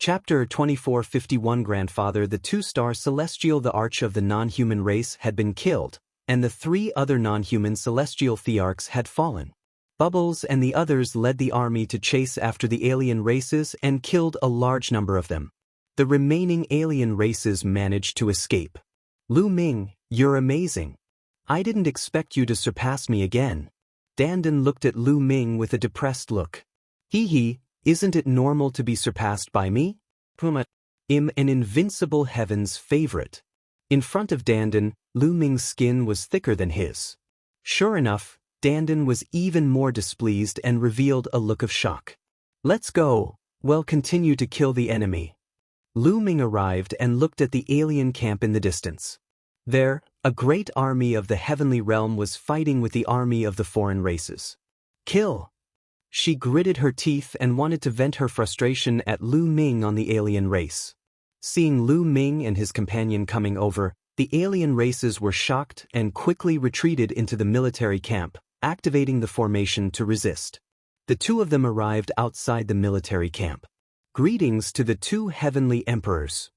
Chapter 2451 Grandfather The two-star celestial the arch of the non-human race had been killed, and the 3 other non-human celestial thearchs had fallen. Bubbles and the others led the army to chase after the alien races and killed a large number of them. The remaining alien races managed to escape. Lu Ming, you're amazing. I didn't expect you to surpass me again. Dandan looked at Lu Ming with a depressed look. Hee, isn't it normal to be surpassed by me? Puma, an invincible heaven's favorite. In front of Dandan, Lu Ming's skin was thicker than his. Sure enough, Dandan was even more displeased and revealed a look of shock. Let's go. Well, continue to kill the enemy. Lu Ming arrived and looked at the alien camp in the distance. There, a great army of the heavenly realm was fighting with the army of the foreign races. Kill! She gritted her teeth and wanted to vent her frustration at Lu Ming on the alien race. Seeing Lu Ming and his companion coming over, the alien races were shocked and quickly retreated into the military camp, activating the formation to resist. The 2 of them arrived outside the military camp. Greetings to the 2 heavenly emperors.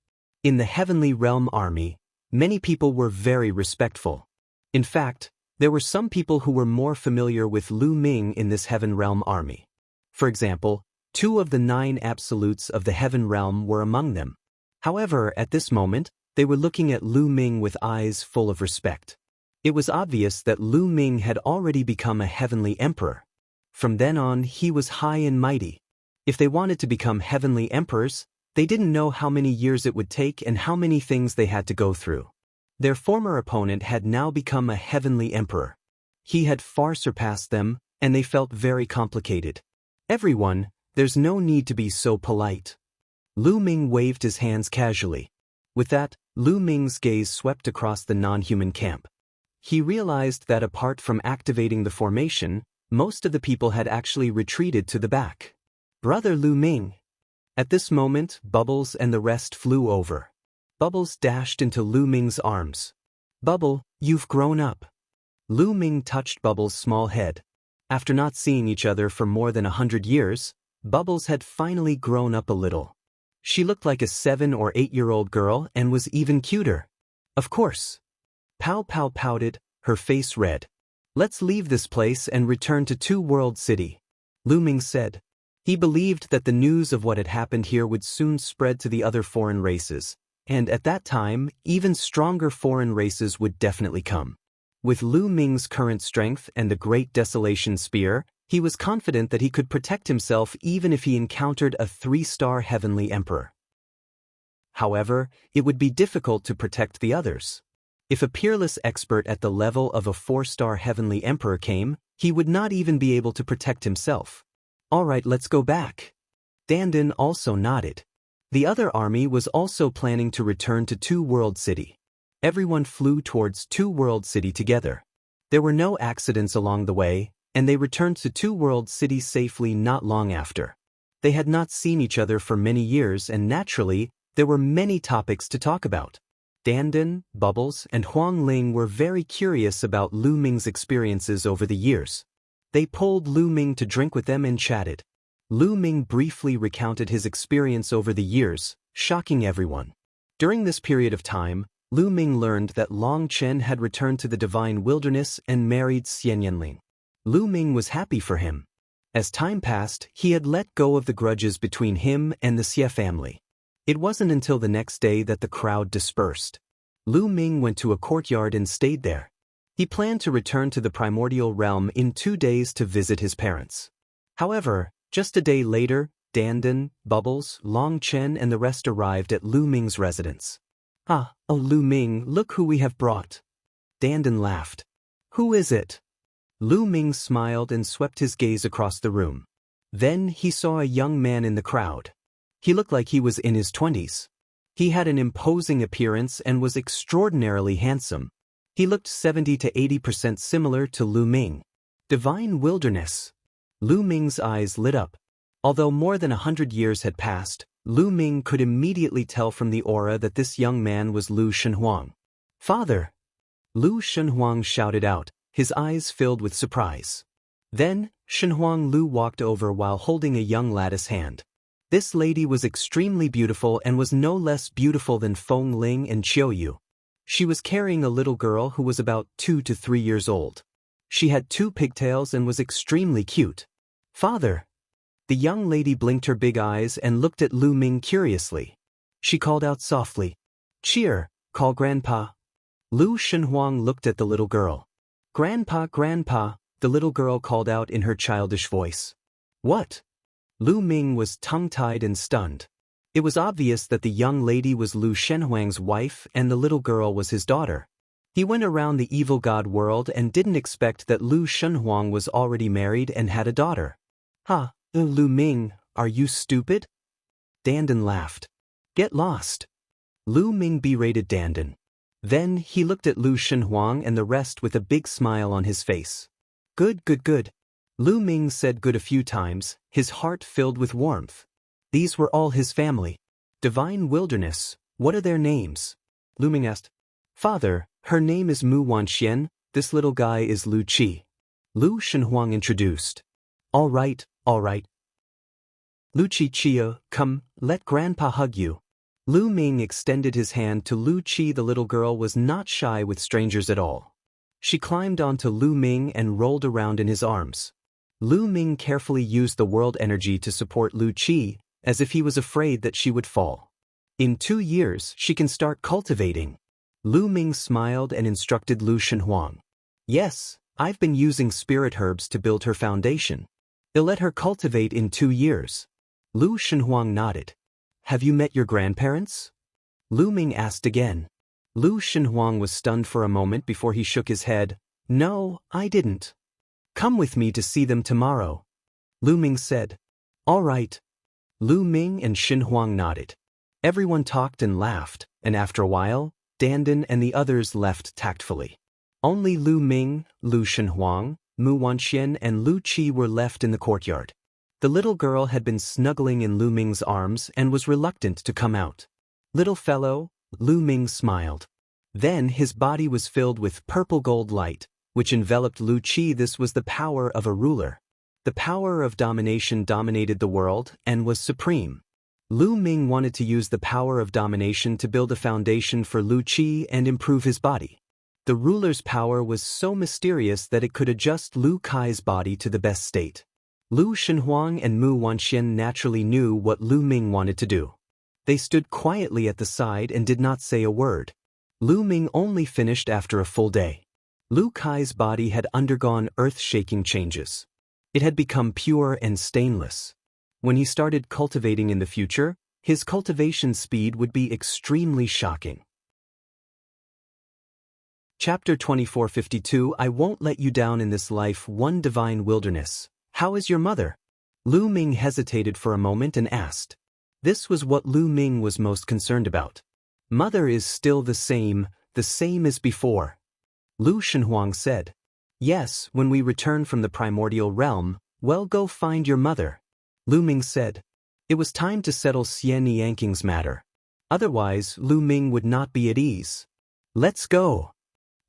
In the heavenly realm army, many people were very respectful. In fact, there were some people who were more familiar with Lu Ming in this heaven realm army. For example, 2 of the 9 absolutes of the heaven realm were among them. However, at this moment, they were looking at Lu Ming with eyes full of respect. It was obvious that Lu Ming had already become a heavenly emperor. From then on, he was high and mighty. If they wanted to become heavenly emperors, they didn't know how many years it would take and how many things they had to go through. Their former opponent had now become a heavenly emperor. He had far surpassed them, and they felt very complicated. Everyone, there's no need to be so polite. Lu Ming waved his hands casually. With that, Lu Ming's gaze swept across the non-human camp. He realized that apart from activating the formation, most of the people had actually retreated to the back. Brother Lu Ming. At this moment, Bubbles and the rest flew over. Bubbles dashed into Lu Ming's arms. Bubble, you've grown up. Lu Ming touched Bubbles' small head. After not seeing each other for more than 100 years, Bubbles had finally grown up a little. She looked like a 7 or 8-year-old girl and was even cuter. Of course. Pow Pow pouted, her face red. Let's leave this place and return to Two World City, Lu Ming said. He believed that the news of what had happened here would soon spread to the other foreign races, and at that time, even stronger foreign races would definitely come. With Lu Ming's current strength and the Great Desolation Spear, he was confident that he could protect himself even if he encountered a 3-star heavenly emperor. However, it would be difficult to protect the others. If a peerless expert at the level of a 4-star heavenly emperor came, he would not even be able to protect himself. All right, let's go back. Dandan also nodded. The other army was also planning to return to Two World City. Everyone flew towards Two World City together. There were no accidents along the way, and they returned to Two World City safely not long after. They had not seen each other for many years, and naturally, there were many topics to talk about. Dandan, Bubbles, and Wang Lin were very curious about Lu Ming's experiences over the years. They pulled Lu Ming to drink with them and chatted. Lu Ming briefly recounted his experience over the years, shocking everyone. During this period of time, Lu Ming learned that Long Chen had returned to the Divine Wilderness and married Xianxia. Lu Ming was happy for him. As time passed, he had let go of the grudges between him and the Xie family. It wasn't until the next day that the crowd dispersed. Lu Ming went to a courtyard and stayed there. He planned to return to the primordial realm in 2 days to visit his parents. However, just a day later, Dandan, Bubbles, Long Chen and the rest arrived at Lu Ming's residence. Oh Lu Ming, look who we have brought. Dandan laughed. Who is it? Lu Ming smiled and swept his gaze across the room. Then he saw a young man in the crowd. He looked like he was in his 20s. He had an imposing appearance and was extraordinarily handsome. He looked 70 to 80% similar to Lu Ming. Divine Wilderness. Lu Ming's eyes lit up. Although more than 100 years had passed, Lu Ming could immediately tell from the aura that this young man was Lu Shenhuang. Father! Lu Shenhuang shouted out, his eyes filled with surprise. Then, Shenhuang Lu walked over while holding a young lad's hand. This lady was extremely beautiful and was no less beautiful than Feng Ling and Qiuyu. She was carrying a little girl who was about 2 to 3 years old. She had 2 pigtails and was extremely cute. Father! The young lady blinked her big eyes and looked at Lu Ming curiously. She called out softly, "Cheer, call Grandpa." Lu Shenhuang looked at the little girl. "Grandpa, Grandpa," the little girl called out in her childish voice. "What?" Lu Ming was tongue-tied and stunned. It was obvious that the young lady was Lu Shenhuang's wife and the little girl was his daughter. He went around the evil god world and didn't expect that Lu Shenhuang was already married and had a daughter. "Ha, Lu Ming, are you stupid?" Dandan laughed. "Get lost." Lu Ming berated Dandan. Then he looked at Lu Shenhuang and the rest with a big smile on his face. "Good, good, good." Lu Ming said good a few times, his heart filled with warmth. These were all his family. Divine Wilderness, what are their names? Lu Ming asked. "Father, her name is Mu Wanxian, this little guy is Lu Qi." Lu Shenhuang introduced. All right. Lu Qi, come, let Grandpa hug you." Lu Ming extended his hand to Lu Qi. The little girl was not shy with strangers at all. She climbed onto Lu Ming and rolled around in his arms. Lu Ming carefully used the world energy to support Lu Qi, as if he was afraid that she would fall. "In 2 years, she can start cultivating." Lu Ming smiled and instructed Lu Shenhuang. "Yes, I've been using spirit herbs to build her foundation. They'll let her cultivate in 2 years. Lu Shenhuang nodded. "Have you met your grandparents?" Lu Ming asked again. Lu Shenhuang was stunned for a moment before he shook his head. "No, I didn't." "Come with me to see them tomorrow," Lu Ming said. "All right." Lu Ming and Shenhuang nodded. Everyone talked and laughed, and after a while, Dandan and the others left tactfully. Only Lu Ming, Lu Shenhuang, Mu Wanxian and Lu Qi were left in the courtyard. The little girl had been snuggling in Lu Ming's arms and was reluctant to come out. "Little fellow," Lu Ming smiled. Then his body was filled with purple gold light, which enveloped Lu Qi. This was the power of a ruler. The power of domination dominated the world and was supreme. Lu Ming wanted to use the power of domination to build a foundation for Lu Qi and improve his body. The ruler's power was so mysterious that it could adjust Lu Kai's body to the best state. Lu Shenhuang and Mu Wanxian naturally knew what Lu Ming wanted to do. They stood quietly at the side and did not say a word. Lu Ming only finished after a full day. Lu Kai's body had undergone earth-shaking changes. It had become pure and stainless. When he started cultivating in the future, his cultivation speed would be extremely shocking. Chapter 2452 I won't let you down in this life. One divine wilderness. How is your mother? Lu Ming hesitated for a moment and asked. This was what Lu Ming was most concerned about. Mother is still the same as before. Lu Shenhuang said. Yes, when we return from the primordial realm, well, go find your mother. Lu Ming said. It was time to settle Xian Yangqing's matter. Otherwise, Lu Ming would not be at ease. Let's go.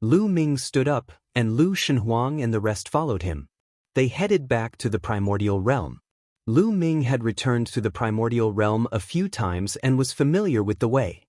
Lu Ming stood up, and Lu Shenhuang and the rest followed him. They headed back to the primordial realm. Lu Ming had returned to the primordial realm a few times and was familiar with the way.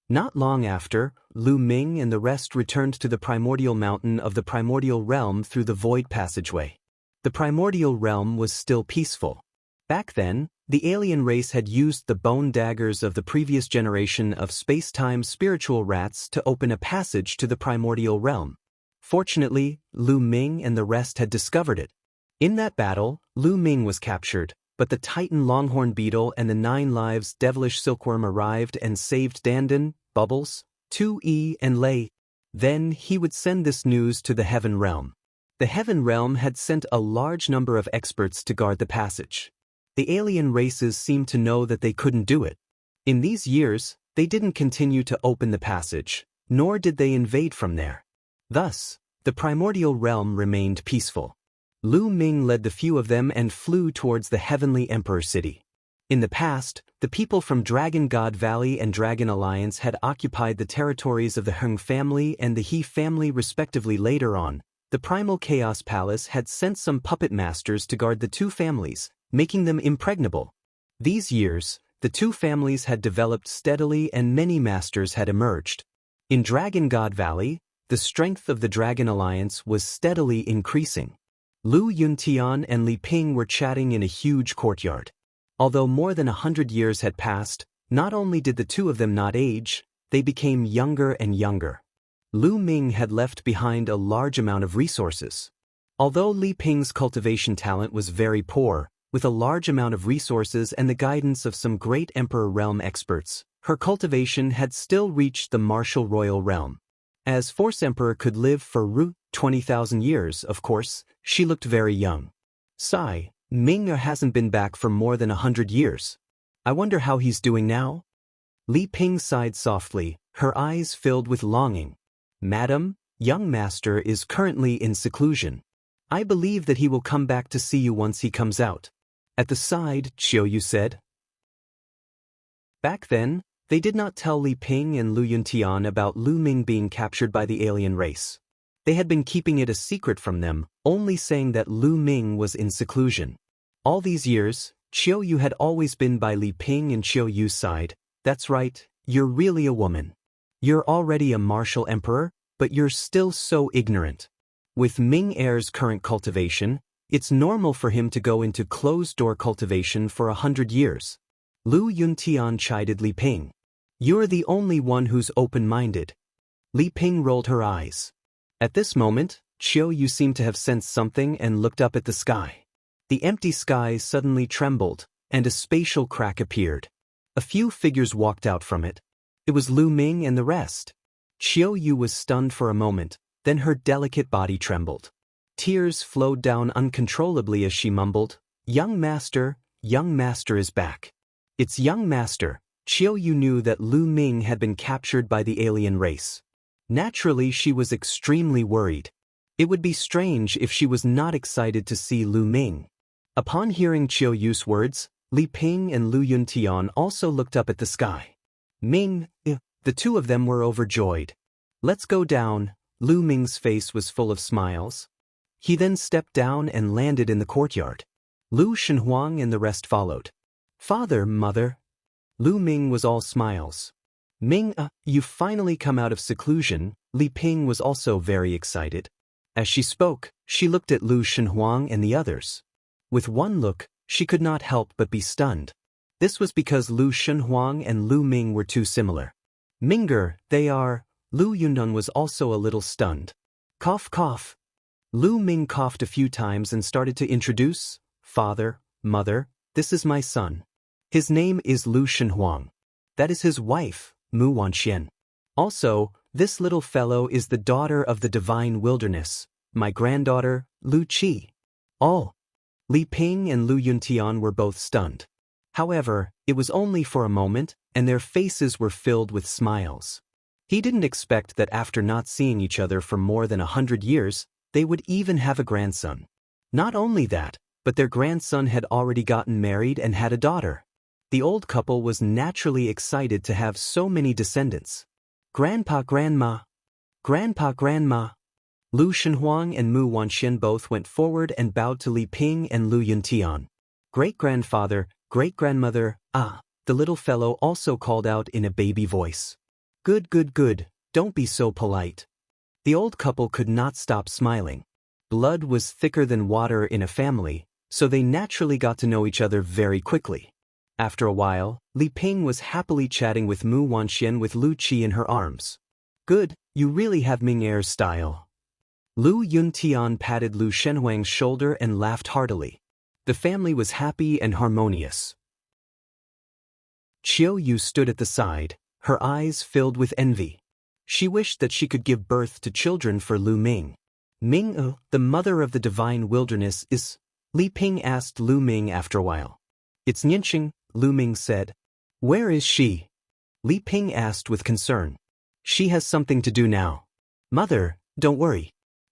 Not long after, Lu Ming and the rest returned to the primordial mountain of the primordial realm through the void passageway. The primordial realm was still peaceful. Back then, the alien race had used the bone daggers of the previous generation of space-time spiritual rats to open a passage to the primordial realm. Fortunately, Lu Ming and the rest had discovered it. In that battle, Lu Ming was captured, but the Titan Longhorn Beetle and the 9 Lives Devilish Silkworm arrived and saved Dandan, Bubbles, 2E and Lei. Then he would send this news to the Heaven Realm. The Heaven Realm had sent a large number of experts to guard the passage. The alien races seemed to know that they couldn't do it. In these years, they didn't continue to open the passage, nor did they invade from there. Thus, the primordial realm remained peaceful. Lu Ming led the few of them and flew towards the Heavenly Emperor City. In the past, the people from Dragon God Valley and Dragon Alliance had occupied the territories of the Heng family and the He family respectively. Later on, the Primal Chaos Palace had sent some puppet masters to guard the 2 families, making them impregnable. These years, the two families had developed steadily and many masters had emerged. In Dragon God Valley, the strength of the Dragon Alliance was steadily increasing. Lu Yuntian and Li Ping were chatting in a huge courtyard. Although more than 100 years had passed, not only did the two of them not age, they became younger and younger. Lu Ming had left behind a large amount of resources. Although Li Ping's cultivation talent was very poor, with a large amount of resources and the guidance of some great Emperor Realm experts, her cultivation had still reached the martial royal realm. As Force Emperor could live for 20,000 years, of course, she looked very young. Sigh, Ming hasn't been back for more than 100 years. I wonder how he's doing now? Li Ping sighed softly, her eyes filled with longing. Madam, young master is currently in seclusion. I believe that he will come back to see you once he comes out. At the side, Xiaoyu said. Back then, they did not tell Li Ping and Lu Yuntian about Lu Ming being captured by the alien race. They had been keeping it a secret from them, only saying that Lu Ming was in seclusion. All these years, Xiaoyu had always been by Li Ping and Xiaoyu's side. That's right, you're really a woman. You're already a martial emperor, but you're still so ignorant. With Ming Heir's current cultivation, it's normal for him to go into closed-door cultivation for 100 years. Lu Yuntian chided Li Ping. You're the only one who's open-minded. Li Ping rolled her eyes. At this moment, Xiaoyu seemed to have sensed something and looked up at the sky. The empty sky suddenly trembled, and a spatial crack appeared. A few figures walked out from it. It was Lu Ming and the rest. Xiaoyu was stunned for a moment, then her delicate body trembled. Tears flowed down uncontrollably as she mumbled, young master is back. It's young master. Xiaoyu knew that Lu Ming had been captured by the alien race. Naturally, she was extremely worried. It would be strange if she was not excited to see Lu Ming. Upon hearing Xiaoyu's words, Li Ping and Lu Yuntian also looked up at the sky. Ming, the two of them were overjoyed. Let's go down. Lu Ming's face was full of smiles. He then stepped down and landed in the courtyard. Lu Shenhuang and the rest followed. Father, mother. Lu Ming was all smiles. Ming, you've finally come out of seclusion. Li Ping was also very excited. As she spoke, she looked at Lu Shenhuang and the others. With one look, she could not help but be stunned. This was because Lu Shenhuang and Lu Ming were too similar. Minger, they are. Lu Yundan was also a little stunned. Cough, cough. Lu Ming coughed a few times and started to introduce, Father, Mother, this is my son. His name is Lu Shenhuang. That is his wife, Mu Wanxian. Also, this little fellow is the daughter of the divine wilderness, my granddaughter, Lu Qi. All. Li Ping and Lu Yuntian were both stunned. However, it was only for a moment, and their faces were filled with smiles. He didn't expect that after not seeing each other for more than 100 years, they would even have a grandson. Not only that, but their grandson had already gotten married and had a daughter. The old couple was naturally excited to have so many descendants. Grandpa, Grandma. Grandpa, Grandma. Lu Shenhuang and Mu Wanxian both went forward and bowed to Li Ping and Lu Yuntian. Great-grandfather, great-grandmother, the little fellow also called out in a baby voice. Good, good, good, don't be so polite. The old couple could not stop smiling. Blood was thicker than water in a family, so they naturally got to know each other very quickly. After a while, Li Ping was happily chatting with Mu Wanxian with Lu Qi in her arms. Good, you really have Ming Heir's style. Lu Yuntian patted Lu Shenhuang's shoulder and laughed heartily. The family was happy and harmonious. Xiaoyu stood at the side, her eyes filled with envy. She wished that she could give birth to children for Lu Ming. Ming, the mother of the divine wilderness is? Li Ping asked Lu Ming after a while. It's Nianqing, Lu Ming said. Where is she? Li Ping asked with concern. She has something to do now. Mother, don't worry.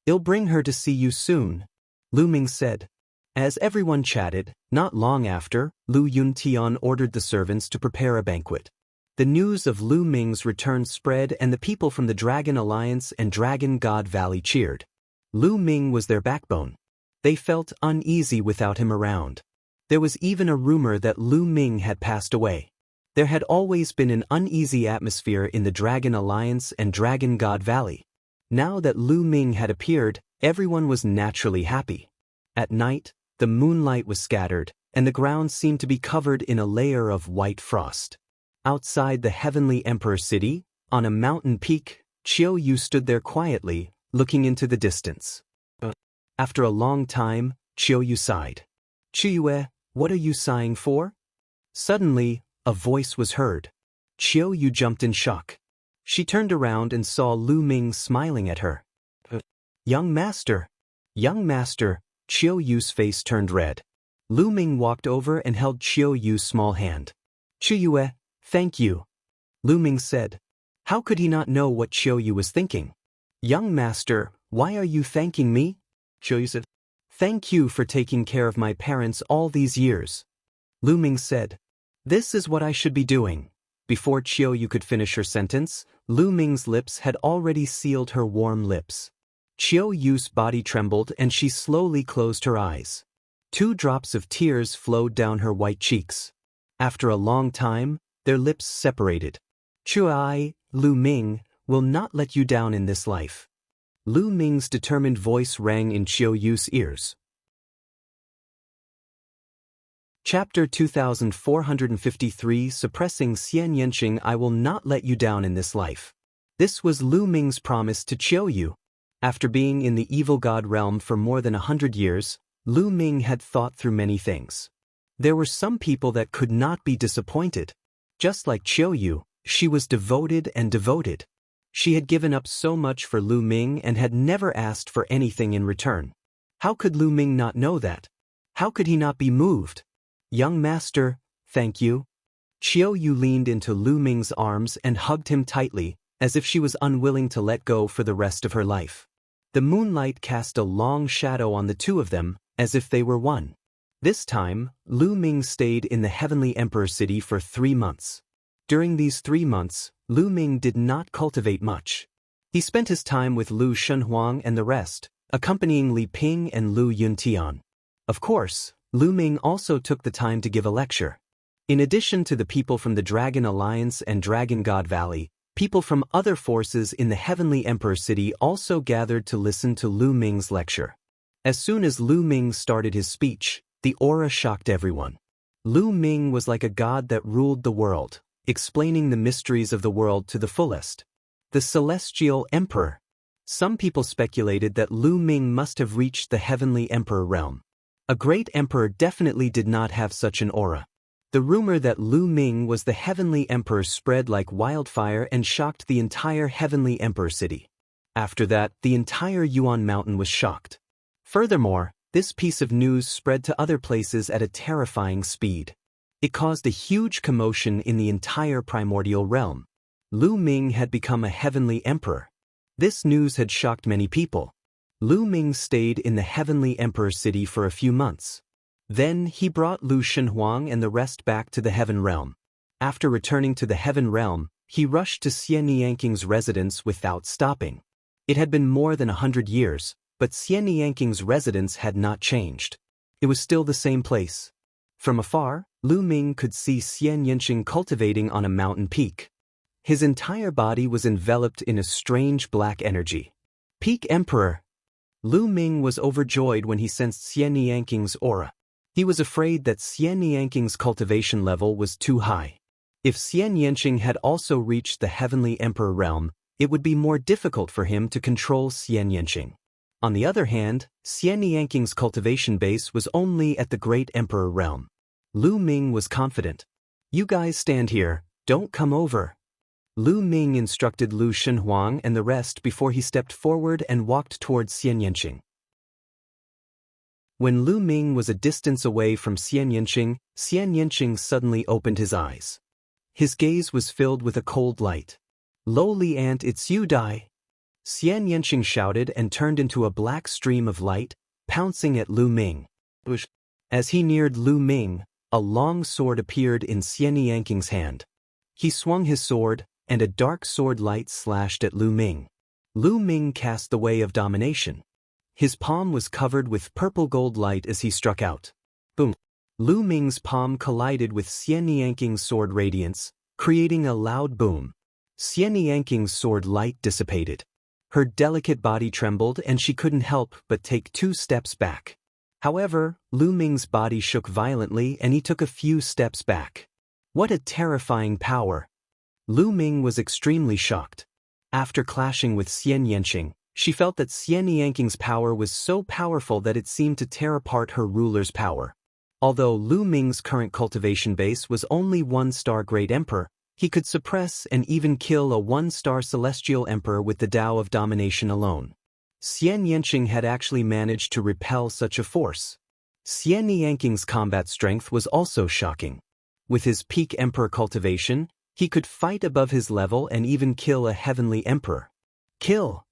I'll bring her to see you soon, Lu Ming said. As everyone chatted, not long after, Lu Yuntian ordered the servants to prepare a banquet. The news of Lu Ming's return spread and the people from the Dragon Alliance and Dragon God Valley cheered. Lu Ming was their backbone. They felt uneasy without him around. There was even a rumor that Lu Ming had passed away. There had always been an uneasy atmosphere in the Dragon Alliance and Dragon God Valley. Now that Lu Ming had appeared, everyone was naturally happy. At night, the moonlight was scattered, and the ground seemed to be covered in a layer of white frost. Outside the Heavenly Emperor City, on a mountain peak, Qiu Yu stood there quietly, looking into the distance. After a long time, Qiu Yu sighed. "Qiu, what are you sighing for?" Suddenly, a voice was heard. Qiu Yu jumped in shock. She turned around and saw Lu Ming smiling at her. Young master! Young master! Qiu Yu's face turned red. Lu Ming walked over and held Qiu Yu's small hand. "Qiu, thank you," Lu Ming said. How could he not know what Qiu Yu was thinking? "Young master, why are you thanking me?" Qiu Yu said. "Thank you for taking care of my parents all these years," Lu Ming said. "This is what I should be doing." Before Qiu Yu could finish her sentence, Lu Ming's lips had already sealed her warm lips. Qiu Yu's body trembled and she slowly closed her eyes. 2 drops of tears flowed down her white cheeks. After a long time, their lips separated. "I, Lu Ming, will not let you down in this life." Lu Ming's determined voice rang in Qiu Yu's ears. Chapter 2453 Suppressing Xianxia. I will not let you down in this life. This was Lu Ming's promise to Qiu Yu. After being in the evil god realm for more than 100 years, Lu Ming had thought through many things. There were some people that could not be disappointed. Just like Qiu Yu, she was devoted and devoted. She had given up so much for Lu Ming and had never asked for anything in return. How could Lu Ming not know that? How could he not be moved? "Young master, thank you." Qiu Yu leaned into Lu Ming's arms and hugged him tightly, as if she was unwilling to let go for the rest of her life. The moonlight cast a long shadow on the two of them, as if they were one. This time, Lu Ming stayed in the Heavenly Emperor City for 3 months. During these 3 months, Lu Ming did not cultivate much. He spent his time with Lu Shenhuang and the rest, accompanying Li Ping and Lu Yuntian. Of course, Lu Ming also took the time to give a lecture. In addition to the people from the Dragon Alliance and Dragon God Valley, people from other forces in the Heavenly Emperor City also gathered to listen to Lu Ming's lecture. As soon as Lu Ming started his speech, the aura shocked everyone. Lu Ming was like a god that ruled the world, explaining the mysteries of the world to the fullest. The Celestial Emperor. Some people speculated that Lu Ming must have reached the Heavenly Emperor realm. A great emperor definitely did not have such an aura. The rumor that Lu Ming was the Heavenly Emperor spread like wildfire and shocked the entire Heavenly Emperor City. After that, the entire Yuan Mountain was shocked. Furthermore, this piece of news spread to other places at a terrifying speed. It caused a huge commotion in the entire primordial realm. Lu Ming had become a Heavenly Emperor. This news had shocked many people. Lu Ming stayed in the Heavenly Emperor City for a few months. Then he brought Lu Shenhuang and the rest back to the Heaven Realm. After returning to the Heaven Realm, he rushed to Xianxia's residence without stopping. It had been more than 100 years, but Xianxia's residence had not changed. It was still the same place. From afar, Lu Ming could see Xianxia cultivating on a mountain peak. His entire body was enveloped in a strange black energy. Peak Emperor! Lu Ming was overjoyed when he sensed Xianxia's aura. He was afraid that Xianxia's cultivation level was too high. If Xianxia had also reached the Heavenly Emperor realm, it would be more difficult for him to control Xianxia. On the other hand, Xianxia's cultivation base was only at the Great Emperor realm. Lu Ming was confident. "You guys stand here, don't come over." Lu Ming instructed Lu Shenhuang and the rest before he stepped forward and walked towards Xianxia. When Lu Ming was a distance away from Xianxia, Xianxia suddenly opened his eyes. His gaze was filled with a cold light. "Lowly ant, it's you, Dai!" Xianxia shouted and turned into a black stream of light, pouncing at Lu Ming. As he neared Lu Ming, a long sword appeared in Xianxia's hand. He swung his sword, and a dark sword light slashed at Lu Ming. Lu Ming cast the Way of Domination. His palm was covered with purple gold light as he struck out. Boom! Lu Ming's palm collided with Xiannianking's sword radiance, creating a loud boom. Xiannianking's sword light dissipated. Her delicate body trembled and she couldn't help but take 2 steps back. However, Lu Ming's body shook violently and he took a few steps back. What a terrifying power! Lu Ming was extremely shocked. After clashing with Xiannianqing, she felt that Xiannianking's power was so powerful that it seemed to tear apart her ruler's power. Although Lu Ming's current cultivation base was only 1-star Great Emperor, he could suppress and even kill a 1-star Celestial Emperor with the Tao of Domination alone. Xiannianqing had actually managed to repel such a force. Xiannianking's combat strength was also shocking. With his peak Emperor cultivation, he could fight above his level and even kill a heavenly emperor. Kill!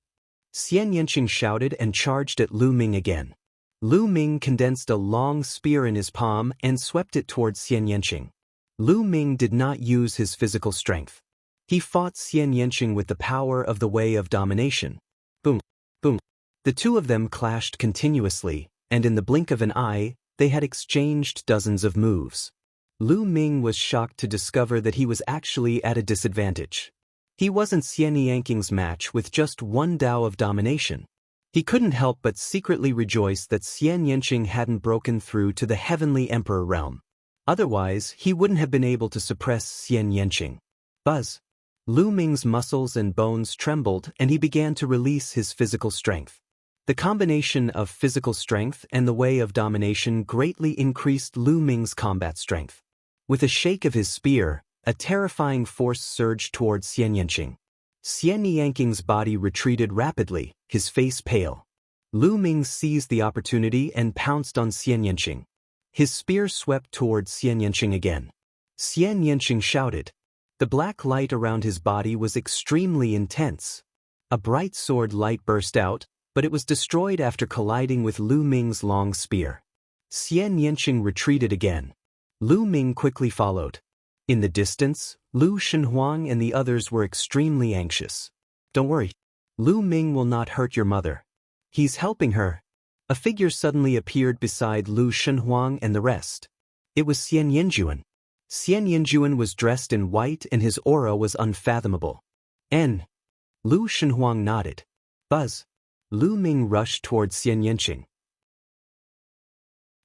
Xiannianqing shouted and charged at Lu Ming again. Lu Ming condensed a long spear in his palm and swept it towards Xiannianqing. Lu Ming did not use his physical strength. He fought Xiannianqing with the power of the way of domination. Boom, boom. The two of them clashed continuously, and in the blink of an eye, they had exchanged dozens of moves. Lu Ming was shocked to discover that he was actually at a disadvantage. He wasn't Xiannianking's match with just 1 Tao of domination. He couldn't help but secretly rejoice that Xiannianqing hadn't broken through to the heavenly emperor realm. Otherwise, he wouldn't have been able to suppress Xiannianqing. Buzz! Lu Ming's muscles and bones trembled and he began to release his physical strength. The combination of physical strength and the way of domination greatly increased Lu Ming's combat strength. With a shake of his spear, a terrifying force surged towards Xiannianqing. Xiannianking's body retreated rapidly, his face pale. Lu Ming seized the opportunity and pounced on Xiannianqing. His spear swept towards Xiannianqing again. Xiannianqing shouted. The black light around his body was extremely intense. A bright sword light burst out, but it was destroyed after colliding with Lu Ming's long spear. Xiannianqing retreated again. Lu Ming quickly followed. In the distance, Lu Shenhuang and the others were extremely anxious. Don't worry. Lu Ming will not hurt your mother. He's helping her. A figure suddenly appeared beside Lu Shenhuang and the rest. It was Xiannianjuan. Xiannianjuan was dressed in white and his aura was unfathomable. Lu Shenhuang nodded. Buzz! Lu Ming rushed towards Xiannianqing.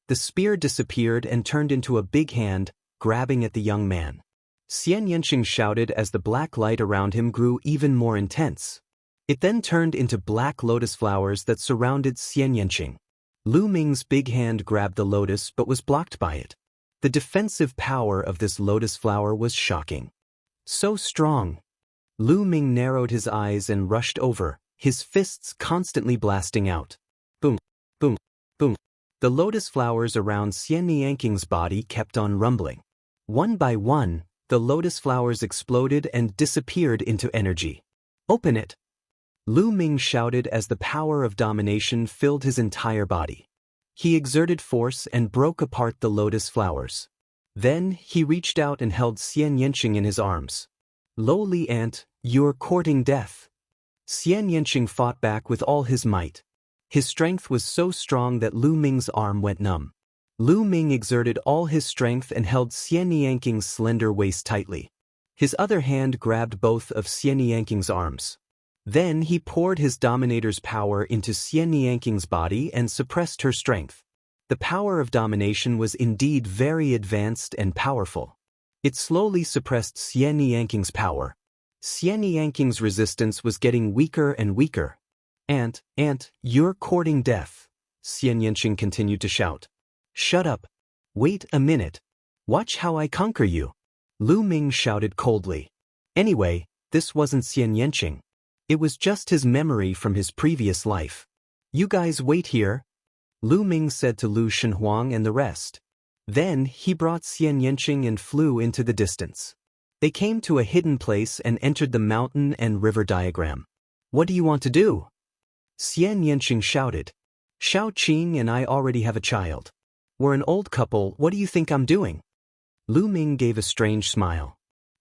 The spear disappeared and turned into a big hand, grabbing at the young man. Xiannianqing shouted as the black light around him grew even more intense. It then turned into black lotus flowers that surrounded Xiannianqing. Lu Ming's big hand grabbed the lotus but was blocked by it. The defensive power of this lotus flower was shocking. So strong. Lu Ming narrowed his eyes and rushed over, his fists constantly blasting out. Boom, boom, boom. The lotus flowers around Xiannianking's body kept on rumbling. One by one, the lotus flowers exploded and disappeared into energy. Open it! Lu Ming shouted as the power of domination filled his entire body. He exerted force and broke apart the lotus flowers. Then, he reached out and held Xiannianqing in his arms. Lowly ant, you're courting death. Xiannianqing fought back with all his might. His strength was so strong that Lu Ming's arm went numb. Lu Ming exerted all his strength and held Xiannianking's slender waist tightly. His other hand grabbed both of Xiannianking's arms. Then he poured his dominator's power into Xiannianking's body and suppressed her strength. The power of domination was indeed very advanced and powerful. It slowly suppressed Xiannianking's power. Xiannianking's resistance was getting weaker and weaker. Ant, you're courting death, Xiannianqing continued to shout. Shut up. Wait a minute. Watch how I conquer you. Lu Ming shouted coldly. Anyway, this wasn't Xiannianqing. It was just his memory from his previous life. You guys wait here, Lu Ming said to Lu Shenhuang and the rest. Then he brought Xiannianqing and flew into the distance. They came to a hidden place and entered the mountain and river diagram. What do you want to do? Xiannianqing shouted. Shao Qing and I already have a child. We're an old couple, what do you think I'm doing? Lu Ming gave a strange smile.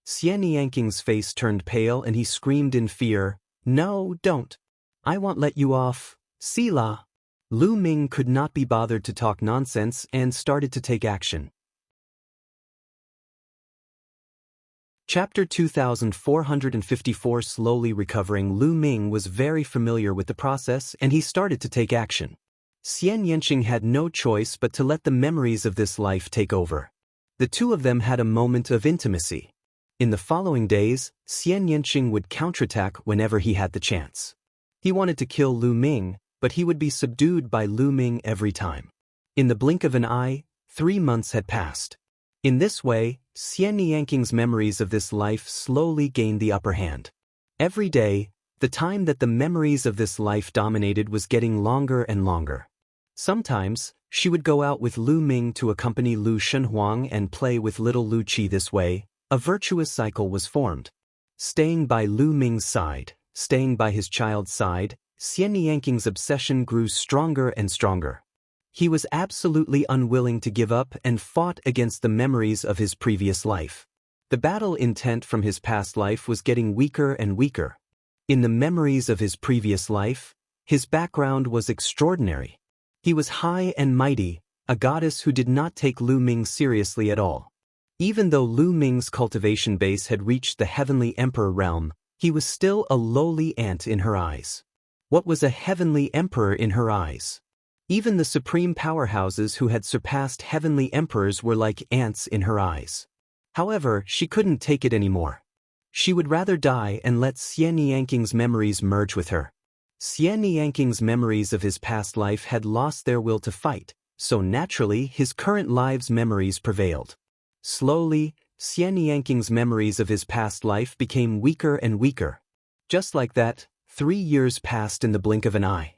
Xiannianking's face turned pale and he screamed in fear, No, don't. I won't let you off, Sila. Lu Ming could not be bothered to talk nonsense and started to take action. Chapter 2454. Slowly recovering. Lu Ming was very familiar with the process and he started to take action. Xianxia had no choice but to let the memories of this life take over. The two of them had a moment of intimacy. In the following days, Xianxia would counterattack whenever he had the chance. He wanted to kill Lu Ming, but he would be subdued by Lu Ming every time. In the blink of an eye, 3 months had passed. In this way, Xianxia's memories of this life slowly gained the upper hand. Every day, the time that the memories of this life dominated was getting longer and longer. Sometimes, she would go out with Lu Ming to accompany Lu Shenhuang and play with little Lu Qi. This way, a virtuous cycle was formed. Staying by Lu Ming's side, staying by his child's side, Xianxia's obsession grew stronger and stronger. He was absolutely unwilling to give up and fought against the memories of his previous life. The battle intent from his past life was getting weaker and weaker. In the memories of his previous life, his background was extraordinary. He was high and mighty, a goddess who did not take Lu Ming seriously at all. Even though Lu Ming's cultivation base had reached the heavenly emperor realm, he was still a lowly ant in her eyes. What was a heavenly emperor in her eyes? Even the supreme powerhouses who had surpassed heavenly emperors were like ants in her eyes. However, she couldn't take it anymore. She would rather die and let Xianxia's memories merge with her. Xianxia's memories of his past life had lost their will to fight, so naturally his current life's memories prevailed. Slowly, Xianxia's memories of his past life became weaker and weaker. Just like that, 3 years passed in the blink of an eye.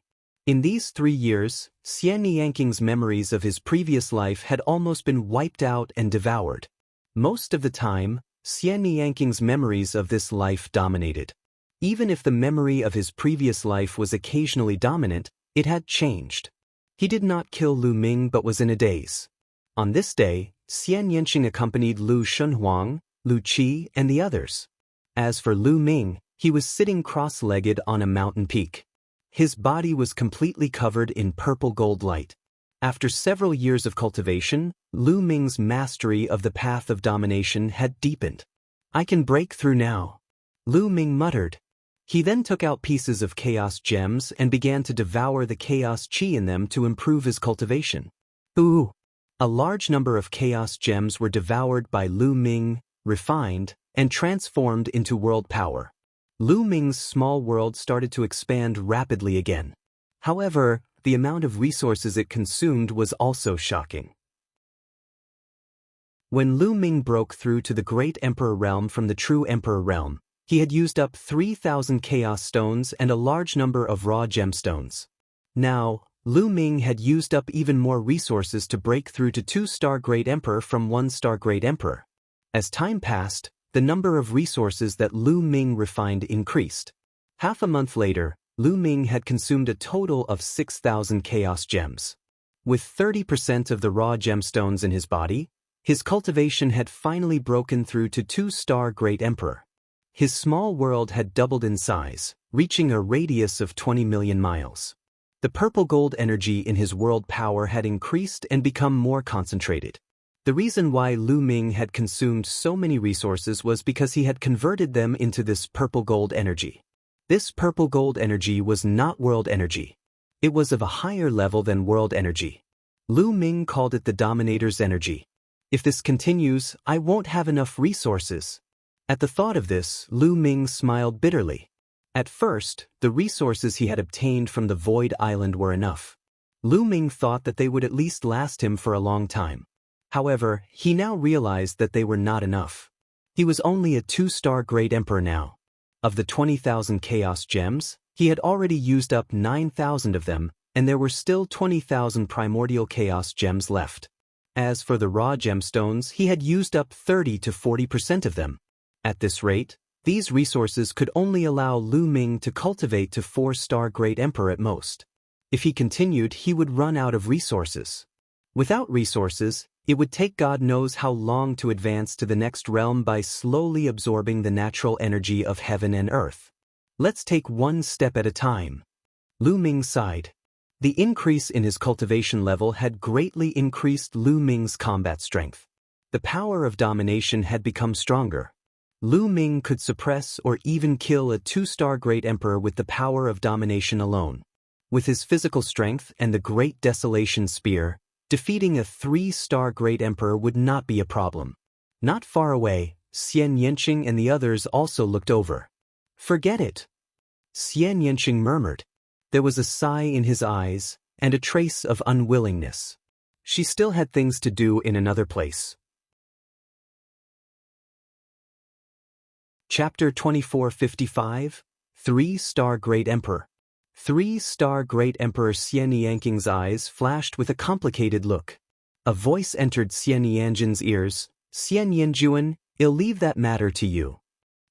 In these 3 years, Xianxia's memories of his previous life had almost been wiped out and devoured. Most of the time, Xianxia's memories of this life dominated. Even if the memory of his previous life was occasionally dominant, it had changed. He did not kill Lu Ming but was in a daze. On this day, Xianxia accompanied Lu Shenhuang, Lu Qi, and the others. As for Lu Ming, he was sitting cross-legged on a mountain peak. His body was completely covered in purple gold light. After several years of cultivation, Lu Ming's mastery of the path of domination had deepened. "I can break through now," Lu Ming muttered. He then took out pieces of chaos gems and began to devour the chaos qi in them to improve his cultivation. Ooh! A large number of chaos gems were devoured by Lu Ming, refined, and transformed into world power. Lu Ming's small world started to expand rapidly again. However, the amount of resources it consumed was also shocking. When Lu Ming broke through to the Great Emperor realm from the True Emperor realm, he had used up 3,000 chaos stones and a large number of raw gemstones. Now, Lu Ming had used up even more resources to break through to 2-star Great Emperor from 1-star Great Emperor. As time passed, the number of resources that Lu Ming refined increased. Half a month later, Lu Ming had consumed a total of 6,000 chaos gems. With 30% of the raw gemstones in his body, his cultivation had finally broken through to 2-star Great Emperor. His small world had doubled in size, reaching a radius of 20 million miles. The purple gold energy in his world power had increased and become more concentrated. The reason why Lu Ming had consumed so many resources was because he had converted them into this purple gold energy. This purple gold energy was not world energy. It was of a higher level than world energy. Lu Ming called it the Dominator's energy. If this continues, I won't have enough resources. At the thought of this, Lu Ming smiled bitterly. At first, the resources he had obtained from the Void Island were enough. Lu Ming thought that they would at least last him for a long time. However, he now realized that they were not enough. He was only a 2-star Great Emperor now. Of the 20,000 chaos gems, he had already used up 9,000 of them, and there were still 20,000 primordial chaos gems left. As for the raw gemstones, he had used up 30 to 40% of them. At this rate, these resources could only allow Lu Ming to cultivate to 4-star Great Emperor at most. If he continued, he would run out of resources. Without resources, it would take God knows how long to advance to the next realm by slowly absorbing the natural energy of heaven and earth. Let's take one step at a time. Lu Ming sighed. The increase in his cultivation level had greatly increased Lu Ming's combat strength. The power of domination had become stronger. Lu Ming could suppress or even kill a 2-star Great Emperor with the power of domination alone. With his physical strength and the Great Desolation Spear, defeating a 3-star Great Emperor would not be a problem. Not far away, Xianxia and the others also looked over. "Forget it," Xianxia murmured. There was a sigh in his eyes, and a trace of unwillingness. She still had things to do in another place. Chapter 2455, 3-Star Great Emperor. 3-Star Great Emperor Xianxia's eyes flashed with a complicated look. A voice entered Xianxia's ears. "Xianxia, I'll leave that matter to you.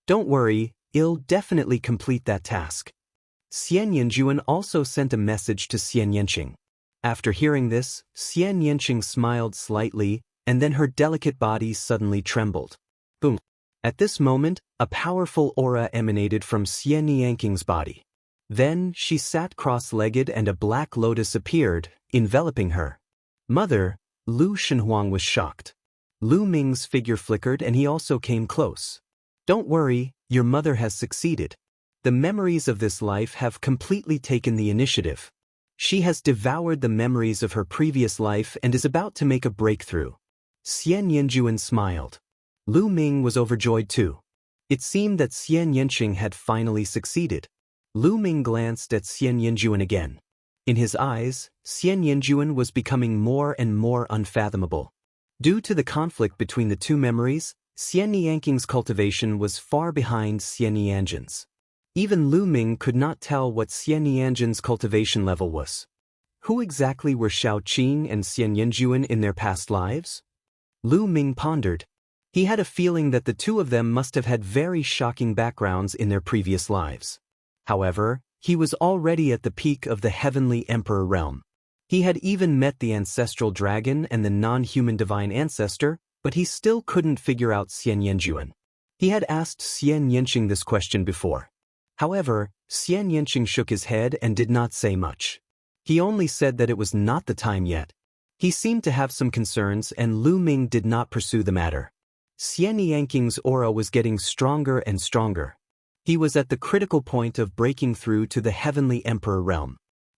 Don't worry, I'll definitely complete that task." Xianxia also sent a message to Xianxia. After hearing this, Xianxia smiled slightly, and then her delicate body suddenly trembled. Boom! At this moment, a powerful aura emanated from Xianxia's body. Then she sat cross-legged and a black lotus appeared, enveloping her. "Mother," Lu Shenhuang was shocked. Lu Ming's figure flickered and he also came close. "Don't worry, your mother has succeeded. The memories of this life have completely taken the initiative. She has devoured the memories of her previous life and is about to make a breakthrough." Xianxia smiled. Lu Ming was overjoyed too. It seemed that Xianxia had finally succeeded. Lu Ming glanced at Xianxia again. In his eyes, Xianxia was becoming more and more unfathomable. Due to the conflict between the two memories, Xianxia's cultivation was far behind Xianxia's. Even Lu Ming could not tell what Xianxia's cultivation level was. Who exactly were Shaoqing and Xianxia in their past lives? Lu Ming pondered. He had a feeling that the two of them must have had very shocking backgrounds in their previous lives. However, he was already at the peak of the Heavenly Emperor realm. He had even met the ancestral dragon and the non-human divine ancestor, but he still couldn't figure out Xianxia. He had asked Xianxia this question before. However, Xianxia shook his head and did not say much. He only said that it was not the time yet. He seemed to have some concerns and Lu Ming did not pursue the matter. Xianxia's aura was getting stronger and stronger. He was at the critical point of breaking through to the Heavenly Emperor realm.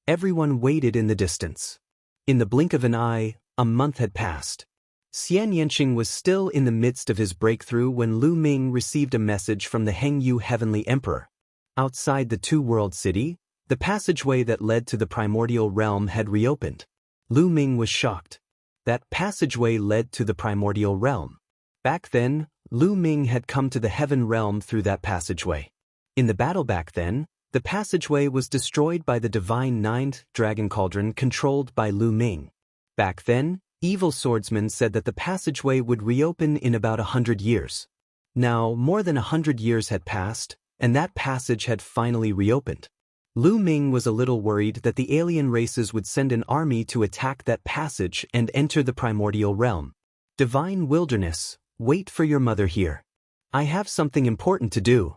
Everyone waited in the distance. In the blink of an eye, a month had passed. Xianxia was still in the midst of his breakthrough when Lu Ming received a message from the Hengyu Heavenly Emperor. Outside the two-world city, the passageway that led to the primordial realm had reopened. Lu Ming was shocked. That passageway led to the primordial realm. Back then, Lu Ming had come to the heaven realm through that passageway. In the battle back then, the passageway was destroyed by the divine ninth dragon cauldron controlled by Lu Ming. Back then, evil swordsmen said that the passageway would reopen in about 100 years. Now, more than 100 years had passed, and that passage had finally reopened. Lu Ming was a little worried that the alien races would send an army to attack that passage and enter the primordial realm. "Divine wilderness, wait for your mother here. I have something important to do.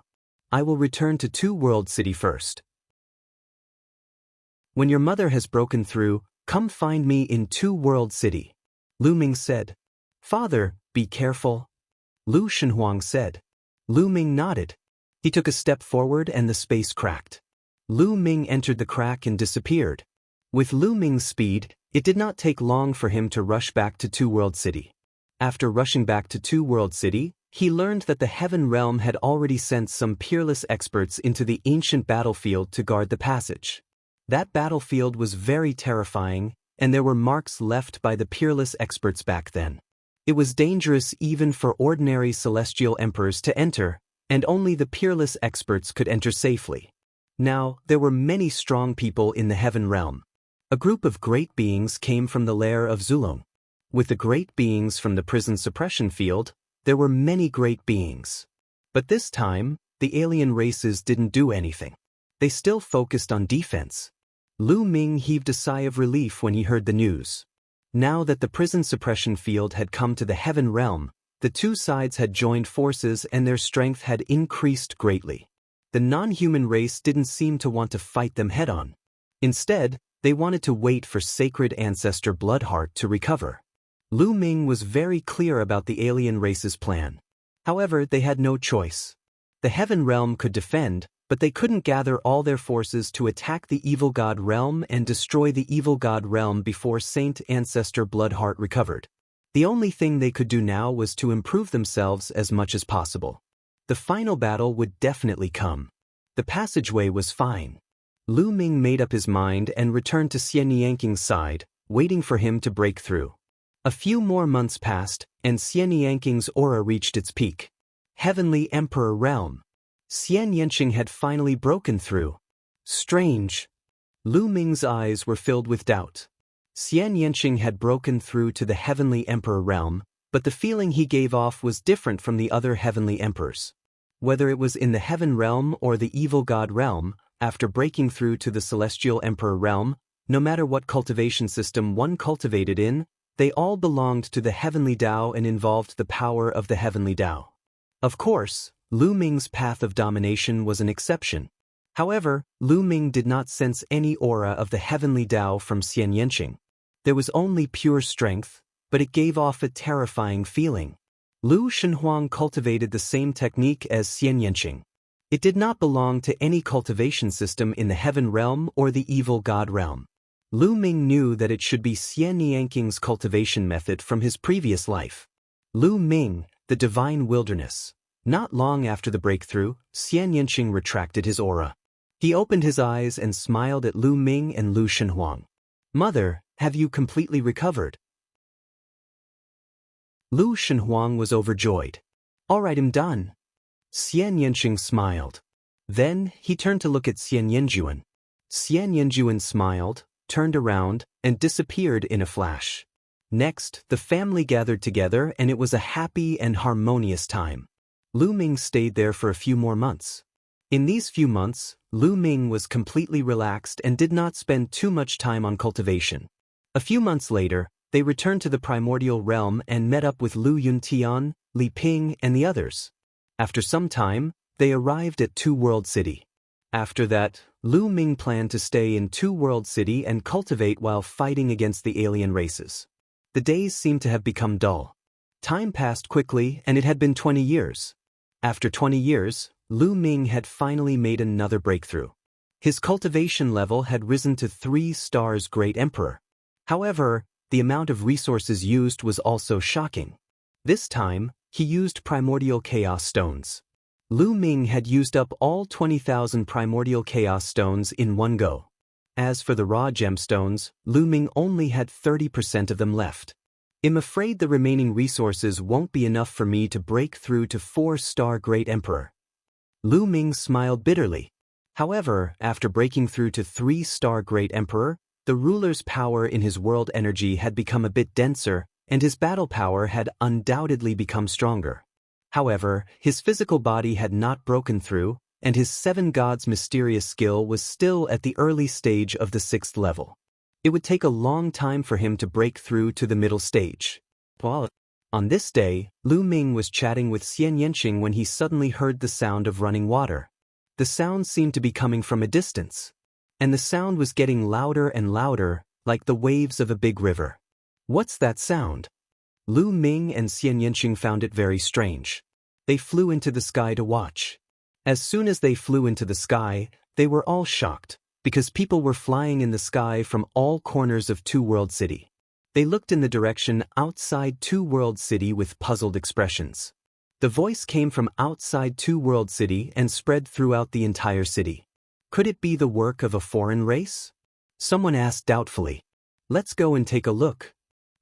I will return to Two-World City first. When your mother has broken through, come find me in Two-World City," Lu Ming said. "Father, be careful," Lu Shenhuang said. Lu Ming nodded. He took a step forward and the space cracked. Lu Ming entered the crack and disappeared. With Lu Ming's speed, it did not take long for him to rush back to Two-World City. After rushing back to Two-World City, he learned that the Heaven Realm had already sent some peerless experts into the ancient battlefield to guard the passage. That battlefield was very terrifying, and there were marks left by the peerless experts back then. It was dangerous even for ordinary celestial emperors to enter, and only the peerless experts could enter safely. Now, there were many strong people in the Heaven Realm. A group of great beings came from the lair of Zulong. With the great beings from the prison suppression field, there were many great beings. But this time, the alien races didn't do anything. They still focused on defense. Lu Ming heaved a sigh of relief when he heard the news. Now that the prison suppression field had come to the Heaven Realm, the two sides had joined forces and their strength had increased greatly. The non-human race didn't seem to want to fight them head-on. Instead, they wanted to wait for sacred ancestor Bloodheart to recover. Lu Ming was very clear about the alien race's plan. However, they had no choice. The Heaven Realm could defend, but they couldn't gather all their forces to attack the Evil God Realm and destroy the Evil God Realm before Saint Ancestor Bloodheart recovered. The only thing they could do now was to improve themselves as much as possible. The final battle would definitely come. The passageway was fine. Lu Ming made up his mind and returned to Xianxia side, waiting for him to break through. A few more months passed, and Xianxia's aura reached its peak. Heavenly Emperor Realm. Xianxia had finally broken through. Strange. Lu Ming's eyes were filled with doubt. Xianxia had broken through to the Heavenly Emperor Realm, but the feeling he gave off was different from the other Heavenly Emperors. Whether it was in the Heaven Realm or the Evil God Realm, after breaking through to the Celestial Emperor Realm, no matter what cultivation system one cultivated in, they all belonged to the Heavenly Dao and involved the power of the Heavenly Dao. Of course, Lu Ming's path of domination was an exception. However, Lu Ming did not sense any aura of the Heavenly Dao from Xianxia. There was only pure strength, but it gave off a terrifying feeling. Lu Shenhuang cultivated the same technique as Xianxia. It did not belong to any cultivation system in the Heaven Realm or the Evil God Realm. Lu Ming knew that it should be Xianxia's cultivation method from his previous life. Lu Ming, the Divine Wilderness. Not long after the breakthrough, Xianxia retracted his aura. He opened his eyes and smiled at Lu Ming and Lu Shenhuang. "Mother, have you completely recovered?" Lu Shenhuang was overjoyed. "All right, I'm done." Xianxia smiled. Then, he turned to look at Xianxia. Xianxia smiled, turned around, and disappeared in a flash. Next, the family gathered together and it was a happy and harmonious time. Lu Ming stayed there for a few more months. In these few months, Lu Ming was completely relaxed and did not spend too much time on cultivation. A few months later, they returned to the primordial realm and met up with Lu Yuntian, Li Ping, and the others. After some time, they arrived at Two World City. After that, Lu Ming planned to stay in Two World City and cultivate while fighting against the alien races. The days seemed to have become dull. Time passed quickly and it had been 20 years. After 20 years, Lu Ming had finally made another breakthrough. His cultivation level had risen to 3 stars Great Emperor. However, the amount of resources used was also shocking. This time, he used primordial chaos stones. Lu Ming had used up all 20,000 primordial chaos stones in one go. As for the raw gemstones, Lu Ming only had 30% of them left. "I'm afraid the remaining resources won't be enough for me to break through to 4-star Great Emperor." Lu Ming smiled bitterly. However, after breaking through to 3-star Great Emperor, the ruler's power in his world energy had become a bit denser, and his battle power had undoubtedly become stronger. However, his physical body had not broken through, and his 7 gods mysterious skill was still at the early stage of the 6th level. It would take a long time for him to break through to the middle stage. On this day, Lu Ming was chatting with Xianxia when he suddenly heard the sound of running water. The sound seemed to be coming from a distance. And the sound was getting louder and louder, like the waves of a big river. "What's that sound?" Lu Ming and Xianxia found it very strange. They flew into the sky to watch. As soon as they flew into the sky, they were all shocked, because people were flying in the sky from all corners of Two World City. They looked in the direction outside Two World City with puzzled expressions. The voice came from outside Two World City and spread throughout the entire city. Could it be the work of a foreign race? Someone asked doubtfully. "Let's go and take a look."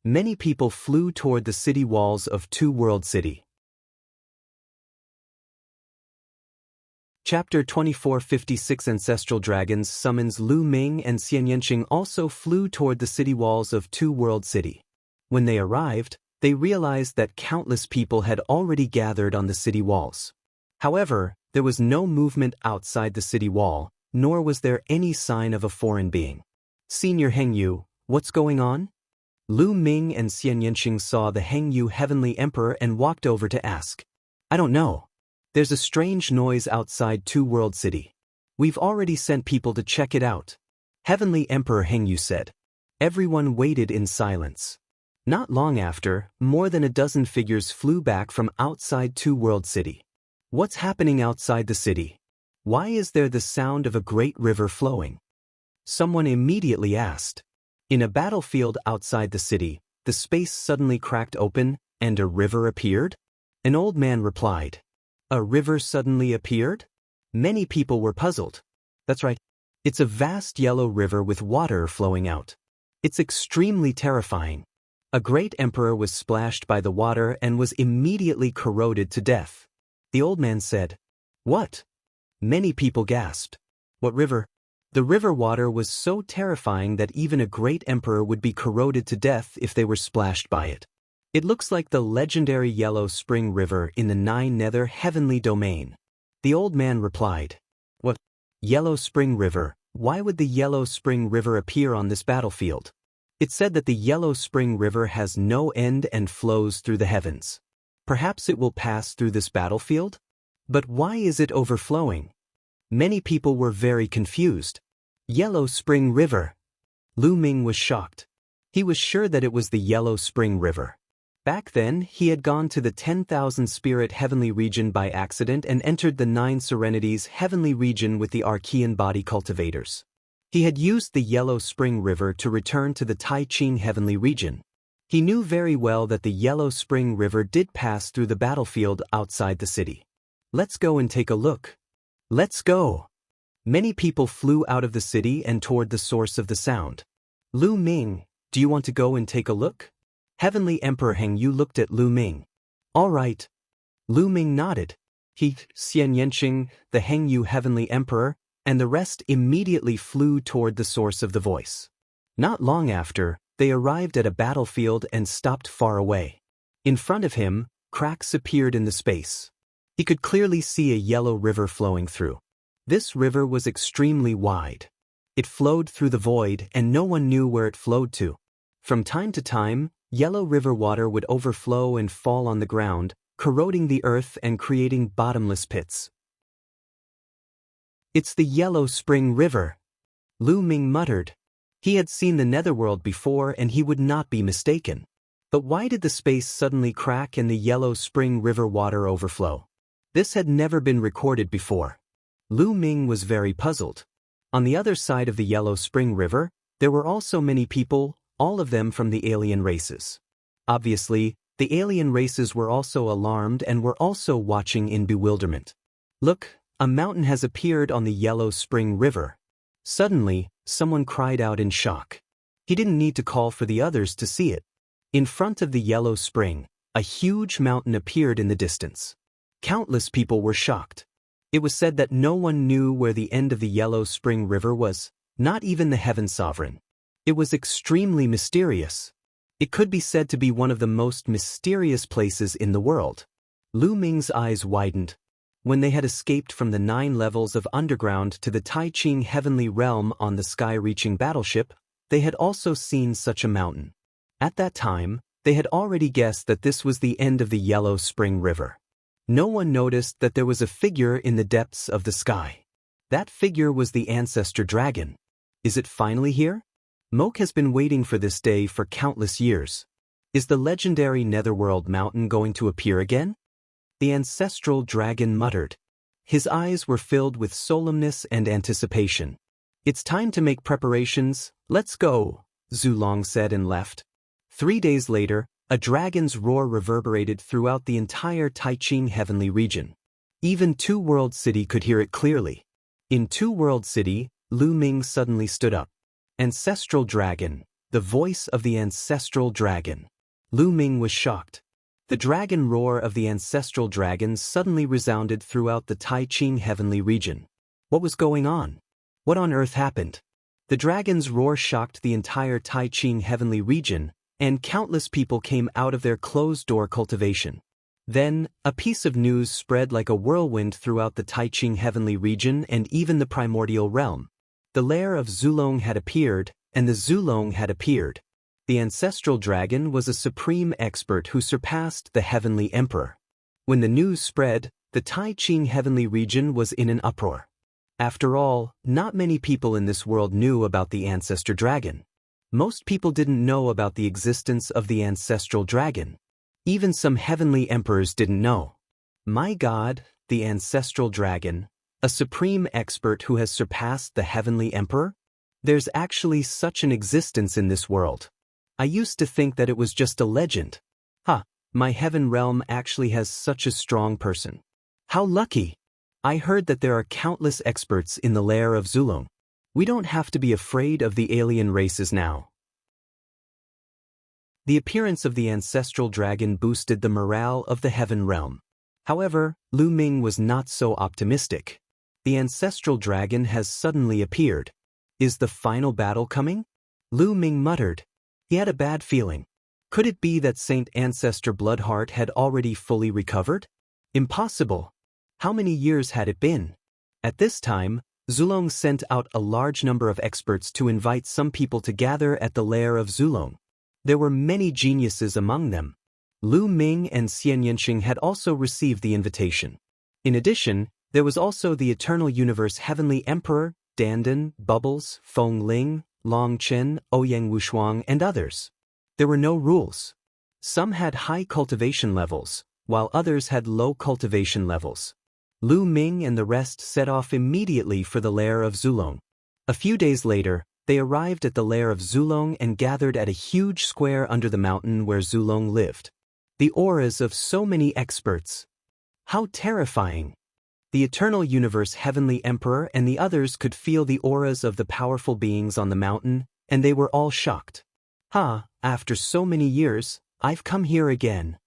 Many people flew toward the city walls of Two World City. Chapter 2456 Ancestral Dragons summons Lu Ming and Xianxia also flew toward the city walls of Two World City. When they arrived, they realized that countless people had already gathered on the city walls. However, there was no movement outside the city wall, nor was there any sign of a foreign being. "Senior Hengyu, what's going on?" Lu Ming and Xianxia saw the Hengyu Heavenly Emperor and walked over to ask. "I don't know. There's a strange noise outside Two World City. We've already sent people to check it out," Heavenly Emperor Hengyu said. Everyone waited in silence. Not long after, more than a dozen figures flew back from outside Two-World City. What's happening outside the city? Why is there the sound of a great river flowing? Someone immediately asked. In a battlefield outside the city, the space suddenly cracked open, and a river appeared? An old man replied. A river suddenly appeared? Many people were puzzled. That's right. It's a vast yellow river with water flowing out. It's extremely terrifying. A great emperor was splashed by the water and was immediately corroded to death. The old man said, What? Many people gasped. What river? The river water was so terrifying that even a great emperor would be corroded to death if they were splashed by it. It looks like the legendary Yellow Spring River in the Nine Nether Heavenly Domain. The old man replied. What? Yellow Spring River? Why would the Yellow Spring River appear on this battlefield? It said that the Yellow Spring River has no end and flows through the heavens. Perhaps it will pass through this battlefield? But why is it overflowing? Many people were very confused. Yellow Spring River. Lu Ming was shocked. He was sure that it was the Yellow Spring River. Back then, he had gone to the 10,000 Spirit Heavenly Region by accident and entered the 9 Serenities Heavenly Region with the Archean Body Cultivators. He had used the Yellow Spring River to return to the Tai Ching Heavenly Region. He knew very well that the Yellow Spring River did pass through the battlefield outside the city. Let's go and take a look. Let's go. Many people flew out of the city and toward the source of the sound. Lu Ming, do you want to go and take a look? Heavenly Emperor Heng Yu looked at Lu Ming. All right. Lu Ming nodded. He, Xianxia, the Heng Yu Heavenly Emperor, and the rest immediately flew toward the source of the voice. Not long after, they arrived at a battlefield and stopped far away. In front of him, cracks appeared in the space. He could clearly see a yellow river flowing through. This river was extremely wide. It flowed through the void and no one knew where it flowed to. From time to time, yellow river water would overflow and fall on the ground, corroding the earth and creating bottomless pits. It's the Yellow Spring River, Lu Ming muttered. He had seen the Netherworld before and he would not be mistaken. But why did the space suddenly crack and the Yellow Spring River water overflow? This had never been recorded before. Lu Ming was very puzzled. On the other side of the Yellow Spring River, there were also many people, all of them from the alien races. Obviously, the alien races were also alarmed and were also watching in bewilderment. Look, a mountain has appeared on the Yellow Spring River. Suddenly, someone cried out in shock. He didn't need to call for the others to see it. In front of the Yellow Spring, a huge mountain appeared in the distance. Countless people were shocked. It was said that no one knew where the end of the Yellow Spring River was, not even the Heaven Sovereign. It was extremely mysterious. It could be said to be one of the most mysterious places in the world. Lu Ming's eyes widened. When they had escaped from the 9 levels of underground to the Tai Ching Heavenly Realm on the sky-reaching battleship, they had also seen such a mountain. At that time, they had already guessed that this was the end of the Yellow Spring River. No one noticed that there was a figure in the depths of the sky. That figure was the ancestor dragon. Is it finally here? Moke has been waiting for this day for countless years. Is the legendary Netherworld mountain going to appear again? The ancestral dragon muttered. His eyes were filled with solemnness and anticipation. It's time to make preparations, let's go, Zulong said and left. 3 days later, a dragon's roar reverberated throughout the entire Tai Ching Heavenly Region. Even Two-World City could hear it clearly. In Two-World City, Lu Ming suddenly stood up. Ancestral dragon, the voice of the ancestral dragon. Lu Ming was shocked. The dragon roar of the ancestral dragon suddenly resounded throughout the Tai Ching Heavenly Region. What was going on? What on earth happened? The dragon's roar shocked the entire Tai Ching Heavenly Region, and countless people came out of their closed-door cultivation. Then, a piece of news spread like a whirlwind throughout the Tai Ching Heavenly Region and even the primordial realm. The lair of Zulong had appeared, and the Zulong had appeared. The ancestral dragon was a supreme expert who surpassed the Heavenly Emperor. When the news spread, the Tai Ching Heavenly Region was in an uproar. After all, not many people in this world knew about the ancestor dragon. Most people didn't know about the existence of the ancestral dragon. Even some heavenly emperors didn't know. My God, the ancestral dragon, a supreme expert who has surpassed the heavenly emperor? There's actually such an existence in this world. I used to think that it was just a legend. My heaven realm actually has such a strong person. How lucky! I heard that there are countless experts in the lair of Zulong. We don't have to be afraid of the alien races now. The appearance of the ancestral dragon boosted the morale of the heaven realm. However, Lu Ming was not so optimistic. The ancestral dragon has suddenly appeared. Is the final battle coming? Lu Ming muttered. He had a bad feeling. Could it be that Saint Ancestor Bloodheart had already fully recovered? Impossible. How many years had it been? At this time, Zulong sent out a large number of experts to invite some people to gather at the lair of Zulong. There were many geniuses among them. Lu Ming and Xianxia had also received the invitation. In addition, there was also the Eternal Universe Heavenly Emperor, Dandan, Bubbles, Feng Ling, Long Chen, Ouyang Wushuang, and others. There were no rules. Some had high cultivation levels, while others had low cultivation levels. Lu Ming and the rest set off immediately for the lair of Zulong. A few days later, they arrived at the lair of Zulong and gathered at a huge square under the mountain where Zulong lived. The auras of so many experts. How terrifying! The Eternal Universe Heavenly Emperor and the others could feel the auras of the powerful beings on the mountain, and they were all shocked. After so many years, I've come here again.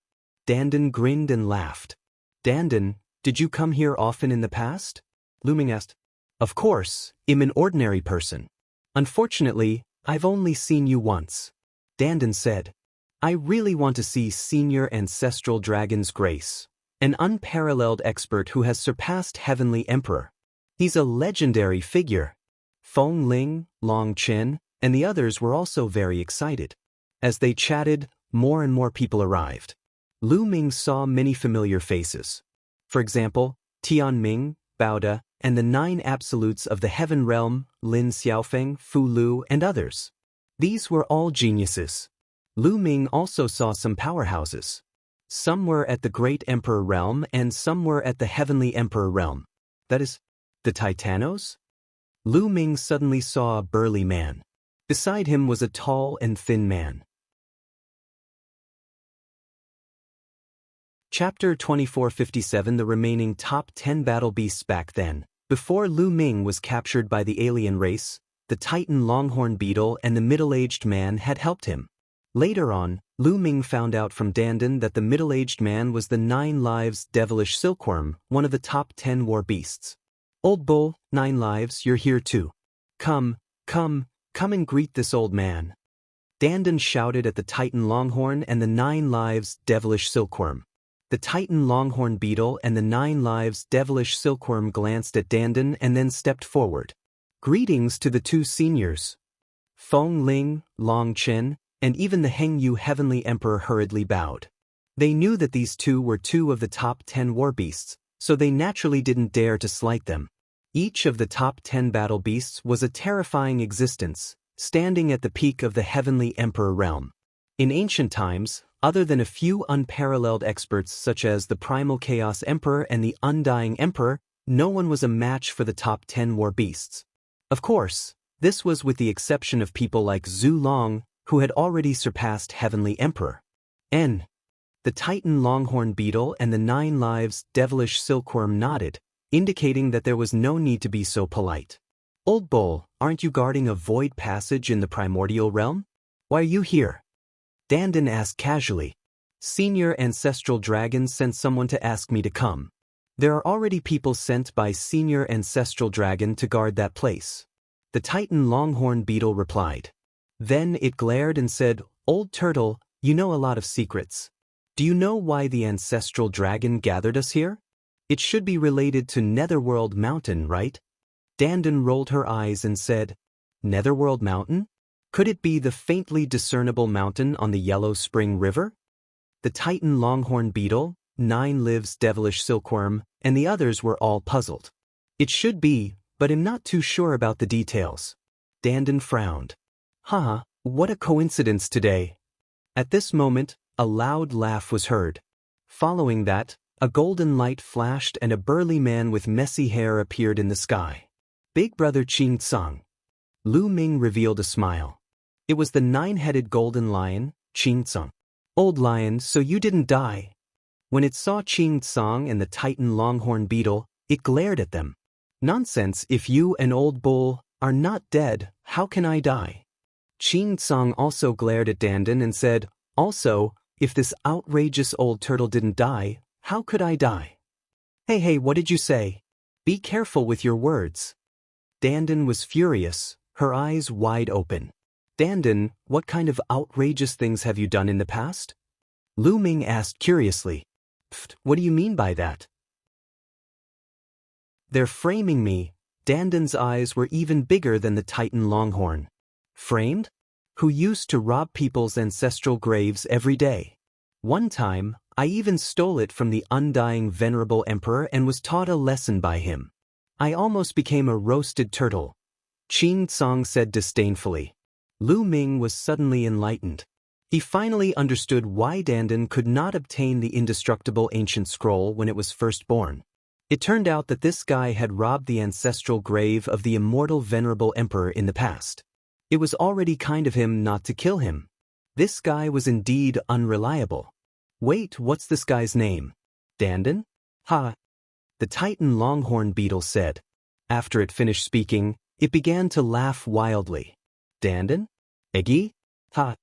Dandan grinned and laughed. Dandan, did you come here often in the past? Lu Ming asked. Of course, I'm an ordinary person. Unfortunately, I've only seen you once. Dandan said. I really want to see Senior Ancestral Dragon's Grace, an unparalleled expert who has surpassed Heavenly Emperor. He's a legendary figure. Feng Ling, Long Chen, and the others were also very excited. As they chatted, more and more people arrived. Lu Ming saw many familiar faces. For example, Tian Ming, Baoda, and the 9 absolutes of the heaven realm, Lin Xiaofeng, Fu Lu, and others. These were all geniuses. Lu Ming also saw some powerhouses. Some were at the Great Emperor realm and some were at the Heavenly Emperor realm. That is, the Titanos? Lu Ming suddenly saw a burly man. Beside him was a tall and thin man. Chapter 2457. The remaining top 10 battle beasts. Back then, before Lu Ming was captured by the alien race, the Titan Longhorn Beetle and the middle-aged man had helped him. Later on, Lu Ming found out from Dandan that the middle-aged man was the 9 Lives Devilish Silkworm, one of the top 10 war beasts. Old Bull, 9 Lives, you're here too. Come and greet this old man. Dandan shouted at the Titan Longhorn and the 9 Lives Devilish Silkworm. The Titan Longhorn Beetle and the 9 Lives Devilish Silkworm glanced at Dandan and then stepped forward. Greetings to the 2 seniors. Feng Ling, Long Chen, and even the Hengyu Heavenly Emperor hurriedly bowed. They knew that these 2 were 2 of the top 10 war beasts, so they naturally didn't dare to slight them. Each of the top 10 battle beasts was a terrifying existence, standing at the peak of the Heavenly Emperor realm. In ancient times, other than a few unparalleled experts such as the Primal Chaos Emperor and the Undying Emperor, no one was a match for the top 10 war beasts. Of course, this was with the exception of people like Zhu Long, who had already surpassed Heavenly Emperor. The Titan Longhorn Beetle and the 9 Lives Devilish Silkworm nodded, indicating that there was no need to be so polite. Old Bull, aren't you guarding a void passage in the primordial realm? Why are you here? Dandan asked casually. Senior Ancestral Dragon sent someone to ask me to come. There are already people sent by Senior Ancestral Dragon to guard that place. The Titan Longhorn Beetle replied. Then it glared and said, Old Turtle, you know a lot of secrets. Do you know why the Ancestral Dragon gathered us here? It should be related to Netherworld Mountain, right? Dandan rolled her eyes and said, Netherworld Mountain? Could it be the faintly discernible mountain on the Yellow Spring River? The Titan Longhorn Beetle, 9 Lives Devilish Silkworm, and the others were all puzzled. It should be, but I'm not too sure about the details. Dandan frowned. What a coincidence today. At this moment, a loud laugh was heard. Following that, a golden light flashed and a burly man with messy hair appeared in the sky. Big Brother Qing Tsang. Lu Ming revealed a smile. It was the nine-headed golden lion, Qing Tsang. Old lion, so you didn't die. When it saw Qing Tsang and the Titan longhorn beetle, it glared at them. Nonsense, if you, an old bull, are not dead, how can I die? Qing Tsang also glared at Dandan and said, also, if this outrageous old turtle didn't die, how could I die? Hey, what did you say? Be careful with your words. Dandan was furious, her eyes wide open. Dandan, what kind of outrageous things have you done in the past? Lu Ming asked curiously. What do you mean by that? They're framing me. Dandan's eyes were even bigger than the Titan longhorn. Framed? Who used to rob people's ancestral graves every day. One time, I even stole it from the undying venerable emperor and was taught a lesson by him. I almost became a roasted turtle. Qing Tsang said disdainfully. Lu Ming was suddenly enlightened. He finally understood why Dandan could not obtain the indestructible ancient scroll when it was first born. It turned out that this guy had robbed the ancestral grave of the immortal venerable emperor in the past. It was already kind of him not to kill him. This guy was indeed unreliable. Wait, what's this guy's name? Dandan? Ha! The Titan longhorn beetle said. After it finished speaking, it began to laugh wildly. Dandan? Eggy? Ha!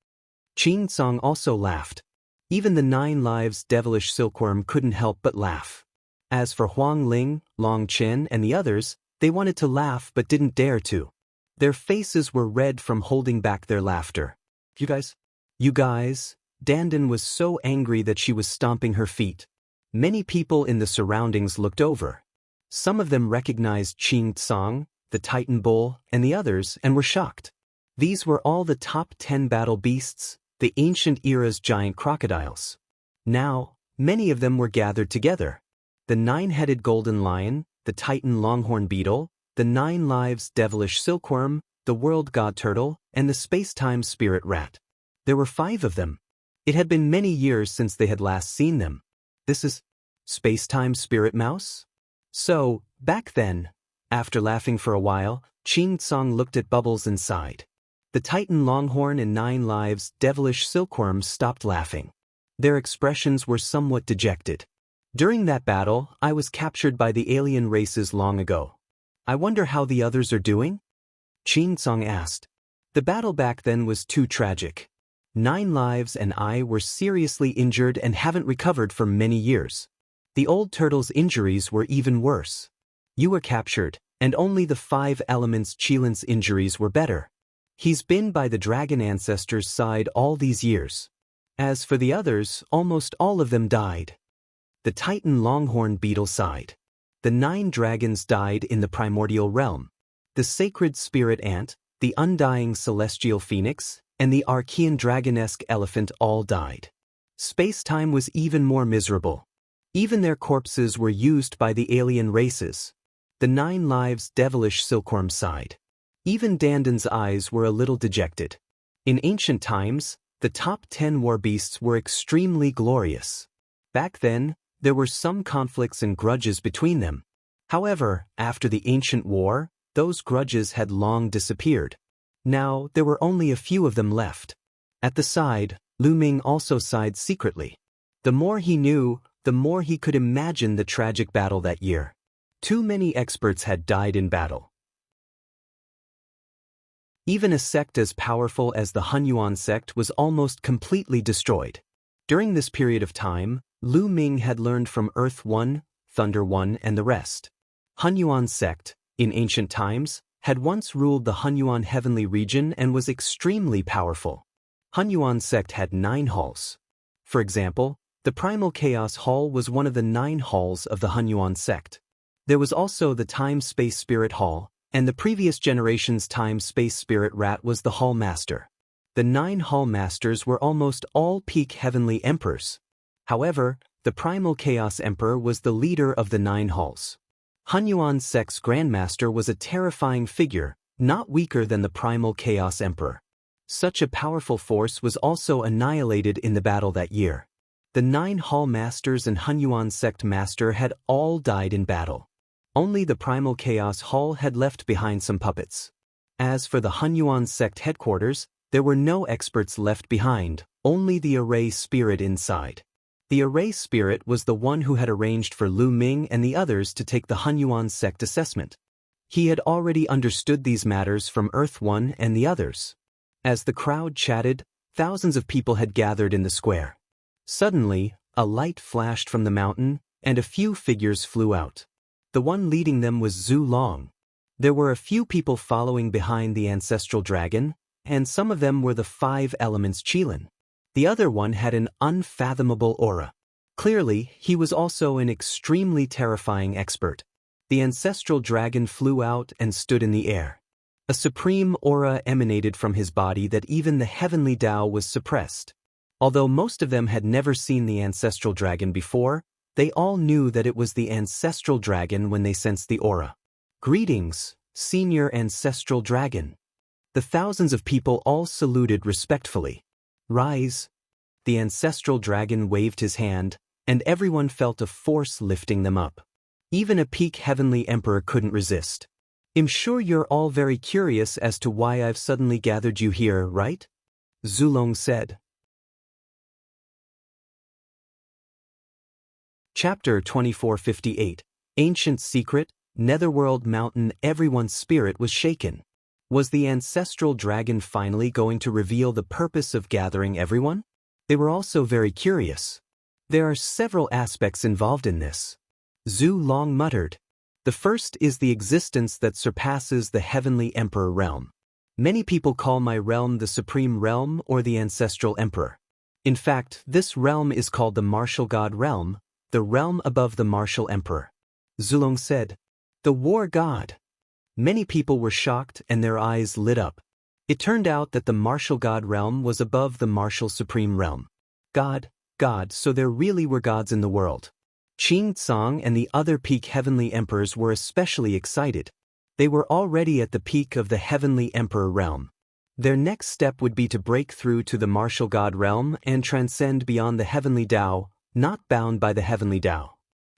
Qing Tsang also laughed. Even the 9 lives devilish silkworm couldn't help but laugh. As for Wang Lin, Long Chen, and the others, they wanted to laugh but didn't dare to. Their faces were red from holding back their laughter. You guys, Dandan was so angry that she was stomping her feet. Many people in the surroundings looked over. Some of them recognized Qing Tsang, the Titan bull, and the others, and were shocked. These were all the top 10 battle beasts, the ancient era's giant crocodiles. Now, many of them were gathered together. The 9-headed golden lion, the Titan longhorn beetle, the 9 lives devilish silkworm, the world god turtle, and the space-time spirit rat. There were 5 of them. It had been many years since they had last seen them. This is space-time spirit mouse? So, back then, after laughing for a while, Qing Tsang looked at Bubbles and sighed. The Titan longhorn and 9 lives devilish silkworm stopped laughing. Their expressions were somewhat dejected. During that battle, I was captured by the alien races long ago. I wonder how the others are doing? Qing Tsang asked. The battle back then was too tragic. 9 lives and I were seriously injured and haven't recovered for many years. The old turtle's injuries were even worse. You were captured, and only the 5 elements Qilin's injuries were better. He's been by the dragon ancestors' side all these years. As for the others, almost all of them died. The Titan longhorn beetle sighed. The 9 dragons died in the primordial realm. The sacred spirit ant, the undying celestial phoenix, and the Archean dragonesque elephant all died. Space-time was even more miserable. Even their corpses were used by the alien races. The 9 lives devilish silkworm sighed. Even Dandan's eyes were a little dejected. In ancient times, the top 10 war beasts were extremely glorious. Back then, there were some conflicts and grudges between them. However, after the ancient war, those grudges had long disappeared. Now, there were only a few of them left. At the side, Lu Ming also sighed secretly. The more he knew, the more he could imagine the tragic battle that year. Too many experts had died in battle. Even a sect as powerful as the Hunyuan sect was almost completely destroyed. During this period of time, Lu Ming had learned from Earth One, Thunder One, and the rest. Hunyuan sect, in ancient times, had once ruled the Hunyuan heavenly region and was extremely powerful. Hunyuan sect had 9 halls. For example, the Primal Chaos Hall was one of the 9 halls of the Hunyuan sect. There was also the Time-Space Spirit Hall, and the previous generation's Time-Space Spirit Rat was the Hall Master. The 9 Hall Masters were almost all peak heavenly emperors. However, the Primal Chaos Emperor was the leader of the 9 halls. Hunyuan sect's Grandmaster was a terrifying figure, not weaker than the Primal Chaos Emperor. Such a powerful force was also annihilated in the battle that year. The 9 Hall Masters and Hunyuan Sect Master had all died in battle. Only the Primal Chaos Hall had left behind some puppets. As for the Hunyuan Sect headquarters, there were no experts left behind, only the Array Spirit inside. The Array Spirit was the one who had arranged for Lu Ming and the others to take the Hunyuan Sect assessment. He had already understood these matters from Earth One and the others. As the crowd chatted, thousands of people had gathered in the square. Suddenly, a light flashed from the mountain, and a few figures flew out. The one leading them was Zhu Long. There were a few people following behind the ancestral dragon, and some of them were the 5 elements Qilin. The other one had an unfathomable aura. Clearly, he was also an extremely terrifying expert. The ancestral dragon flew out and stood in the air. A supreme aura emanated from his body that even the heavenly Tao was suppressed. Although most of them had never seen the ancestral dragon before, they all knew that it was the ancestral dragon when they sensed the aura. Greetings, Senior Ancestral Dragon. The thousands of people all saluted respectfully. Rise. The ancestral dragon waved his hand, and everyone felt a force lifting them up. Even a peak heavenly emperor couldn't resist. I'm sure you're all very curious as to why I've suddenly gathered you here, right? Zulong said. Chapter 2458. Ancient Secret, Netherworld Mountain. Everyone's spirit was shaken. Was the ancestral dragon finally going to reveal the purpose of gathering everyone? They were also very curious. There are several aspects involved in this. Zhu Long muttered. The first is the existence that surpasses the Heavenly Emperor realm. Many people call my realm the Supreme Realm or the Ancestral Emperor. In fact, this realm is called the Martial God Realm, the realm above the Martial Emperor. Zulong said. The War God. Many people were shocked and their eyes lit up. It turned out that the Martial God Realm was above the Martial Supreme Realm. God, so there really were gods in the world. Qing Tsang and the other peak heavenly emperors were especially excited. They were already at the peak of the Heavenly Emperor realm. Their next step would be to break through to the Martial God realm and transcend beyond the Heavenly Tao, not bound by the Heavenly Tao.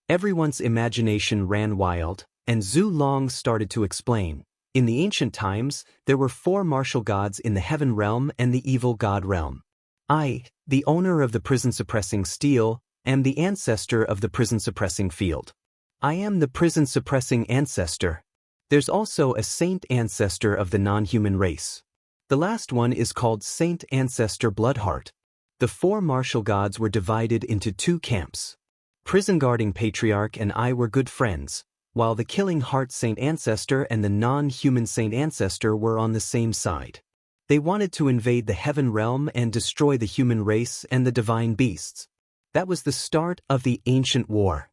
Everyone's imagination ran wild, and Zhu Long started to explain. In the ancient times, there were 4 martial gods in the Heaven realm and the Evil God realm. I, the owner of the prison-suppressing steel, am the ancestor of the prison-suppressing field. I am the prison-suppressing ancestor. There's also a saint ancestor of the non-human race. The last one is called Saint Ancestor Bloodheart. The 4 martial gods were divided into 2 camps. Prison-guarding Patriarch and I were good friends, while the Killing Heart Saint Ancestor and the non-human Saint Ancestor were on the same side. They wanted to invade the Heaven realm and destroy the human race and the divine beasts. That was the start of the ancient war.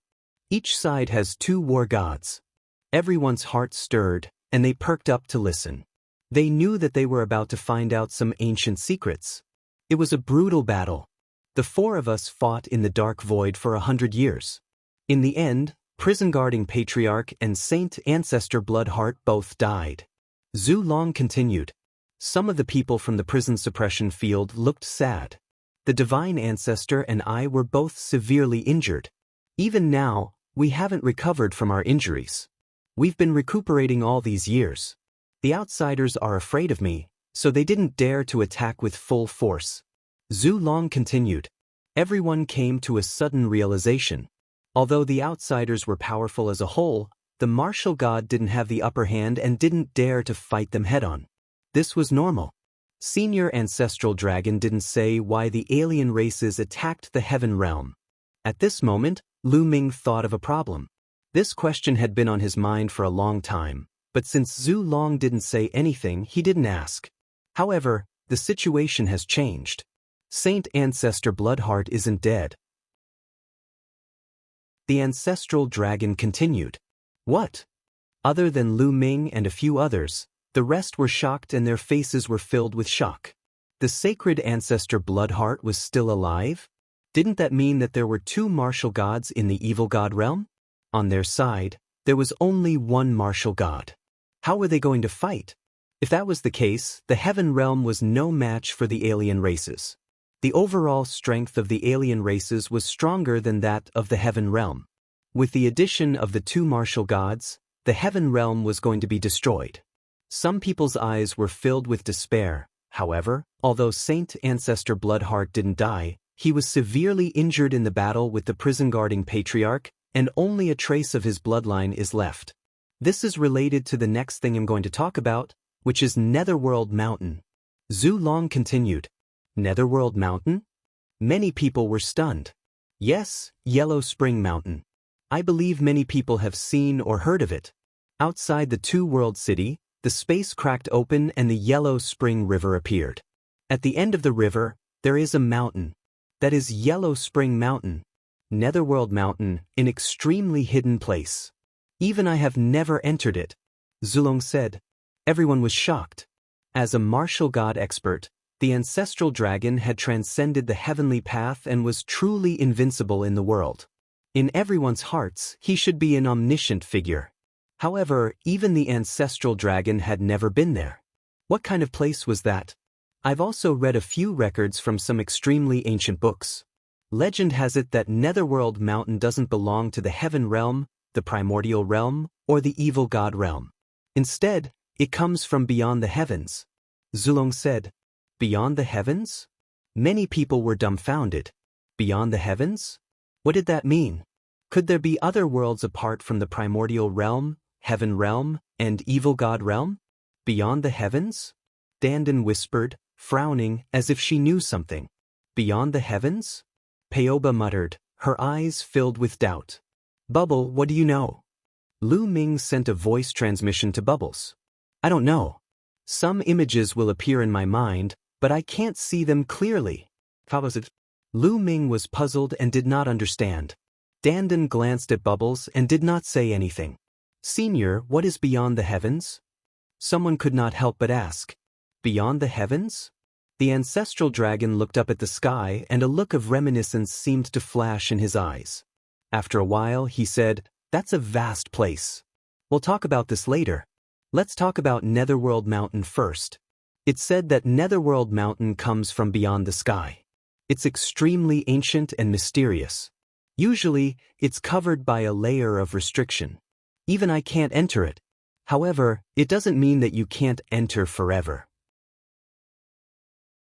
Each side has 2 war gods. Everyone's heart stirred, and they perked up to listen. They knew that they were about to find out some ancient secrets. It was a brutal battle. The 4 of us fought in the dark void for 100 years. In the end, prison-guarding Patriarch and Saint Ancestor Bloodheart both died. Zhu Long continued. Some of the people from the prison suppression field looked sad. The Divine Ancestor and I were both severely injured. Even now, we haven't recovered from our injuries. We've been recuperating all these years. The outsiders are afraid of me, so they didn't dare to attack with full force. Zhu Long continued. Everyone came to a sudden realization. Although the outsiders were powerful as a whole, the martial god didn't have the upper hand and didn't dare to fight them head-on. This was normal. Senior Ancestral Dragon didn't say why the alien races attacked the Heaven realm. At this moment, Lu Ming thought of a problem. This question had been on his mind for a long time, but since Zhu Long didn't say anything, he didn't ask. However, the situation has changed. Saint Ancestor Bloodheart isn't dead. The Ancestral Dragon continued. What? Other than Lu Ming and a few others, the rest were shocked and their faces were filled with shock. The sacred ancestor Bloodheart was still alive? Didn't that mean that there were 2 martial gods in the evil god realm? On their side, there was only one martial god. How were they going to fight? If that was the case, the heaven realm was no match for the alien races. The overall strength of the alien races was stronger than that of the heaven realm. With the addition of the two martial gods, the heaven realm was going to be destroyed. Some people's eyes were filled with despair. However, although Saint Ancestor Bloodheart didn't die, he was severely injured in the battle with the prison-guarding patriarch, and only a trace of his bloodline is left. This is related to the next thing I'm going to talk about, which is Netherworld Mountain. Zhu Long continued. Netherworld Mountain? Many people were stunned. Yes, Yellow Spring Mountain. I believe many people have seen or heard of it. Outside the two-world city, the space cracked open and the Yellow Spring River appeared. At the end of the river, there is a mountain. That is Yellow Spring Mountain. Netherworld Mountain, an extremely hidden place. Even I have never entered it, Zulong said. Everyone was shocked. As a martial god expert, the ancestral dragon had transcended the heavenly path and was truly invincible in the world. In everyone's hearts, he should be an omniscient figure. However, even the ancestral dragon had never been there. What kind of place was that? I've also read a few records from some extremely ancient books. Legend has it that Netherworld Mountain doesn't belong to the heaven realm, the primordial realm, or the evil god realm. Instead, it comes from beyond the heavens. Zulong said. Beyond the heavens? Many people were dumbfounded. Beyond the heavens? What did that mean? Could there be other worlds apart from the primordial realm, heaven realm, and evil god realm? Beyond the heavens? Dandan whispered, frowning as if she knew something. Beyond the heavens? Peoba muttered, her eyes filled with doubt. Bubble, what do you know? Lu Ming sent a voice transmission to Bubbles. I don't know. Some images will appear in my mind, but I can't see them clearly. How was it? Lu Ming was puzzled and did not understand. Dandan glanced at Bubbles and did not say anything. Senior, what is beyond the heavens? Someone could not help but ask. Beyond the heavens? The ancestral dragon looked up at the sky and a look of reminiscence seemed to flash in his eyes. After a while, he said, That's a vast place. We'll talk about this later. Let's talk about Netherworld Mountain first. It's said that Netherworld Mountain comes from beyond the sky. It's extremely ancient and mysterious. Usually, it's covered by a layer of restriction. Even I can't enter it. However, it doesn't mean that you can't enter forever.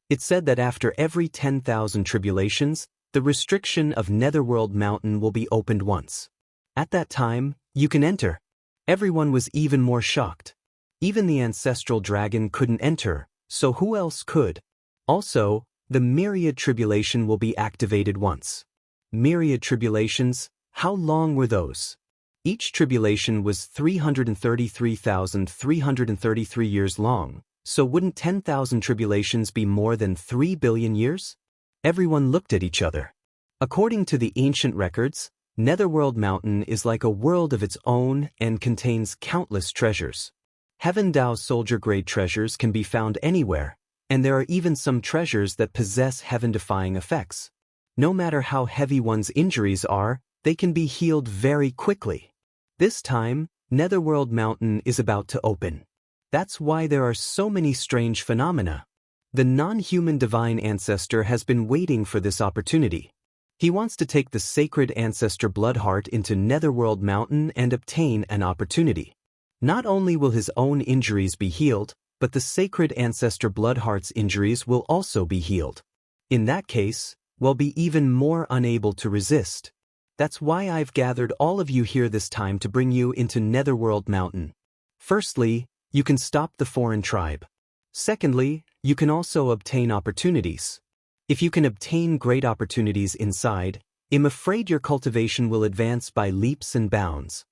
It's said that after every 10,000 tribulations, the restriction of Netherworld Mountain will be opened once. At that time, you can enter. Everyone was even more shocked. Even the ancestral dragon couldn't enter, so who else could? Also, the myriad tribulation will be activated once. Myriad tribulations, how long were those? Each tribulation was 333,333 years long, so wouldn't 10,000 tribulations be more than 3 billion years? Everyone looked at each other. According to the ancient records, Netherworld Mountain is like a world of its own and contains countless treasures. Heaven Dao soldier-grade treasures can be found anywhere, and there are even some treasures that possess heaven-defying effects. No matter how heavy one's injuries are, they can be healed very quickly. This time, Netherworld Mountain is about to open. That's why there are so many strange phenomena. The non-human divine ancestor has been waiting for this opportunity. He wants to take the sacred ancestor Bloodheart into Netherworld Mountain and obtain an opportunity. Not only will his own injuries be healed, but the sacred ancestor Bloodheart's injuries will also be healed. In that case, we'll be even more unable to resist. That's why I've gathered all of you here this time to bring you into Netherworld Mountain. Firstly, you can stop the foreign tribe. Secondly, you can also obtain opportunities. If you can obtain great opportunities inside, I'm afraid your cultivation will advance by leaps and bounds.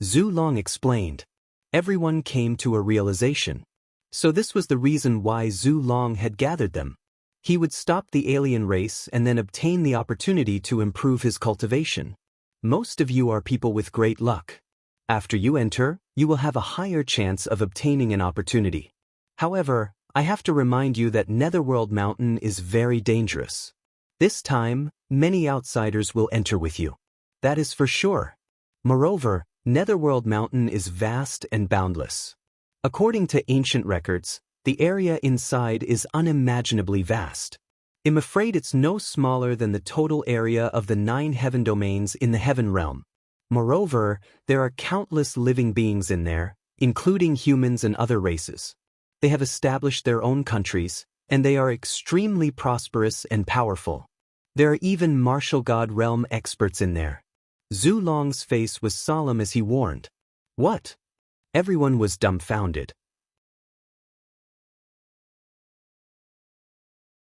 Zhu Long explained. Everyone came to a realization. So this was the reason why Zhu Long had gathered them. He would stop the alien race and then obtain the opportunity to improve his cultivation. Most of you are people with great luck. After you enter, you will have a higher chance of obtaining an opportunity. However, I have to remind you that Netherworld Mountain is very dangerous. This time, many outsiders will enter with you. That is for sure. Moreover, Netherworld Mountain is vast and boundless. According to ancient records, the area inside is unimaginably vast. I'm afraid it's no smaller than the total area of the 9 heaven domains in the heaven realm. Moreover, there are countless living beings in there, including humans and other races. They have established their own countries, and they are extremely prosperous and powerful. There are even martial god realm experts in there. Zhu Long's face was solemn as he warned. What? Everyone was dumbfounded.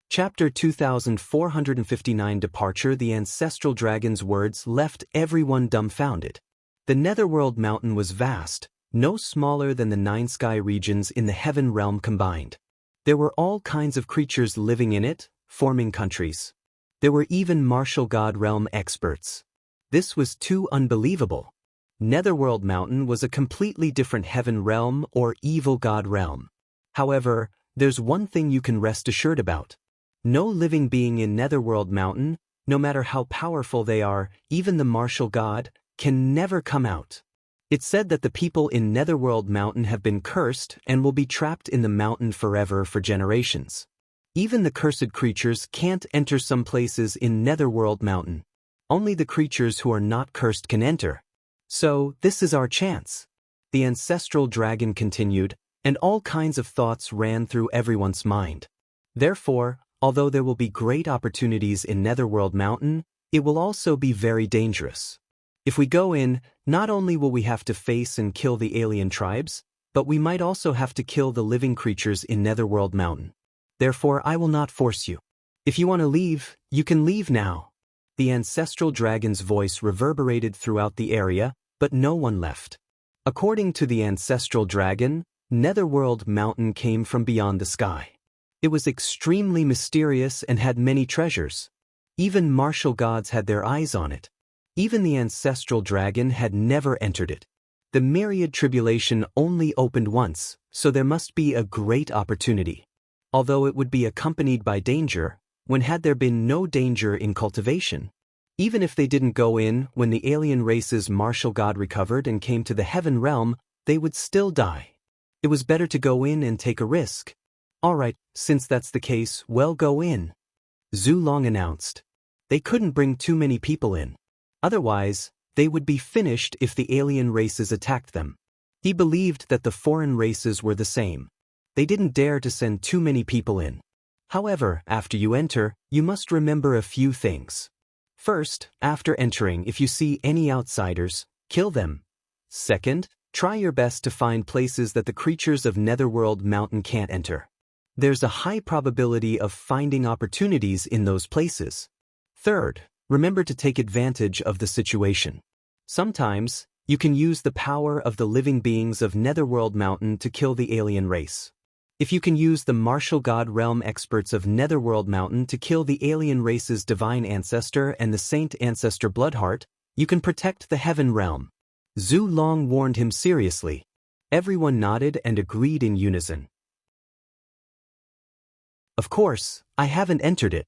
Chapter 2459 Departure. The ancestral dragon's words left everyone dumbfounded. The Netherworld mountain was vast, no smaller than the 9 sky regions in the heaven realm combined. There were all kinds of creatures living in it, forming countries. There were even martial god realm experts. This was too unbelievable. Netherworld mountain was a completely different heaven realm or evil god realm. However, there's one thing you can rest assured about. No living being in Netherworld mountain, no matter how powerful they are, even the martial god, can never come out. It's said that the people in Netherworld mountain have been cursed and will be trapped in the mountain forever for generations. Even the cursed creatures can't enter some places in Netherworld mountain. Only the creatures who are not cursed can enter. So, this is our chance. The ancestral dragon continued, and all kinds of thoughts ran through everyone's mind. Therefore, although there will be great opportunities in Netherworld mountain, it will also be very dangerous. If we go in, not only will we have to face and kill the alien tribes, but we might also have to kill the living creatures in Netherworld mountain. Therefore, I will not force you. If you want to leave, you can leave now. The ancestral dragon's voice reverberated throughout the area, but no one left. According to the ancestral dragon, Netherworld mountain came from beyond the sky. It was extremely mysterious and had many treasures. Even martial gods had their eyes on it. Even the ancestral dragon had never entered it. The myriad tribulation only opened once, so there must be a great opportunity. Although it would be accompanied by danger, when had there been no danger in cultivation? Even if they didn't go in, when the alien race's martial god recovered and came to the heaven realm, they would still die. It was better to go in and take a risk. Alright, since that's the case, well, go in. Zhu Long announced. They couldn't bring too many people in. Otherwise, they would be finished if the alien races attacked them. He believed that the foreign races were the same. They didn't dare to send too many people in. However, after you enter, you must remember a few things. First, after entering, if you see any outsiders, kill them. Second, try your best to find places that the creatures of Netherworld mountain can't enter. There's a high probability of finding opportunities in those places. Third, remember to take advantage of the situation. Sometimes, you can use the power of the living beings of Netherworld mountain to kill the alien race. If you can use the martial god realm experts of Netherworld mountain to kill the alien race's divine ancestor and the saint ancestor Bloodheart, you can protect the heaven realm. Zhu Long warned him seriously. Everyone nodded and agreed in unison. Of course, I haven't entered it.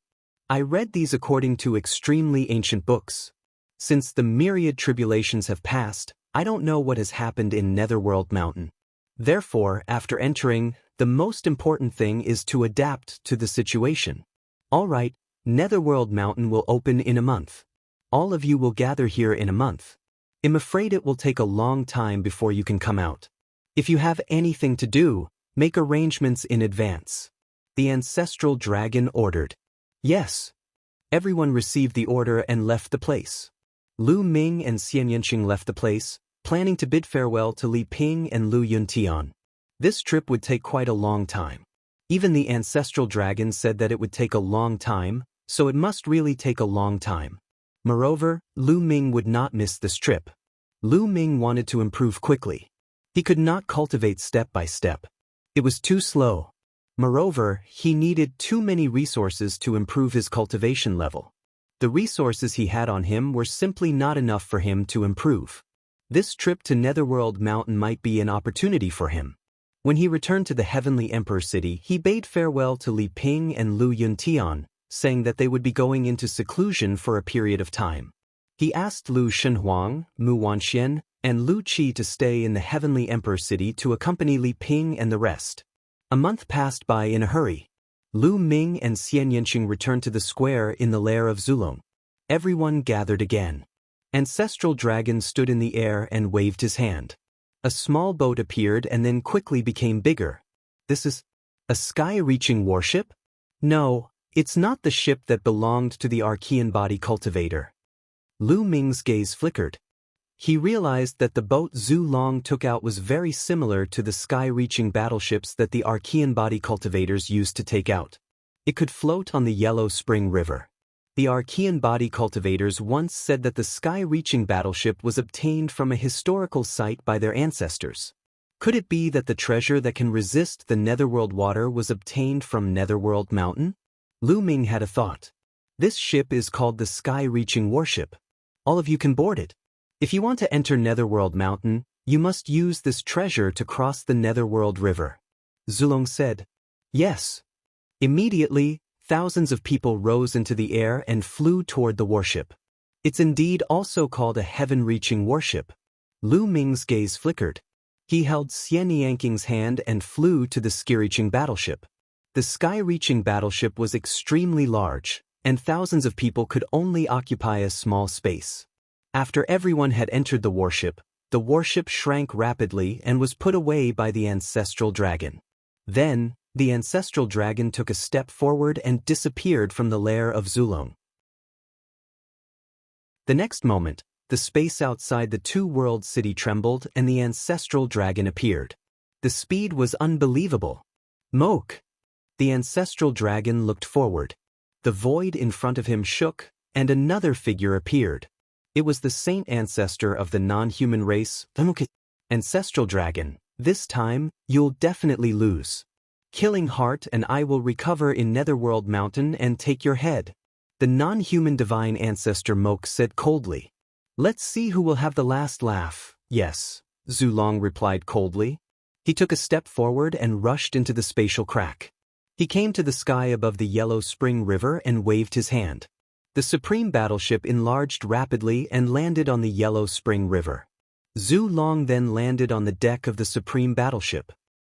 I read these according to extremely ancient books. Since the myriad tribulations have passed, I don't know what has happened in Netherworld mountain. Therefore, after entering, the most important thing is to adapt to the situation. Alright, Netherworld mountain will open in a month. All of you will gather here in a month. I'm afraid it will take a long time before you can come out. If you have anything to do, make arrangements in advance. The ancestral dragon ordered. Yes. Everyone received the order and left the place. Lu Ming and Xianxia left the place, planning to bid farewell to Li Ping and Lu Yuntian. This trip would take quite a long time. Even the ancestral dragon said that it would take a long time, so it must really take a long time. Moreover, Lu Ming would not miss this trip. Lu Ming wanted to improve quickly. He could not cultivate step by step. It was too slow. Moreover, he needed too many resources to improve his cultivation level. The resources he had on him were simply not enough for him to improve. This trip to Netherworld mountain might be an opportunity for him. When he returned to the Heavenly Emperor city, he bade farewell to Li Ping and Lu Yuntian, saying that they would be going into seclusion for a period of time. He asked Lu Shenhuang, Mu Wanxian, and Lu Qi to stay in the Heavenly Emperor City to accompany Li Ping and the rest. A month passed by in a hurry. Lu Ming and Xianxia returned to the square in the lair of Zulong. Everyone gathered again. Ancestral Dragon stood in the air and waved his hand. A small boat appeared and then quickly became bigger. This is a sky-reaching warship? No, it's not the ship that belonged to the Archean body cultivator. Lu Ming's gaze flickered. He realized that the boat Zhu Long took out was very similar to the sky-reaching battleships that the Archean body cultivators used to take out. It could float on the Yellow Spring River. The Archean body cultivators once said that the sky-reaching battleship was obtained from a historical site by their ancestors. Could it be that the treasure that can resist the Netherworld water was obtained from Netherworld Mountain? Lu Ming had a thought. This ship is called the Sky-Reaching Warship. All of you can board it. If you want to enter Netherworld Mountain, you must use this treasure to cross the Netherworld River. Zulong said. Yes. Immediately, thousands of people rose into the air and flew toward the warship. It's indeed also called a heaven-reaching warship. Lu Ming's gaze flickered. He held Xianxia hand and flew to the sky-reaching battleship. The sky-reaching battleship was extremely large, and thousands of people could only occupy a small space. After everyone had entered the warship shrank rapidly and was put away by the ancestral dragon. Then, the ancestral dragon took a step forward and disappeared from the lair of Zulong. The next moment, the space outside the two-world city trembled and the ancestral dragon appeared. The speed was unbelievable. Moke! The ancestral dragon looked forward. The void in front of him shook, and another figure appeared. It was the saint ancestor of the non-human race, Ancestral Dragon. This time, you'll definitely lose. Killing Heart and I will recover in Netherworld Mountain and take your head. The non-human divine ancestor Moke said coldly. Let's see who will have the last laugh. Yes, Zulong replied coldly. He took a step forward and rushed into the spatial crack. He came to the sky above the Yellow Spring River and waved his hand. The Supreme Battleship enlarged rapidly and landed on the Yellow Spring River. Zhu Long then landed on the deck of the Supreme Battleship.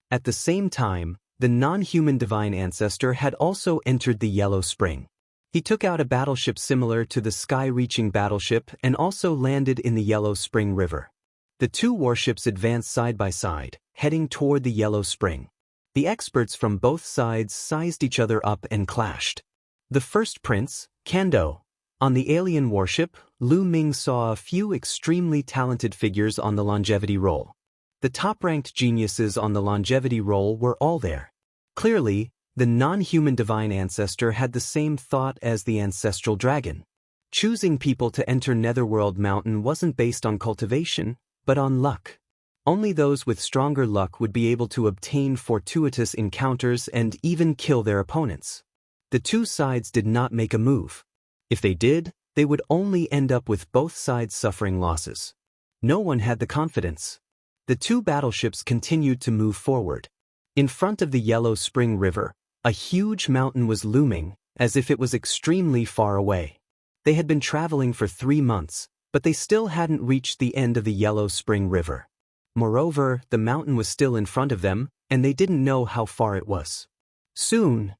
At the same time, the non-human divine ancestor had also entered the Yellow Spring. He took out a battleship similar to the sky-reaching battleship and also landed in the Yellow Spring River. The two warships advanced side by side, heading toward the Yellow Spring. The experts from both sides sized each other up and clashed. The first prince, Kando. On the alien warship, Lu Ming saw a few extremely talented figures on the longevity roll. The top-ranked geniuses on the longevity roll were all there. Clearly, the non-human divine ancestor had the same thought as the ancestral dragon. Choosing people to enter Netherworld Mountain wasn't based on cultivation, but on luck. Only those with stronger luck would be able to obtain fortuitous encounters and even kill their opponents. The two sides did not make a move. If they did, they would only end up with both sides suffering losses. No one had the confidence. The two battleships continued to move forward. In front of the Yellow Spring River, a huge mountain was looming, as if it was extremely far away. They had been traveling for 3 months, but they still hadn't reached the end of the Yellow Spring River. Moreover, the mountain was still in front of them, and they didn't know how far it was. Soon.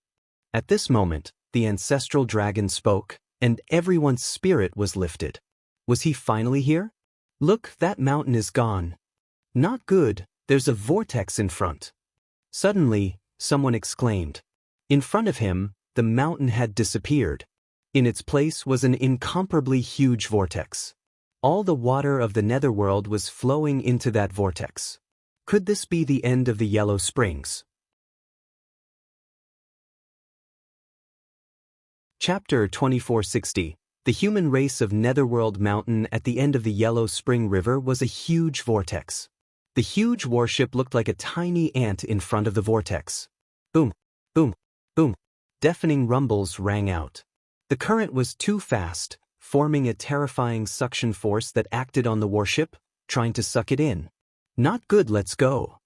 At this moment, the ancestral dragon spoke, and everyone's spirit was lifted. Was he finally here? Look, that mountain is gone. Not good, there's a vortex in front. Suddenly, someone exclaimed. In front of him, the mountain had disappeared. In its place was an incomparably huge vortex. All the water of the Netherworld was flowing into that vortex. Could this be the end of the Yellow Springs? Chapter 2460. The human race of Netherworld Mountain at the end of the Yellow Spring River was a huge vortex. The huge warship looked like a tiny ant in front of the vortex. Boom, boom, boom. Deafening rumbles rang out. The current was too fast, forming a terrifying suction force that acted on the warship, trying to suck it in. Not good, let's go.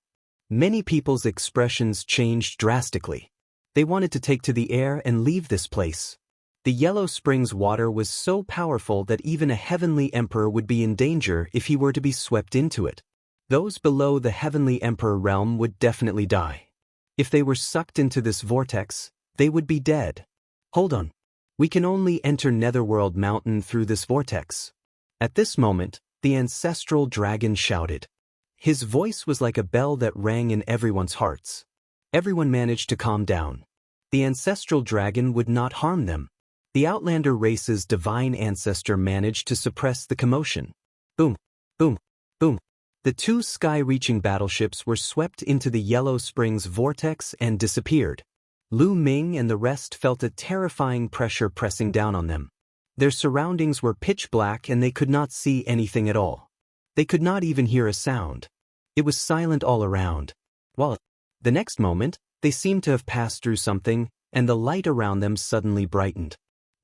Many people's expressions changed drastically. They wanted to take to the air and leave this place. The Yellow Springs water was so powerful that even a heavenly emperor would be in danger if he were to be swept into it. Those below the heavenly emperor realm would definitely die. If they were sucked into this vortex, they would be dead. Hold on. We can only enter Netherworld Mountain through this vortex. At this moment, the ancestral dragon shouted. His voice was like a bell that rang in everyone's hearts. Everyone managed to calm down. The ancestral dragon would not harm them. The Outlander race's divine ancestor managed to suppress the commotion. Boom, boom, boom. The two sky-reaching battleships were swept into the Yellow Springs vortex and disappeared. Lu Ming and the rest felt a terrifying pressure pressing down on them. Their surroundings were pitch black and they could not see anything at all. They could not even hear a sound. It was silent all around. Well, the next moment, they seemed to have passed through something, and the light around them suddenly brightened.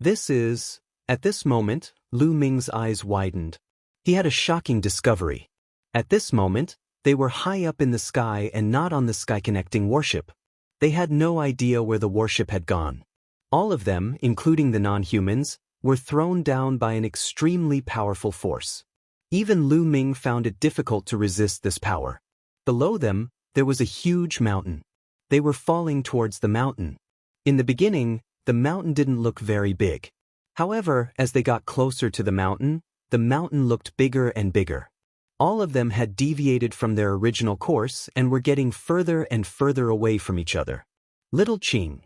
At this moment, Lu Ming's eyes widened. He had a shocking discovery. At this moment, they were high up in the sky and not on the sky-connecting warship. They had no idea where the warship had gone. All of them, including the non-humans, were thrown down by an extremely powerful force. Even Lu Ming found it difficult to resist this power. Below them, there was a huge mountain. They were falling towards the mountain. In the beginning, the mountain didn't look very big. However, as they got closer to the mountain looked bigger and bigger. All of them had deviated from their original course and were getting further and further away from each other. Little Qing.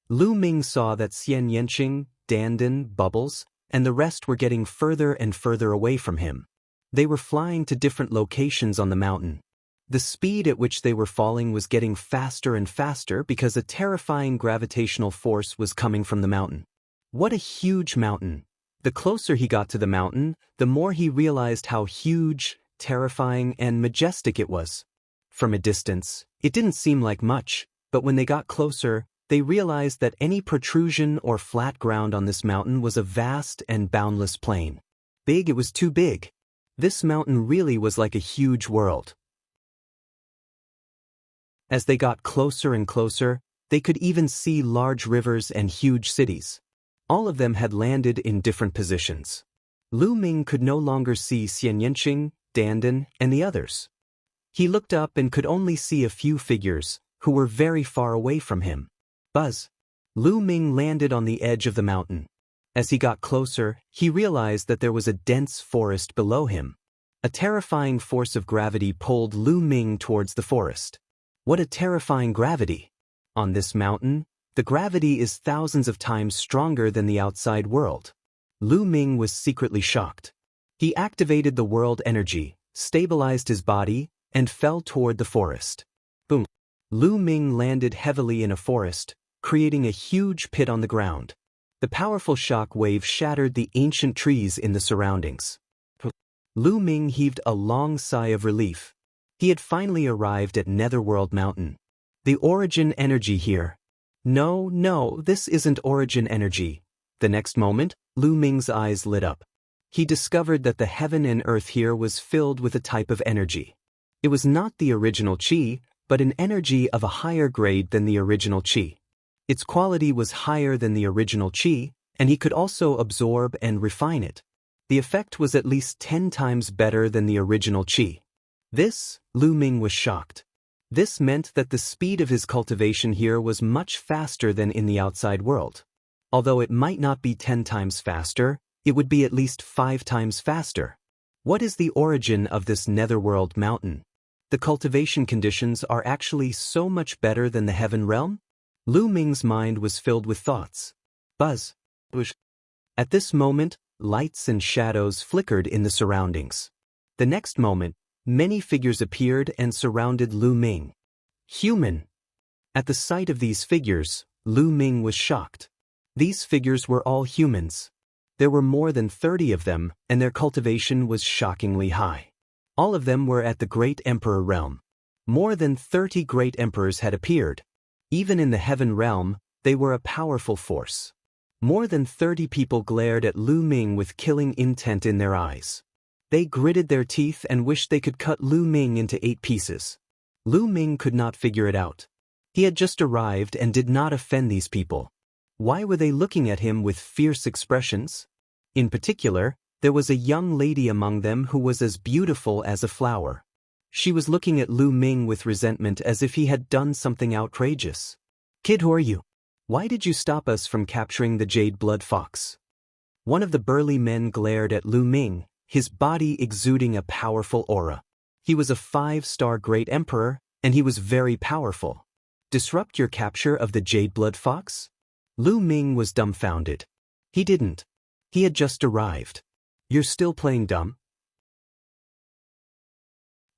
Lu Ming saw that Xianxia, Dandan, Bubbles, and the rest were getting further and further away from him. They were flying to different locations on the mountain. The speed at which they were falling was getting faster and faster because a terrifying gravitational force was coming from the mountain. What a huge mountain! The closer he got to the mountain, the more he realized how huge, terrifying, and majestic it was. From a distance, it didn't seem like much, but when they got closer, they realized that any protrusion or flat ground on this mountain was a vast and boundless plain. Big, it was too big. This mountain really was like a huge world. As they got closer and closer, they could even see large rivers and huge cities. All of them had landed in different positions. Lu Ming could no longer see Xianxia, Dandan, and the others. He looked up and could only see a few figures, who were very far away from him. Buzz. Lu Ming landed on the edge of the mountain. As he got closer, he realized that there was a dense forest below him. A terrifying force of gravity pulled Lu Ming towards the forest. What a terrifying gravity! On this mountain, the gravity is thousands of times stronger than the outside world. Lu Ming was secretly shocked. He activated the world energy, stabilized his body, and fell toward the forest. Boom! Lu Ming landed heavily in a forest, creating a huge pit on the ground. The powerful shock wave shattered the ancient trees in the surroundings. Lu Ming heaved a long sigh of relief. He had finally arrived at Netherworld Mountain. The origin energy here. No, this isn't origin energy. The next moment, Lu Ming's eyes lit up. He discovered that the heaven and earth here was filled with a type of energy. It was not the original qi, but an energy of a higher grade than the original qi. Its quality was higher than the original qi, and he could also absorb and refine it. The effect was at least 10 times better than the original qi. Lu Ming was shocked. This meant that the speed of his cultivation here was much faster than in the outside world. Although it might not be 10 times faster, it would be at least 5 times faster. What is the origin of this Netherworld Mountain? The cultivation conditions are actually so much better than the heaven realm? Lu Ming's mind was filled with thoughts. Buzz. Whoosh. At this moment, lights and shadows flickered in the surroundings. The next moment, many figures appeared and surrounded Lu Ming. Human. At the sight of these figures, Lu Ming was shocked. These figures were all humans. There were more than 30 of them, and their cultivation was shockingly high. All of them were at the Great Emperor realm. More than 30 great emperors had appeared. Even in the heaven realm, they were a powerful force. More than 30 people glared at Lu Ming with killing intent in their eyes. They gritted their teeth and wished they could cut Lu Ming into 8 pieces. Lu Ming could not figure it out. He had just arrived and did not offend these people. Why were they looking at him with fierce expressions? In particular, there was a young lady among them who was as beautiful as a flower. She was looking at Lu Ming with resentment as if he had done something outrageous. "Kid, who are you? Why did you stop us from capturing the jade blood fox?" One of the burly men glared at Lu Ming, his body exuding a powerful aura. He was a 5-star great emperor, and he was very powerful. "Disrupt your capture of the jade blood fox?" Lu Ming was dumbfounded. He didn't. He had just arrived. "You're still playing dumb?"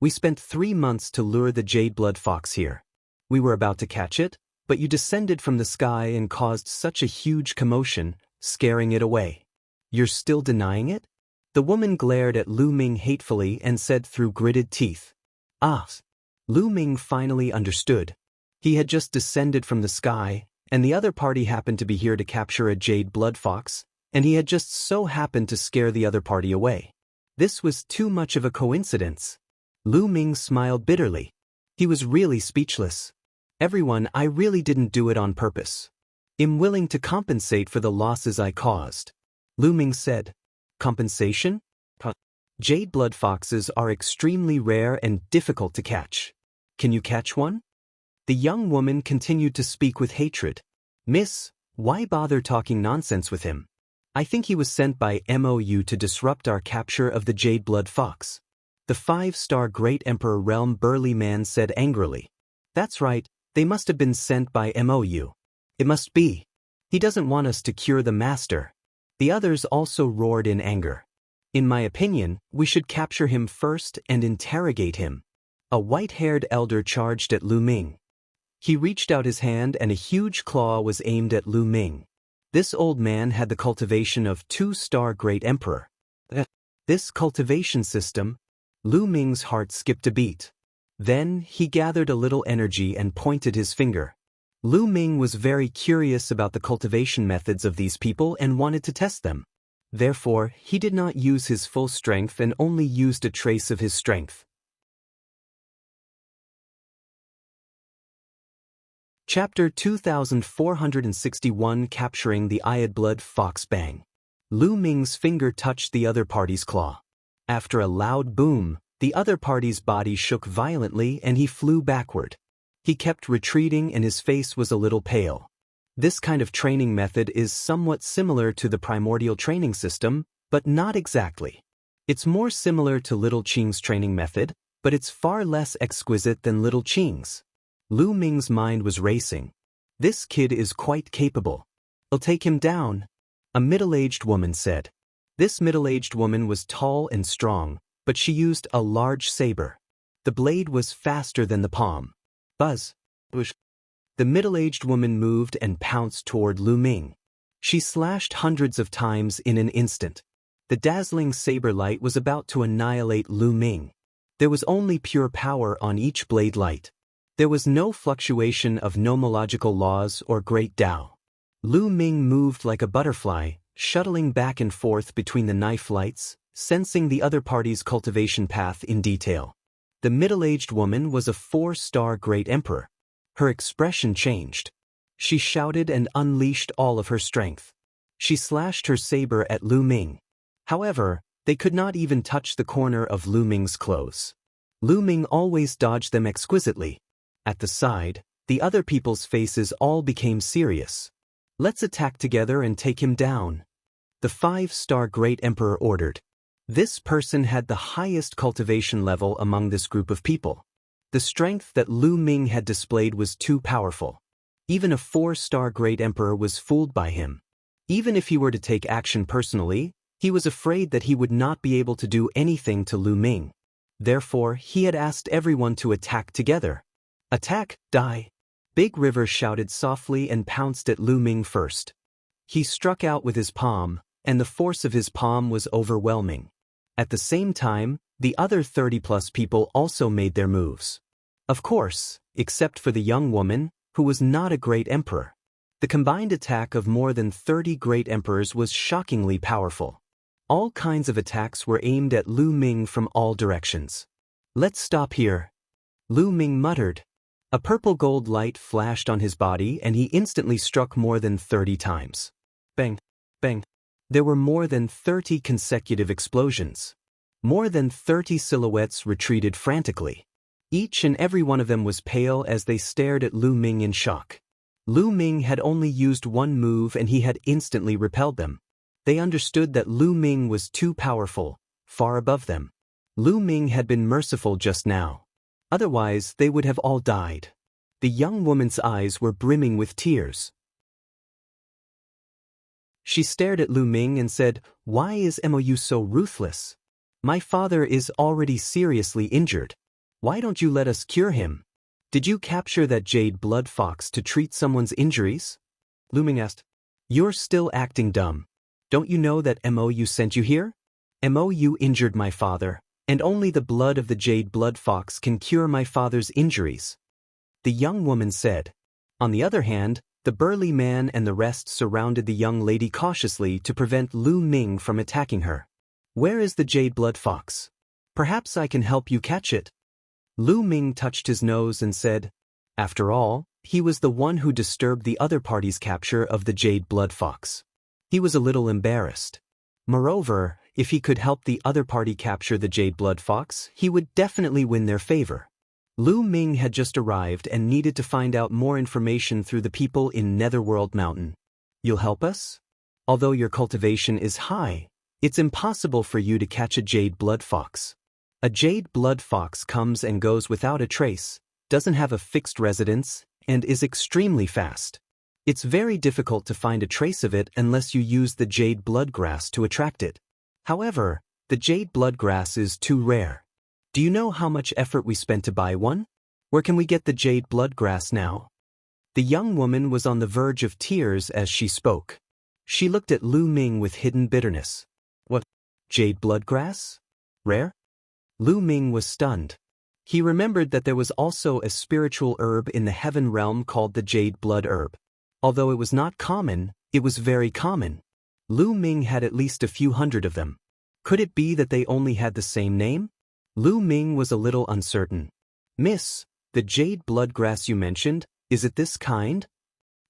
"We spent 3 months to lure the jade blood fox here. We were about to catch it, but you descended from the sky and caused such a huge commotion, scaring it away. You're still denying it?" The woman glared at Lu Ming hatefully and said through gritted teeth. "Ah." Lu Ming finally understood. He had just descended from the sky, and the other party happened to be here to capture a jade blood fox, and he had just so happened to scare the other party away. This was too much of a coincidence. Lu Ming smiled bitterly. He was really speechless. "Everyone, I really didn't do it on purpose. I'm willing to compensate for the losses I caused." Lu Ming said. "Compensation?" "Jade blood foxes are extremely rare and difficult to catch. Can you catch one?" The young woman continued to speak with hatred. "Miss, why bother talking nonsense with him? I think he was sent by MOU to disrupt our capture of the jade blood fox." The 5-star Great Emperor Realm burly man said angrily. "That's right, they must have been sent by MOU. It must be. He doesn't want us to cure the master." The others also roared in anger. "In my opinion, we should capture him first and interrogate him." A white-haired elder charged at Lu Ming. He reached out his hand and a huge claw was aimed at Lu Ming. This old man had the cultivation of 2-star Great Emperor. This cultivation system? Lu Ming's heart skipped a beat. Then, he gathered a little energy and pointed his finger. Lu Ming was very curious about the cultivation methods of these people and wanted to test them. Therefore, he did not use his full strength and only used a trace of his strength. Chapter 2461 Capturing the Eyed Blood Fox. Bang. Lu Ming's finger touched the other party's claw. After a loud boom, the other party's body shook violently and he flew backward. He kept retreating and his face was a little pale. This kind of training method is somewhat similar to the primordial training system, but not exactly. It's more similar to Little Qing's training method, but it's far less exquisite than Little Qing's. Lu Ming's mind was racing. This kid is quite capable. I'll take him down, a middle-aged woman said. This middle-aged woman was tall and strong, but she used a large saber. The blade was faster than the palm. Buzz. Whoosh. The middle-aged woman moved and pounced toward Lu Ming. She slashed hundreds of times in an instant. The dazzling saber light was about to annihilate Lu Ming. There was only pure power on each blade light. There was no fluctuation of nomological laws or great Tao. Lu Ming moved like a butterfly, shuttling back and forth between the knife lights, sensing the other party's cultivation path in detail. The middle-aged woman was a 4-star Great Emperor. Her expression changed. She shouted and unleashed all of her strength. She slashed her saber at Lu Ming. However, they could not even touch the corner of Lu Ming's clothes. Lu Ming always dodged them exquisitely. At the side, the other people's faces all became serious. "Let's attack together and take him down," the 5-star Great Emperor ordered. This person had the highest cultivation level among this group of people. The strength that Lu Ming had displayed was too powerful. Even a 4-star Great Emperor was fooled by him. Even if he were to take action personally, he was afraid that he would not be able to do anything to Lu Ming. Therefore, he had asked everyone to attack together. "Attack, die!" Big River shouted softly and pounced at Lu Ming first. He struck out with his palm, and the force of his palm was overwhelming. At the same time, the other 30-plus people also made their moves. Of course, except for the young woman, who was not a great emperor. The combined attack of more than 30 great emperors was shockingly powerful. All kinds of attacks were aimed at Lu Ming from all directions. "Let's stop here," Lu Ming muttered. A purple gold light flashed on his body and he instantly struck more than 30 times. Bang, bang. There were more than 30 consecutive explosions. More than 30 silhouettes retreated frantically. Each and every one of them was pale as they stared at Lu Ming in shock. Lu Ming had only used one move and he had instantly repelled them. They understood that Lu Ming was too powerful, far above them. Lu Ming had been merciful just now. Otherwise, they would have all died. The young woman's eyes were brimming with tears. She stared at Lu Ming and said, "Why is Mou so ruthless? My father is already seriously injured. Why don't you let us cure him? Did you capture that jade blood fox to treat someone's injuries?" Lu Ming asked. "You're still acting dumb. Don't you know that Mou sent you here? Mou injured my father, and only the blood of the jade blood fox can cure my father's injuries," the young woman said. On the other hand, the burly man and the rest surrounded the young lady cautiously to prevent Lu Ming from attacking her. "Where is the jade blood fox? Perhaps I can help you catch it." Lu Ming touched his nose and said, after all, he was the one who disturbed the other party's capture of the jade blood fox. He was a little embarrassed. Moreover, if he could help the other party capture the jade blood fox, he would definitely win their favor. Lu Ming had just arrived and needed to find out more information through the people in Netherworld Mountain. "You'll help us? Although your cultivation is high, it's impossible for you to catch a jade blood fox. A jade blood fox comes and goes without a trace, doesn't have a fixed residence, and is extremely fast. It's very difficult to find a trace of it unless you use the jade blood grass to attract it. However, the jade blood grass is too rare. Do you know how much effort we spent to buy one? Where can we get the jade blood grass now?" The young woman was on the verge of tears as she spoke. She looked at Lu Ming with hidden bitterness. "What? Jade blood grass? Rare?" Lu Ming was stunned. He remembered that there was also a spiritual herb in the heaven realm called the jade blood herb. Although it was not common, it was very common. Lu Ming had at least a few hundred of them. Could it be that they only had the same name? Lu Ming was a little uncertain. "Miss, the jade blood grass you mentioned, is it this kind?"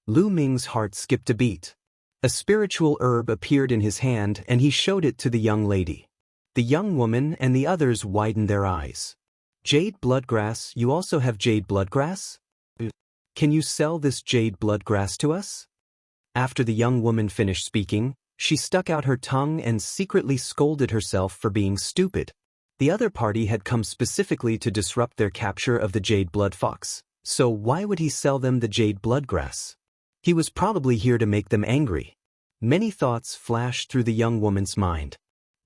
Lu Ming's heart skipped a beat. A spiritual herb appeared in his hand and he showed it to the young lady. The young woman and the others widened their eyes. "Jade blood grass, you also have jade blood grass? Can you sell this jade blood grass to us?" After the young woman finished speaking, she stuck out her tongue and secretly scolded herself for being stupid. The other party had come specifically to disrupt their capture of the jade blood fox, so why would he sell them the jade blood grass? He was probably here to make them angry. Many thoughts flashed through the young woman's mind.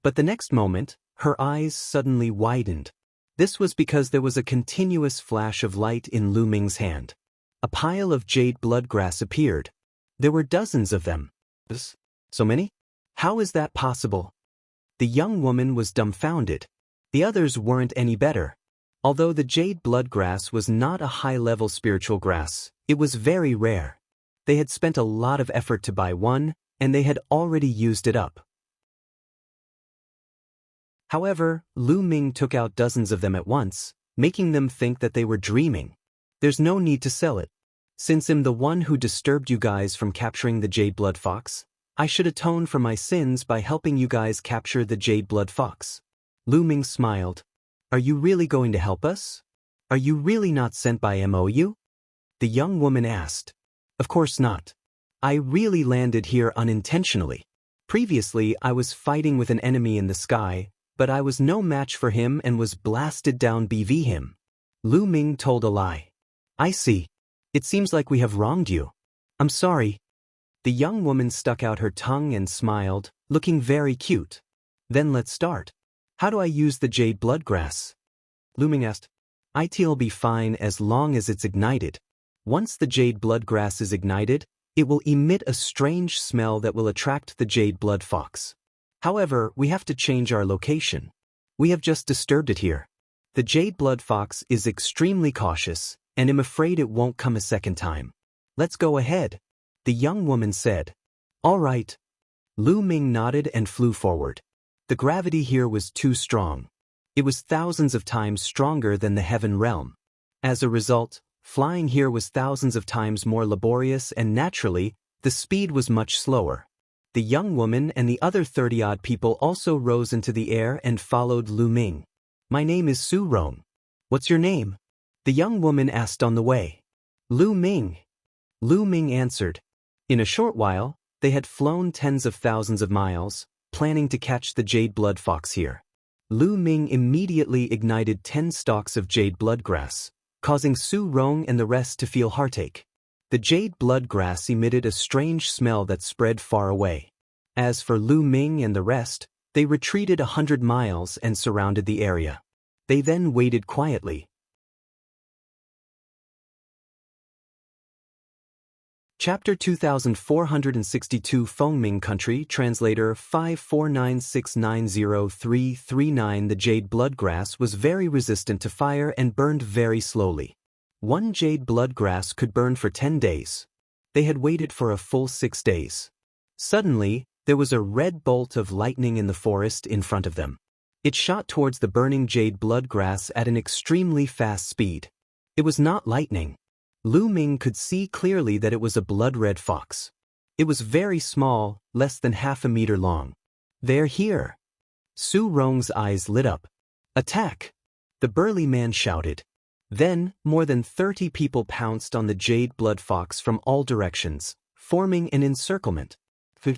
But the next moment, her eyes suddenly widened. This was because there was a continuous flash of light in Lu Ming's hand. A pile of jade blood grass appeared. There were dozens of them. So many? How is that possible? The young woman was dumbfounded. The others weren't any better. Although the jade blood grass was not a high-level spiritual grass, it was very rare. They had spent a lot of effort to buy one, and they had already used it up. However, Lu Ming took out dozens of them at once, making them think that they were dreaming. "There's no need to sell it. Since I'm the one who disturbed you guys from capturing the jade blood fox, I should atone for my sins by helping you guys capture the jade blood fox." Lu Ming smiled. "Are you really going to help us? Are you really not sent by Mou?" the young woman asked. "Of course not. I really landed here unintentionally. Previously I was fighting with an enemy in the sky, but I was no match for him and was blasted down BV him." Lu Ming told a lie. "I see. It seems like we have wronged you. I'm sorry." The young woman stuck out her tongue and smiled, looking very cute. "Then let's start. How do I use the jade blood grass?" Lu Ming asked. "It'll be fine as long as it's ignited. Once the jade blood grass is ignited, it will emit a strange smell that will attract the jade blood fox. However, we have to change our location. We have just disturbed it here. The jade blood fox is extremely cautious, and I'm afraid it won't come a second time. Let's go ahead," the young woman said. "All right." Lu Ming nodded and flew forward. The gravity here was too strong. It was thousands of times stronger than the heaven realm. As a result, Flying here was thousands of times more laborious and naturally, the speed was much slower. The young woman and the other 30-odd people also rose into the air and followed Lu Ming. My name is Su Rong. What's your name? The young woman asked on the way. Lu Ming. Lu Ming answered. In a short while, they had flown tens of thousands of miles, planning to catch the jade blood fox here. Lu Ming immediately ignited 10 stalks of jade blood grass, causing Su Rong and the rest to feel heartache. The jade blood grass emitted a strange smell that spread far away. As for Lu Ming and the rest, they retreated 100 miles and surrounded the area. They then waited quietly. Chapter 2462 Fengming Country Translator 549690339 The jade bloodgrass was very resistant to fire and burned very slowly. One jade bloodgrass could burn for 10 days. They had waited for a full 6 days. Suddenly, there was a red bolt of lightning in the forest in front of them. It shot towards the burning jade bloodgrass at an extremely fast speed. It was not lightning. Lu Ming could see clearly that it was a blood-red fox. It was very small, less than half a meter long. They're here. Su Rong's eyes lit up. Attack! The burly man shouted. Then, more than 30 people pounced on the jade blood fox from all directions, forming an encirclement. The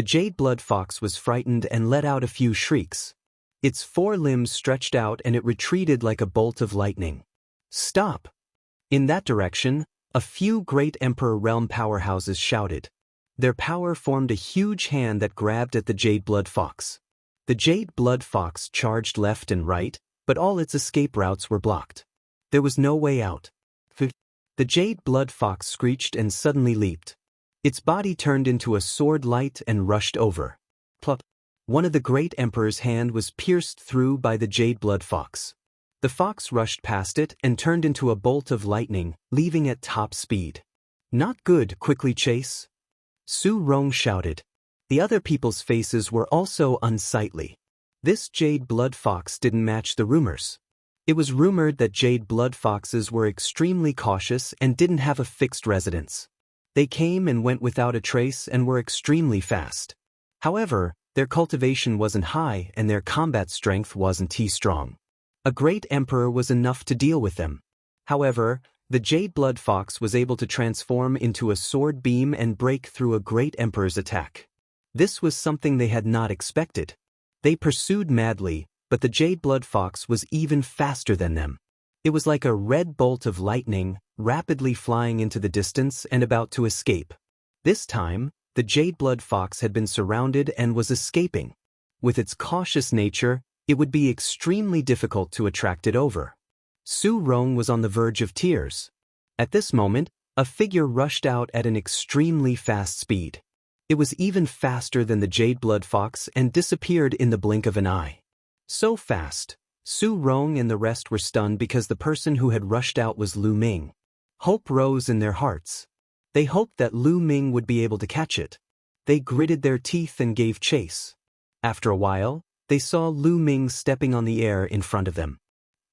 jade blood fox was frightened and let out a few shrieks. Its 4 limbs stretched out and it retreated like a bolt of lightning. Stop! In that direction, a few great Emperor Realm powerhouses shouted. Their power formed a huge hand that grabbed at the jade blood fox. The jade blood fox charged left and right, but all its escape routes were blocked. There was no way out. The jade blood fox screeched and suddenly leaped. Its body turned into a sword light and rushed over. Plop! One of the great Emperor's hand was pierced through by the jade blood fox. The fox rushed past it and turned into a bolt of lightning, leaving at top speed. Not good, quickly chase! Su Rong shouted. The other people's faces were also unsightly. This jade blood fox didn't match the rumors. It was rumored that jade blood foxes were extremely cautious and didn't have a fixed residence. They came and went without a trace and were extremely fast. However, their cultivation wasn't high and their combat strength wasn't too strong. A great emperor was enough to deal with them. However, the jade blood fox was able to transform into a sword beam and break through a great emperor's attack. This was something they had not expected. They pursued madly, but the jade blood fox was even faster than them. It was like a red bolt of lightning, rapidly flying into the distance and about to escape. This time, the jade blood fox had been surrounded and was escaping. With its cautious nature, it would be extremely difficult to attract it over. Su Rong was on the verge of tears. At this moment, a figure rushed out at an extremely fast speed. It was even faster than the jade blood fox and disappeared in the blink of an eye. So fast, Su Rong and the rest were stunned because the person who had rushed out was Lu Ming. Hope rose in their hearts. They hoped that Lu Ming would be able to catch it. They gritted their teeth and gave chase. After a while, they saw Lu Ming stepping on the air in front of them.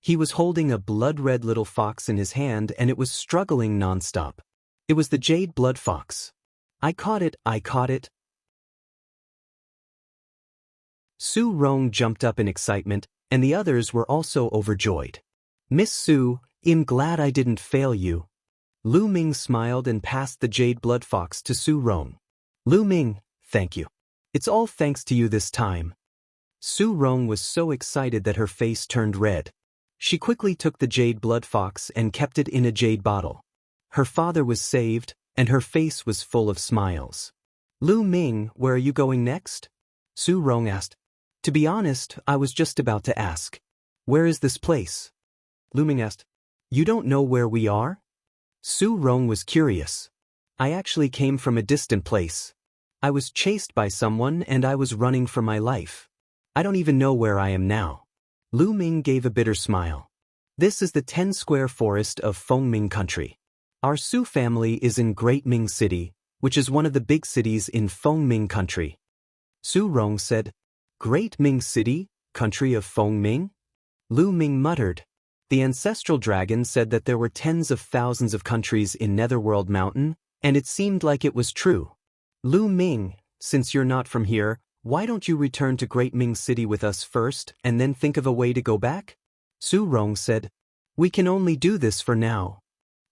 He was holding a blood-red little fox in his hand and it was struggling non-stop. It was the jade blood fox. I caught it, I caught it. Su Rong jumped up in excitement, and the others were also overjoyed. Miss Su, I'm glad I didn't fail you. Lu Ming smiled and passed the jade blood fox to Su Rong. Lu Ming, thank you. It's all thanks to you this time. Su Rong was so excited that her face turned red. She quickly took the jade blood fox and kept it in a jade bottle. Her father was saved, and her face was full of smiles. Lu Ming, where are you going next? Su Rong asked. To be honest, I was just about to ask. Where is this place? Lu Ming asked. You don't know where we are? Su Rong was curious. I actually came from a distant place. I was chased by someone and I was running for my life. I don't even know where I am now. Lu Ming gave a bitter smile. This is the 10-square forest of Fengming Country. Our Su family is in Great Ming City, which is one of the big cities in Fengming Country. Su Rong said, Great Ming City, country of Fengming? Lu Ming muttered. The ancestral dragon said that there were tens of thousands of countries in Netherworld Mountain, and it seemed like it was true. Lu Ming, since you're not from here, why don't you return to Great Ming City with us first and then think of a way to go back? Su Rong said. We can only do this for now.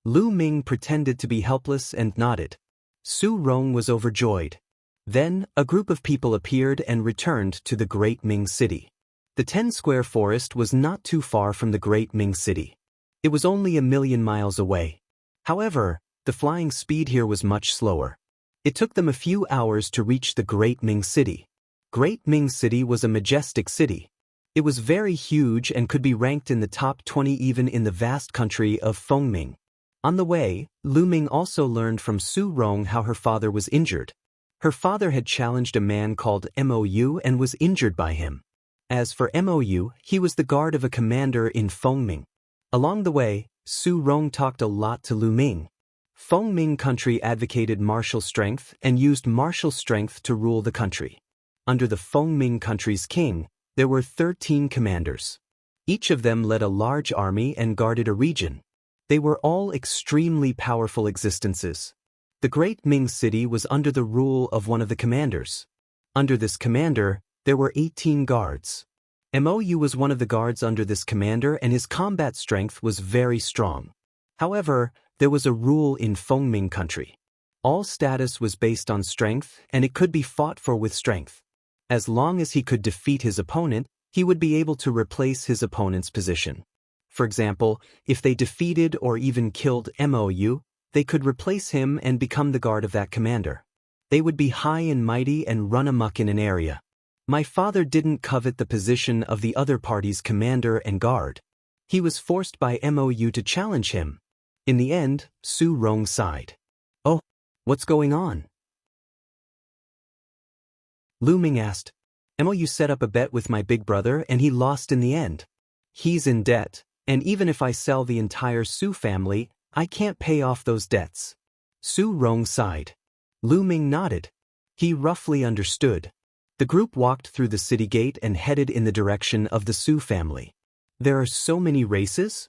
Lu Ming pretended to be helpless and nodded. Su Rong was overjoyed. Then, a group of people appeared and returned to the Great Ming City. The 10-square forest was not too far from the Great Ming City. It was only 1,000,000 miles away. However, the flying speed here was much slower. It took them a few hours to reach the Great Ming City. Great Ming City was a majestic city. It was very huge and could be ranked in the top 20 even in the vast country of Fengming. On the way, Lu Ming also learned from Su Rong how her father was injured. Her father had challenged a man called Mou and was injured by him. As for Mou, he was the guard of a commander in Fengming. Along the way, Su Rong talked a lot to Lu Ming. Fengming country advocated martial strength and used martial strength to rule the country. Under the Fengming country's king, there were 13 commanders. Each of them led a large army and guarded a region. They were all extremely powerful existences. The Great Ming City was under the rule of one of the commanders. Under this commander, there were 18 guards. Mou was one of the guards under this commander and his combat strength was very strong. However, there was a rule in Fengming country. All status was based on strength and it could be fought for with strength. As long as he could defeat his opponent, he would be able to replace his opponent's position. For example, if they defeated or even killed Mou, they could replace him and become the guard of that commander. They would be high and mighty and run amok in an area. My father didn't covet the position of the other party's commander and guard. He was forced by Mou to challenge him. In the end, Su Rong sighed. Oh, what's going on? Lu Ming asked. Mou set up a bet with my big brother and he lost in the end. He's in debt, and even if I sell the entire Su family, I can't pay off those debts. Su Rong sighed. Lu Ming nodded. He roughly understood. The group walked through the city gate and headed in the direction of the Su family. There are so many races?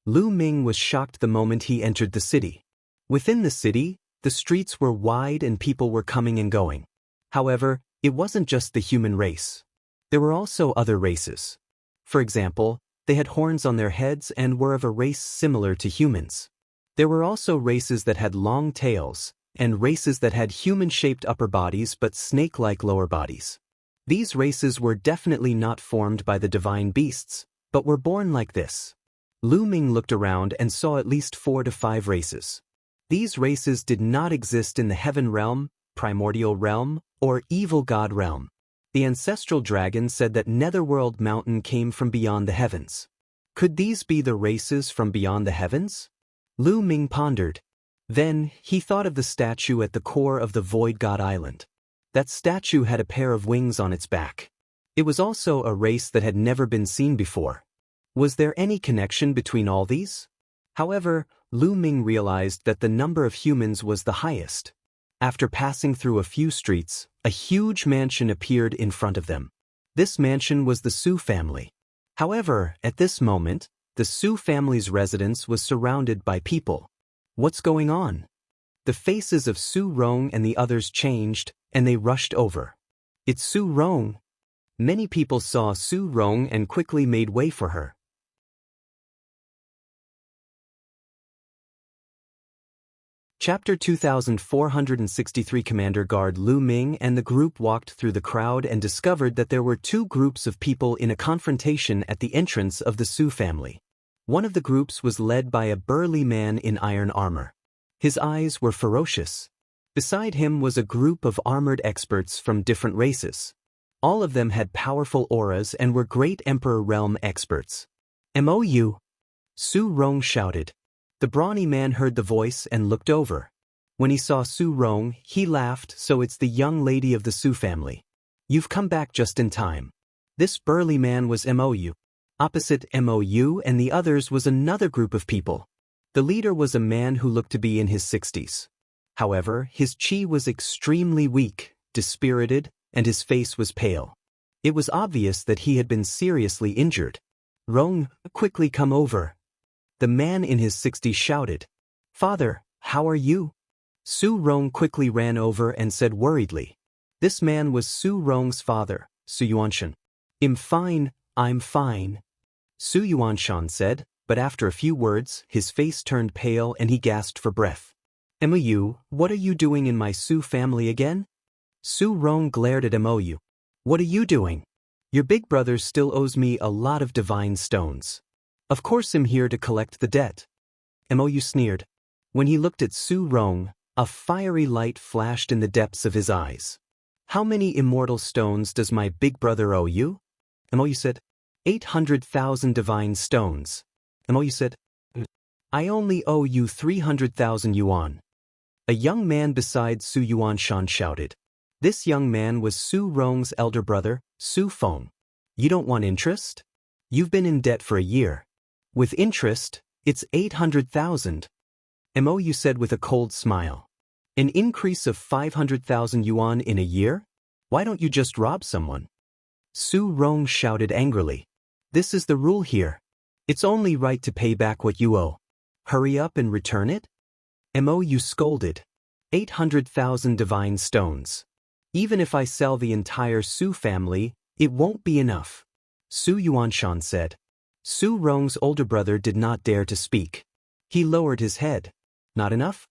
Lu Ming was shocked the moment he entered the city. Within the city, the streets were wide and people were coming and going. However, it wasn't just the human race. There were also other races. For example, they had horns on their heads and were of a race similar to humans. There were also races that had long tails, and races that had human-shaped upper bodies but snake-like lower bodies. These races were definitely not formed by the divine beasts, but were born like this. Lu Ming looked around and saw at least 4 to 5 races. These races did not exist in the heaven realm, primordial realm, or evil god realm. The ancestral dragon said that Netherworld Mountain came from beyond the heavens. Could these be the races from beyond the heavens? Lu Ming pondered. Then, he thought of the statue at the core of the Void God Island. That statue had a pair of wings on its back. It was also a race that had never been seen before. Was there any connection between all these? However, Lu Ming realized that the number of humans was the highest. After passing through a few streets, a huge mansion appeared in front of them. This mansion was the Su family. However, at this moment, the Su family's residence was surrounded by people. What's going on? The faces of Su Rong and the others changed, and they rushed over. It's Su Rong. Many people saw Su Rong and quickly made way for her. Chapter 2463. Commander Guard Lu Ming and the group walked through the crowd and discovered that there were 2 groups of people in a confrontation at the entrance of the Su family. One of the groups was led by a burly man in iron armor. His eyes were ferocious. Beside him was a group of armored experts from different races. All of them had powerful auras and were Great Emperor Realm experts. Mou! Su Rong shouted. The brawny man heard the voice and looked over. When he saw Su Rong, he laughed. So it's the young lady of the Su family. You've come back just in time. This burly man was Mou. Opposite Mou and the others was another group of people. The leader was a man who looked to be in his 60s. However, his chi was extremely weak, dispirited, and his face was pale. It was obvious that he had been seriously injured. Rong, quickly come over. The man in his 60s shouted. Father, how are you? Su Rong quickly ran over and said worriedly. This man was Su Rong's father, Su Yuanshan. I'm fine. Su Yuanshan said, but after a few words, his face turned pale and he gasped for breath. Mu, what are you doing in my Su family again? Su Rong glared at Mu. What are you doing? Your big brother still owes me a lot of divine stones. Of course I'm here to collect the debt. Mu sneered. When he looked at Su Rong, a fiery light flashed in the depths of his eyes. How many immortal stones does my big brother owe you? Mu said. 800,000 divine stones. Mu said. I only owe you 300,000 yuan. A young man beside Su Yuanshan shouted. This young man was Su Rong's elder brother, Su Feng. You don't want interest? You've been in debt for a year. With interest, it's 800,000. Mu said with a cold smile. An increase of 500,000 yuan in a year? Why don't you just rob someone? Su Rong shouted angrily. This is the rule here. It's only right to pay back what you owe. Hurry up and return it? Mu scolded. 800,000 divine stones. Even if I sell the entire Su family, it won't be enough. Su Yuanshan said. Su Rong's older brother did not dare to speak. He lowered his head. Not enough?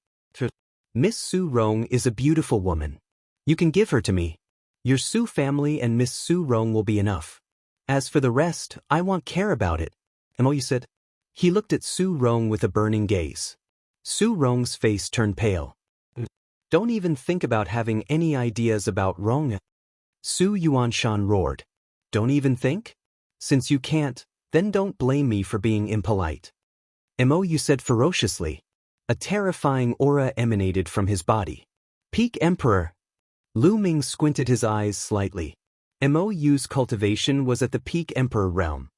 Miss Su Rong is a beautiful woman. You can give her to me. Your Su family and Miss Su Rong will be enough. As for the rest, I won't care about it. Mu said. He looked at Su Rong with a burning gaze. Su Rong's face turned pale. Don't even think about having any ideas about Rong. Su Yuanshan roared. Don't even think? Since you can't, then don't blame me for being impolite. Mu said ferociously. A terrifying aura emanated from his body. Peak Emperor. Lu Ming squinted his eyes slightly. Mu's cultivation was at the Peak Emperor realm.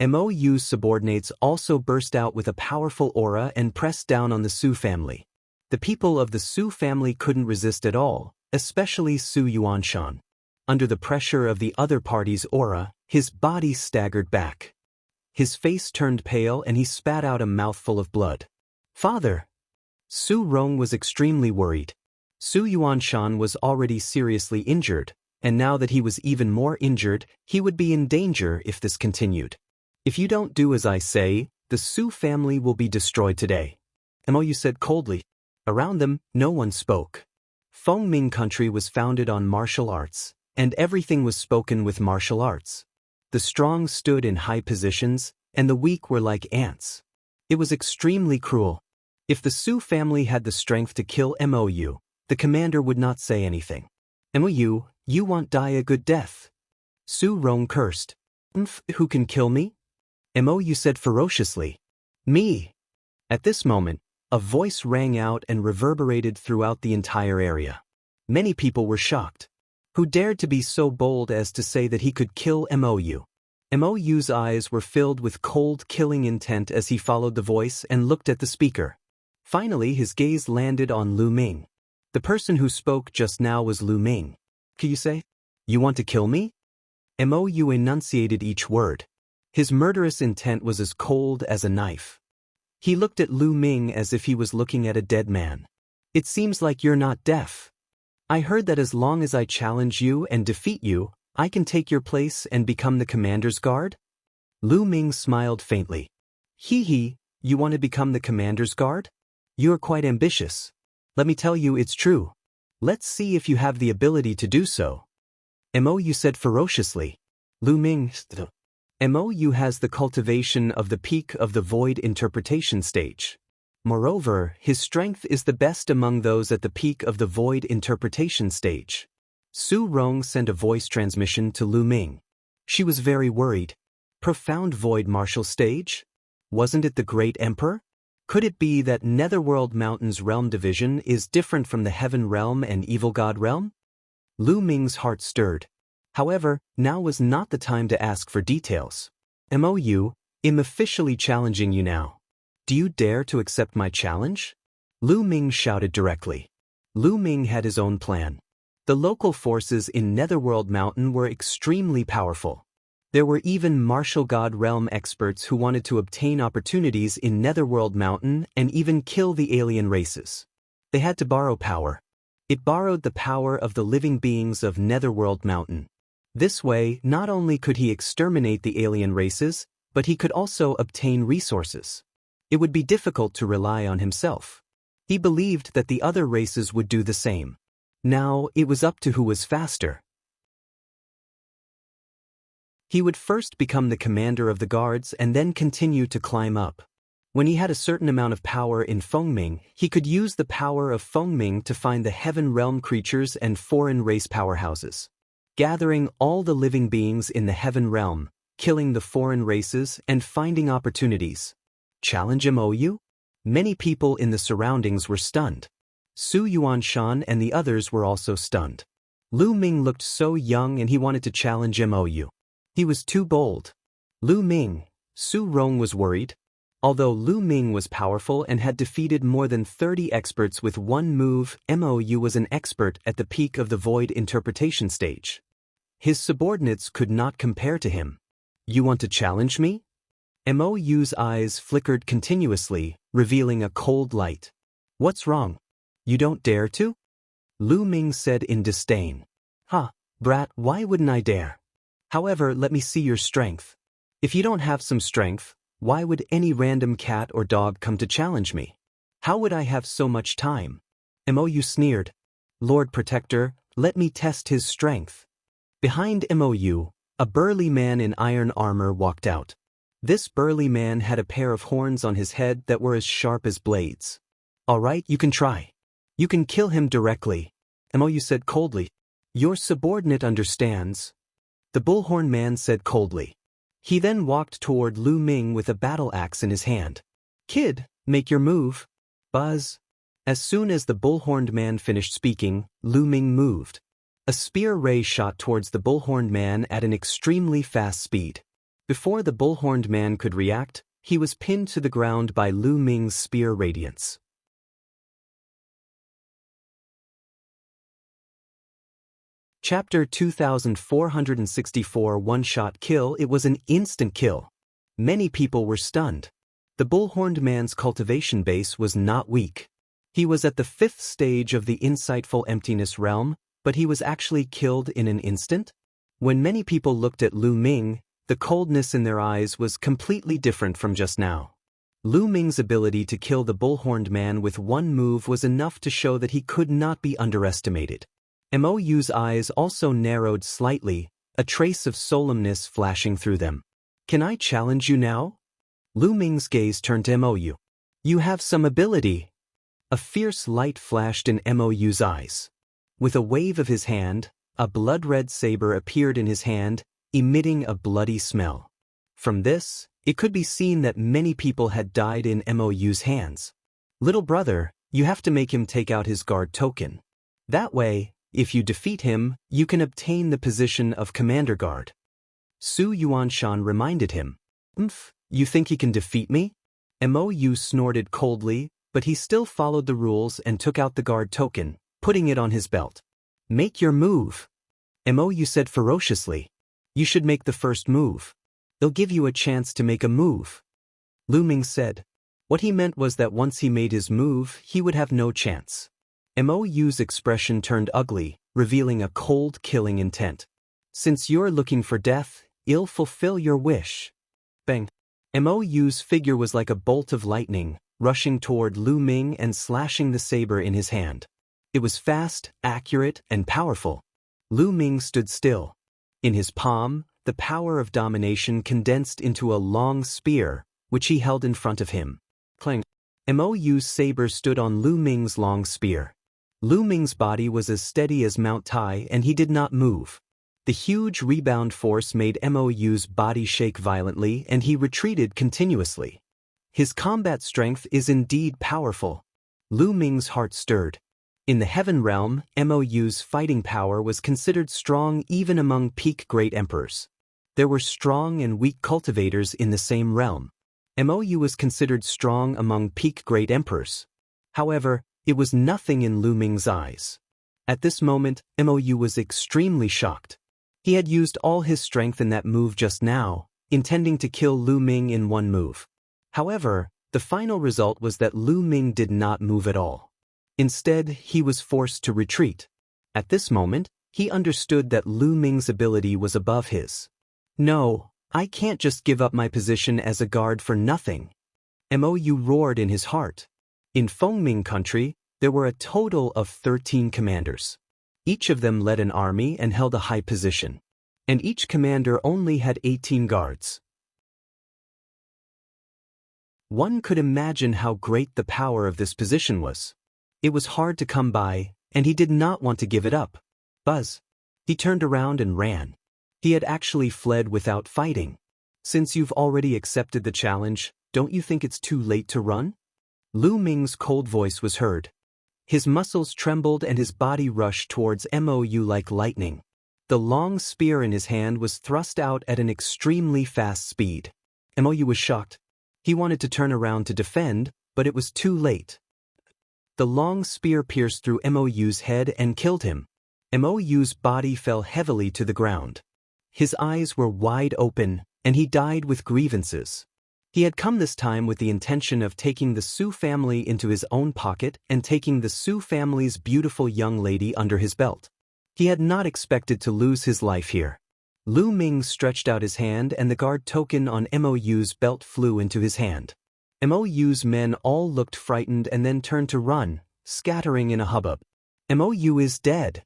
Mu's subordinates also burst out with a powerful aura and pressed down on the Su family. The people of the Su family couldn't resist at all, especially Su Yuanshan. Under the pressure of the other party's aura, his body staggered back. His face turned pale and he spat out a mouthful of blood. Father! Su Rong was extremely worried. Su Yuanshan was already seriously injured, and now that he was even more injured, he would be in danger if this continued. If you don't do as I say, the Su family will be destroyed today. Mu said coldly. Around them, no one spoke. Fengming country was founded on martial arts, and everything was spoken with martial arts. The strong stood in high positions, and the weak were like ants. It was extremely cruel. If the Su family had the strength to kill Mu, the commander would not say anything. Mu, you won't die a good death. Su Rong cursed. Who can kill me? Mu said ferociously. Me. At this moment, a voice rang out and reverberated throughout the entire area. Many people were shocked. Who dared to be so bold as to say that he could kill Mu? Mu's eyes were filled with cold, killing intent as he followed the voice and looked at the speaker. Finally, his gaze landed on Lu Ming. The person who spoke just now was Lu Ming. Can you say? You want to kill me? Mu enunciated each word. His murderous intent was as cold as a knife. He looked at Lu Ming as if he was looking at a dead man. It seems like you're not deaf. I heard that as long as I challenge you and defeat you, I can take your place and become the commander's guard? Lu Ming smiled faintly. Hee, you want to become the commander's guard? You're quite ambitious. Let me tell you it's true. Let's see if you have the ability to do so. Mu said ferociously. Lu Ming. Mu has the cultivation of the peak of the void interpretation stage. Moreover, his strength is the best among those at the peak of the void interpretation stage. Su Rong sent a voice transmission to Lu Ming. She was very worried. Profound void martial stage? Wasn't it the Great Emperor? Could it be that Netherworld Mountain's realm division is different from the Heaven Realm and Evil God Realm? Lu Ming's heart stirred. However, now was not the time to ask for details. Mu, I'm officially challenging you now. Do you dare to accept my challenge? Lu Ming shouted directly. Lu Ming had his own plan. The local forces in Netherworld Mountain were extremely powerful. There were even martial god realm experts who wanted to obtain opportunities in Netherworld Mountain and even kill the alien races. They had to borrow power. It borrowed the power of the living beings of Netherworld Mountain. This way, not only could he exterminate the alien races, but he could also obtain resources. It would be difficult to rely on himself. He believed that the other races would do the same. Now, it was up to who was faster. He would first become the commander of the guards and then continue to climb up. When he had a certain amount of power in Fengming, he could use the power of Fengming to find the heaven realm creatures and foreign race powerhouses. Gathering all the living beings in the heaven realm, killing the foreign races and finding opportunities. Challenge MOU? Many people in the surroundings were stunned. Su Yuanshan and the others were also stunned. Lu Ming looked so young and he wanted to challenge MOU. He was too bold. Lu Ming, Su Rong was worried. Although Lu Ming was powerful and had defeated more than 30 experts with one move, MOU was an expert at the peak of the void interpretation stage. His subordinates could not compare to him. You want to challenge me? MOU's eyes flickered continuously, revealing a cold light. What's wrong? You don't dare to? Lu Ming said in disdain. Brat, why wouldn't I dare? However, let me see your strength. If you don't have some strength, why would any random cat or dog come to challenge me? How would I have so much time? MOU sneered. Lord Protector, let me test his strength. Behind MOU, a burly man in iron armor walked out. This burly man had a pair of horns on his head that were as sharp as blades. All right, you can try. You can kill him directly, MOU said coldly. Your subordinate understands. The bullhorn man said coldly. He then walked toward Lu Ming with a battle axe in his hand. Kid, make your move. Buzz. As soon as the bullhorned man finished speaking, Lu Ming moved. A spear ray shot towards the bullhorned man at an extremely fast speed. Before the bullhorned man could react, he was pinned to the ground by Lu Ming's spear radiance. Chapter 2464 One-Shot Kill. It was an instant kill. Many people were stunned. The bullhorned man's cultivation base was not weak. He was at the 5th stage of the insightful emptiness realm, but he was actually killed in an instant? When many people looked at Lu Ming, the coldness in their eyes was completely different from just now. Lu Ming's ability to kill the bullhorned man with one move was enough to show that he could not be underestimated. MOU's eyes also narrowed slightly, a trace of solemnness flashing through them. Can I challenge you now? Lu Ming's gaze turned to MOU. You have some ability. A fierce light flashed in MOU's eyes. With a wave of his hand, a blood-red saber appeared in his hand, emitting a bloody smell. From this, it could be seen that many people had died in MOU's hands. Little brother, you have to make him take out his guard token. That way, if you defeat him, you can obtain the position of Commander Guard. Su Yuanshan reminded him. You think he can defeat me? MOU snorted coldly, but he still followed the rules and took out the guard token, putting it on his belt. Make your move. MOU said ferociously. You should make the first move. They'll give you a chance to make a move. Lu Ming said. What he meant was that once he made his move, he would have no chance. MOU's expression turned ugly, revealing a cold, killing intent. Since you're looking for death, I'll fulfill your wish. Bang. MOU's figure was like a bolt of lightning, rushing toward Lu Ming and slashing the saber in his hand. It was fast, accurate, and powerful. Lu Ming stood still. In his palm, the power of domination condensed into a long spear, which he held in front of him. Clang. MOU's saber stood on Lu Ming's long spear. Lu Ming's body was as steady as Mount Tai and he did not move. The huge rebound force made MOU's body shake violently and he retreated continuously. His combat strength is indeed powerful. Lu Ming's heart stirred. In the heaven realm, MOU's fighting power was considered strong even among peak great emperors. There were strong and weak cultivators in the same realm. MOU was considered strong among peak great emperors. However, it was nothing in Lu Ming's eyes. At this moment, MOU was extremely shocked. He had used all his strength in that move just now, intending to kill Lu Ming in one move. However, the final result was that Lu Ming did not move at all. Instead, he was forced to retreat. At this moment, he understood that Lu Ming's ability was above his. No, I can't just give up my position as a guard for nothing. Mou roared in his heart. In Fengming country, there were a total of 13 commanders. Each of them led an army and held a high position. And each commander only had 18 guards. One could imagine how great the power of this position was. It was hard to come by, and he did not want to give it up. Buzz. He turned around and ran. He had actually fled without fighting. Since you've already accepted the challenge, don't you think it's too late to run? Lu Ming's cold voice was heard. His muscles trembled and his body rushed towards Mou like lightning. The long spear in his hand was thrust out at an extremely fast speed. Mou was shocked. He wanted to turn around to defend, but it was too late. The long spear pierced through Mou's head and killed him. Mou's body fell heavily to the ground. His eyes were wide open, and he died with grievances. He had come this time with the intention of taking the Su family into his own pocket and taking the Su family's beautiful young lady under his belt. He had not expected to lose his life here. Lu Ming stretched out his hand and the guard token on Mou's belt flew into his hand. Mou's men all looked frightened and then turned to run, scattering in a hubbub. Mou is dead.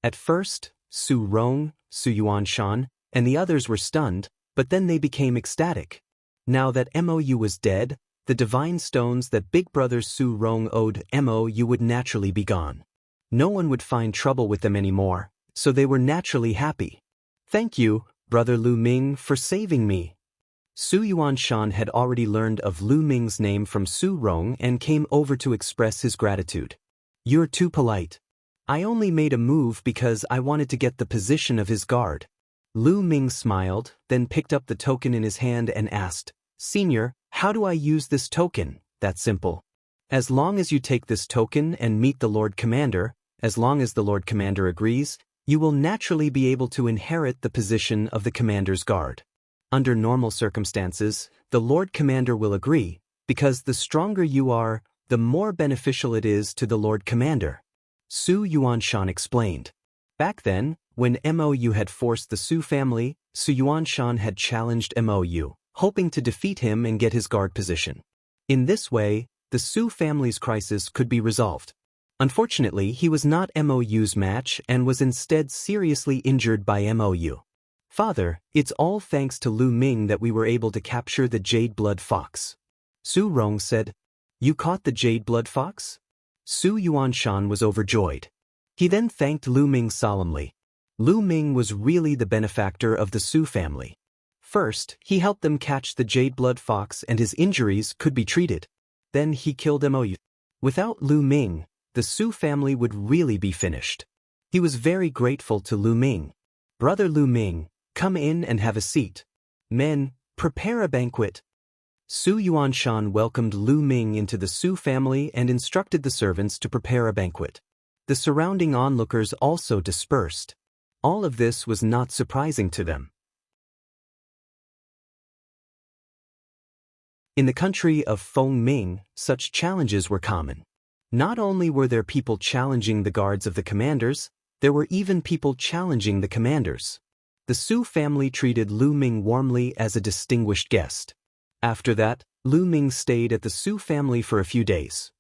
At first, Su Rong, Su Yuanshan, and the others were stunned, but then they became ecstatic. Now that Mou was dead, the divine stones that Big Brother Su Rong owed Mou would naturally be gone. No one would find trouble with them anymore, so they were naturally happy. Thank you, Brother Lu Ming, for saving me. Su Yuanshan had already learned of Lu Ming's name from Su Rong and came over to express his gratitude. You're too polite. I only made a move because I wanted to get the position of his guard. Lu Ming smiled, then picked up the token in his hand and asked, Senior, how do I use this token? That's simple. As long as you take this token and meet the Lord Commander, as long as the Lord Commander agrees, you will naturally be able to inherit the position of the Commander's guard. Under normal circumstances, the Lord Commander will agree, because the stronger you are, the more beneficial it is to the Lord Commander. Su Yuanshan explained. Back then, when Mou had forced the Su family, Su Yuanshan had challenged Mou, hoping to defeat him and get his guard position. In this way, the Su family's crisis could be resolved. Unfortunately, he was not Mou's match and was instead seriously injured by Mou. Father, it's all thanks to Lu Ming that we were able to capture the Jade Blood Fox. Su Rong said, You caught the Jade Blood Fox? Su Yuanshan was overjoyed. He then thanked Lu Ming solemnly. Lu Ming was really the benefactor of the Su family. First, he helped them catch the Jade Blood Fox and his injuries could be treated. Then he killed Mou. Without Lu Ming, the Su family would really be finished. He was very grateful to Lu Ming. Brother Lu Ming, come in and have a seat. Men, prepare a banquet. Su Yuanshan welcomed Lu Ming into the Su family and instructed the servants to prepare a banquet. The surrounding onlookers also dispersed. All of this was not surprising to them. In the country of Fengming, such challenges were common. Not only were there people challenging the guards of the commanders, there were even people challenging the commanders. The Su family treated Lu Ming warmly as a distinguished guest. After that, Lu Ming stayed at the Su family for a few days.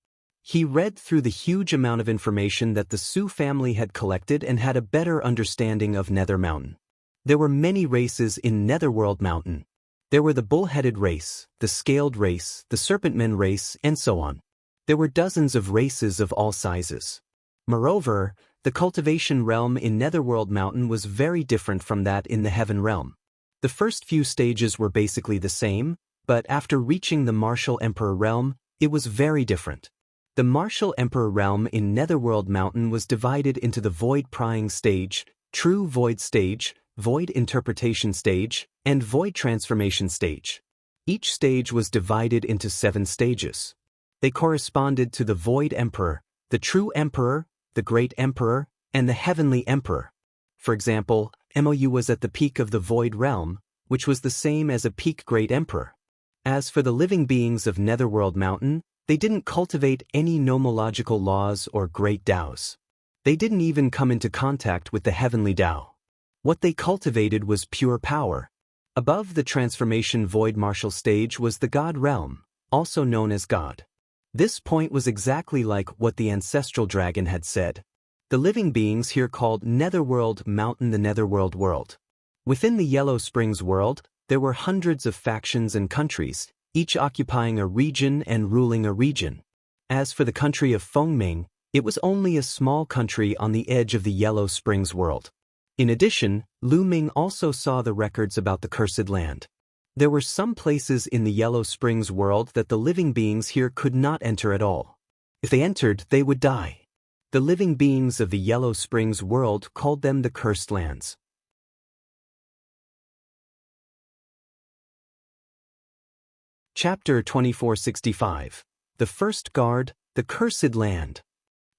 He read through the huge amount of information that the Su family had collected and had a better understanding of Nether Mountain. There were many races in Netherworld Mountain. There were the bull-headed race, the scaled race, the serpentmen race, and so on. There were dozens of races of all sizes. Moreover, the cultivation realm in Netherworld Mountain was very different from that in the Heaven realm. The first few stages were basically the same, but after reaching the Martial Emperor realm, it was very different. The Martial Emperor realm in Netherworld Mountain was divided into the Void Prying stage, True Void stage, Void Interpretation stage, and Void Transformation stage. Each stage was divided into 7 stages. They corresponded to the Void Emperor, the True Emperor, the Great Emperor, and the Heavenly Emperor. For example, Mu was at the peak of the Void Realm, which was the same as a peak Great Emperor. As for the living beings of Netherworld Mountain, they didn't cultivate any nomological laws or great Daos. They didn't even come into contact with the heavenly Dao. What they cultivated was pure power. Above the transformation void martial stage was the God Realm, also known as God. This point was exactly like what the ancestral dragon had said. The living beings here called Netherworld Mountain the Netherworld world. Within the Yellow Springs world, there were hundreds of factions and countries, each occupying a region and ruling a region. As for the country of Fengming, it was only a small country on the edge of the Yellow Springs world. In addition, Lu Ming also saw the records about the Cursed Land. There were some places in the Yellow Springs world that the living beings here could not enter at all. If they entered, they would die. The living beings of the Yellow Springs world called them the Cursed Lands. Chapter 2465. The First Guard, the Cursed Land.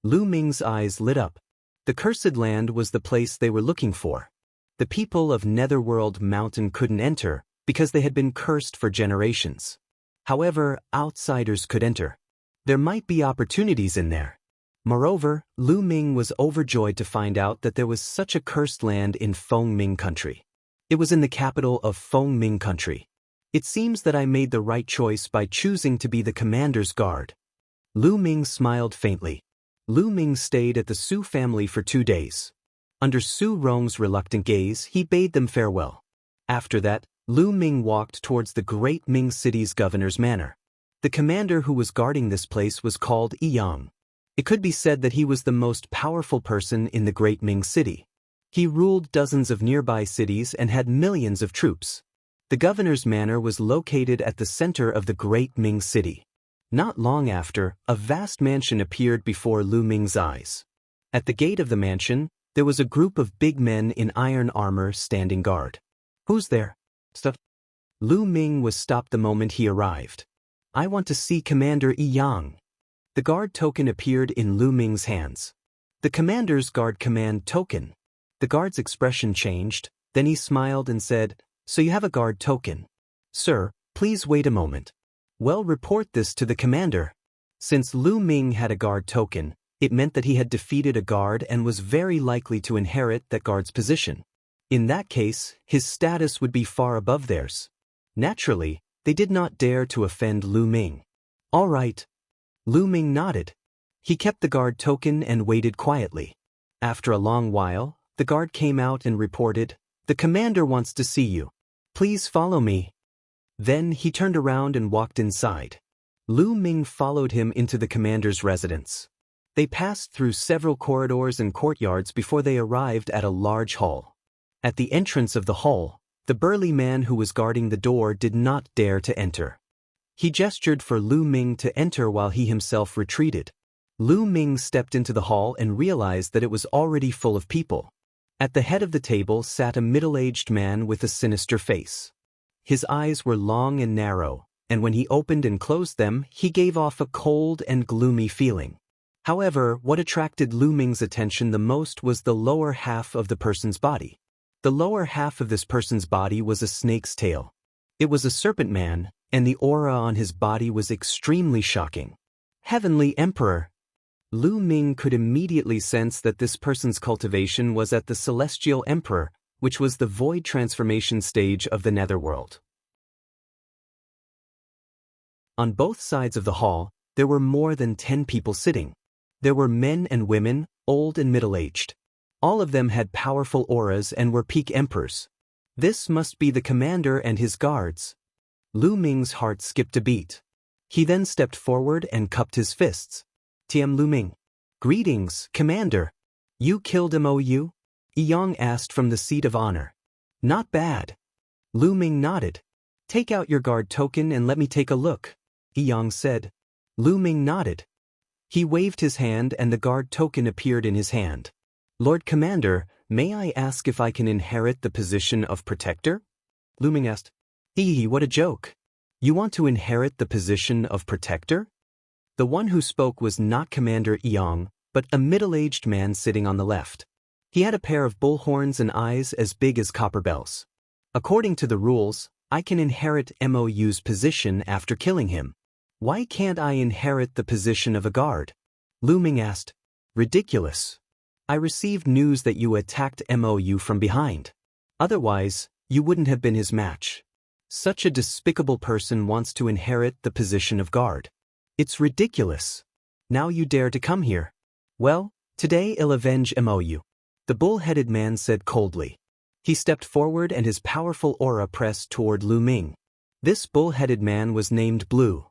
Lu Ming's eyes lit up. The Cursed Land was the place they were looking for. The people of Netherworld Mountain couldn't enter because they had been cursed for generations. However, outsiders could enter. There might be opportunities in there. Moreover, Lu Ming was overjoyed to find out that there was such a cursed land in Fengming country. It was in the capital of Fengming country. It seems that I made the right choice by choosing to be the commander's guard. Lu Ming smiled faintly. Lu Ming stayed at the Su family for 2 days. Under Su Rong's reluctant gaze, he bade them farewell. After that, Lu Ming walked towards the great Ming city's governor's manor. The commander who was guarding this place was called Yang. It could be said that he was the most powerful person in the great Ming city. He ruled dozens of nearby cities and had millions of troops. The governor's manor was located at the center of the great Ming city. Not long after, a vast mansion appeared before Lu Ming's eyes. At the gate of the mansion, there was a group of big men in iron armor standing guard. "Who's there?" Lu Ming was stopped the moment he arrived. "I want to see Commander Yang." The guard token appeared in Lu Ming's hands. "The commander's guard command token." The guard's expression changed, then he smiled and said, "So you have a guard token. Sir, please wait a moment. Well, report this to the commander." Since Lu Ming had a guard token, it meant that he had defeated a guard and was very likely to inherit that guard's position. In that case, his status would be far above theirs. Naturally, they did not dare to offend Lu Ming. "All right." Lu Ming nodded. He kept the guard token and waited quietly. After a long while, the guard came out and reported, "The commander wants to see you. Please follow me." Then he turned around and walked inside. Lu Ming followed him into the commander's residence. They passed through several corridors and courtyards before they arrived at a large hall. At the entrance of the hall, the burly man who was guarding the door did not dare to enter. He gestured for Lu Ming to enter while he himself retreated. Lu Ming stepped into the hall and realized that it was already full of people. At the head of the table sat a middle-aged man with a sinister face. His eyes were long and narrow, and when he opened and closed them, he gave off a cold and gloomy feeling. However, what attracted Lu Ming's attention the most was the lower half of the person's body. The lower half of this person's body was a snake's tail. It was a serpent man, and the aura on his body was extremely shocking. Heavenly Emperor! Lu Ming could immediately sense that this person's cultivation was at the Celestial Emperor, which was the void transformation stage of the Netherworld. On both sides of the hall, there were more than 10 people sitting. There were men and women, old and middle-aged. All of them had powerful auras and were peak emperors. This must be the commander and his guards. Lu Ming's heart skipped a beat. He then stepped forward and cupped his fists. "Tiam Lu Ming." "Greetings, Commander." "You killed Mou?" Yang asked from the seat of honor. "Not bad." Lu Ming nodded. "Take out your guard token and let me take a look," Yang said. Lu Ming nodded. He waved his hand and the guard token appeared in his hand. "Lord Commander, may I ask if I can inherit the position of protector?" Lu Ming asked. What a joke. You want to inherit the position of protector? The one who spoke was not Commander Yang, but a middle-aged man sitting on the left. He had a pair of bull horns and eyes as big as copper bells. According to the rules, I can inherit Mou's position after killing him. Why can't I inherit the position of a guard? Lu Ming asked. Ridiculous. I received news that you attacked Mou from behind. Otherwise, you wouldn't have been his match. Such a despicable person wants to inherit the position of guard. It's ridiculous. Now you dare to come here. Well, today I'll avenge Mou. The bull-headed man said coldly. He stepped forward and his powerful aura pressed toward Lu Ming. This bull-headed man was named Blue.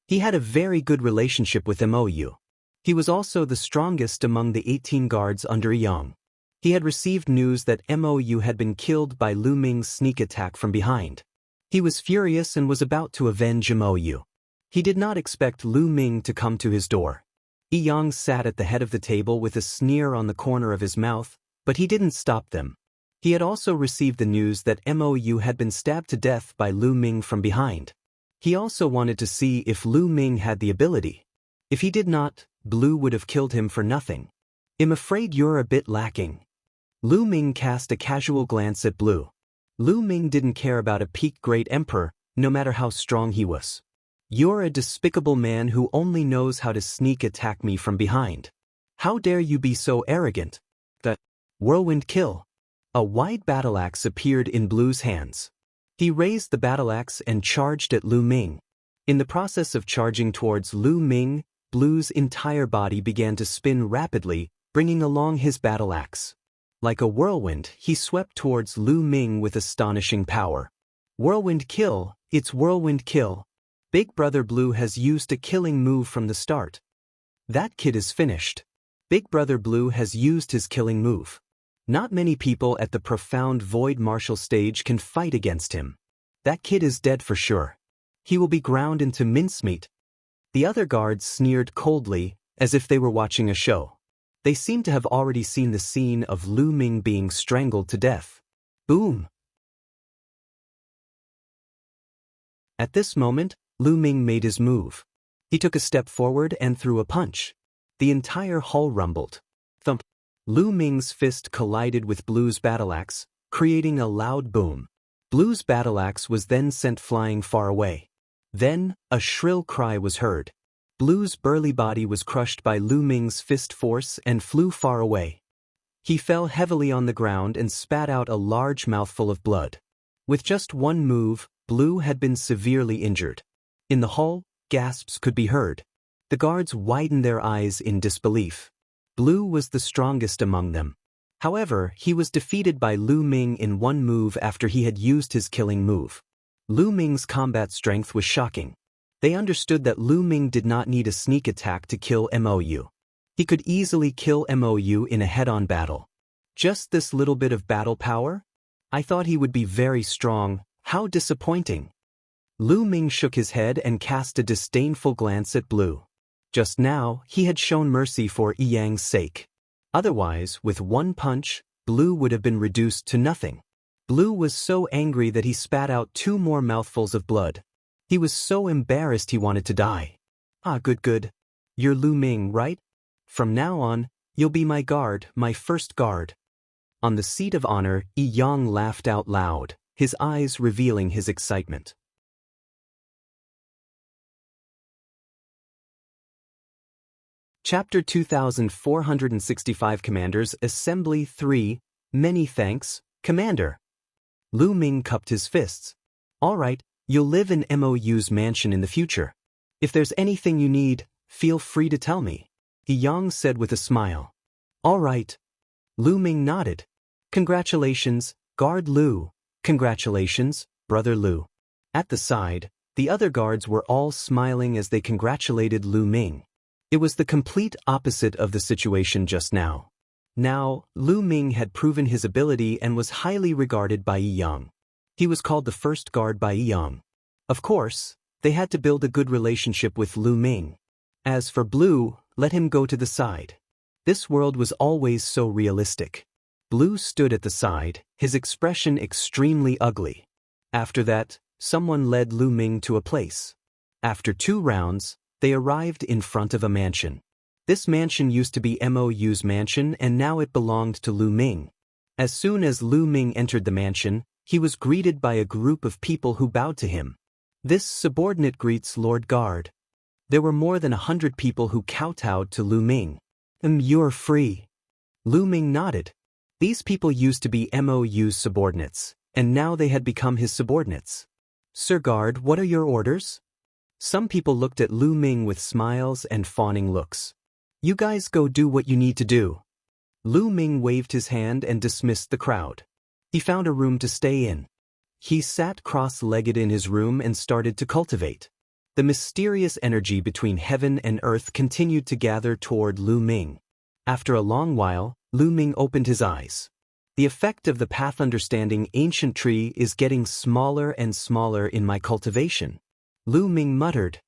He had a very good relationship with Mou. He was also the strongest among the 18 guards under Yang. He had received news that Mou had been killed by Lu Ming's sneak attack from behind. He was furious and was about to avenge Mou. He did not expect Lu Ming to come to his door. Yang sat at the head of the table with a sneer on the corner of his mouth, but he didn't stop them. He had also received the news that Mou had been stabbed to death by Lu Ming from behind. He also wanted to see if Lu Ming had the ability. If he did not, Blue would have killed him for nothing. I'm afraid you're a bit lacking. Lu Ming cast a casual glance at Blue. Lu Ming didn't care about a peak great emperor, no matter how strong he was. You're a despicable man who only knows how to sneak attack me from behind. How dare you be so arrogant? The whirlwind kill. A wide battle axe appeared in Blue's hands. He raised the battle axe and charged at Lu Ming. In the process of charging towards Lu Ming, Blue's entire body began to spin rapidly, bringing along his battle axe. Like a whirlwind, he swept towards Lu Ming with astonishing power. Whirlwind kill, it's whirlwind kill. Big Brother Blue has used a killing move from the start. That kid is finished. Big Brother Blue has used his killing move. Not many people at the profound void martial stage can fight against him. That kid is dead for sure. He will be ground into mincemeat. The other guards sneered coldly, as if they were watching a show. They seemed to have already seen the scene of Lu Ming being strangled to death. Boom! At this moment, Lu Ming made his move. He took a step forward and threw a punch. The entire hall rumbled. Thump! Lu Ming's fist collided with Blue's battle axe, creating a loud boom. Blue's battle axe was then sent flying far away. Then, a shrill cry was heard. Blue's burly body was crushed by Lu Ming's fist force and flew far away. He fell heavily on the ground and spat out a large mouthful of blood. With just one move, Blue had been severely injured. In the hall, gasps could be heard. The guards widened their eyes in disbelief. Blue was the strongest among them. However, he was defeated by Lu Ming in one move after he had used his killing move. Lu Ming's combat strength was shocking. They understood that Lu Ming did not need a sneak attack to kill Mou. He could easily kill Mou in a head-on battle. Just this little bit of battle power? I thought he would be very strong. How disappointing. Lu Ming shook his head and cast a disdainful glance at Blue. Just now, he had shown mercy for Yang's sake. Otherwise, with one punch, Blue would have been reduced to nothing. Blue was so angry that he spat out 2 more mouthfuls of blood. He was so embarrassed he wanted to die. Ah, good. You're Lu Ming, right? From now on, you'll be my guard, my first guard. On the seat of honor, Yang laughed out loud, his eyes revealing his excitement. Chapter 2465 Commanders Assembly 3. Many thanks, Commander. Lu Ming cupped his fists. All right, you'll live in Mou's mansion in the future. If there's anything you need, feel free to tell me, Yang said with a smile. All right. Lu Ming nodded. Congratulations, Guard Lu. Congratulations, Brother Lu. At the side, the other guards were all smiling as they congratulated Lu Ming. It was the complete opposite of the situation just now. Now, Lu Ming had proven his ability and was highly regarded by Yang. He was called the first guard by Yang. Of course, they had to build a good relationship with Lu Ming. As for Blue, let him go to the side. This world was always so realistic. Blue stood at the side, his expression extremely ugly. After that, someone led Lu Ming to a place. After 2 rounds, they arrived in front of a mansion. This mansion used to be Mou's mansion and now it belonged to Lu Ming. As soon as Lu Ming entered the mansion, he was greeted by a group of people who bowed to him. This subordinate greets Lord Guard. There were more than 100 people who kowtowed to Lu Ming. You're free. Lu Ming nodded. These people used to be Mou's subordinates, and now they had become his subordinates. Sir Guard, what are your orders? Some people looked at Lu Ming with smiles and fawning looks. You guys go do what you need to do. Lu Ming waved his hand and dismissed the crowd. He found a room to stay in. He sat cross-legged in his room and started to cultivate. The mysterious energy between heaven and earth continued to gather toward Lu Ming. After a long while, Lu Ming opened his eyes. The effect of the path understanding ancient tree is getting smaller and smaller in my cultivation. Lu Ming muttered.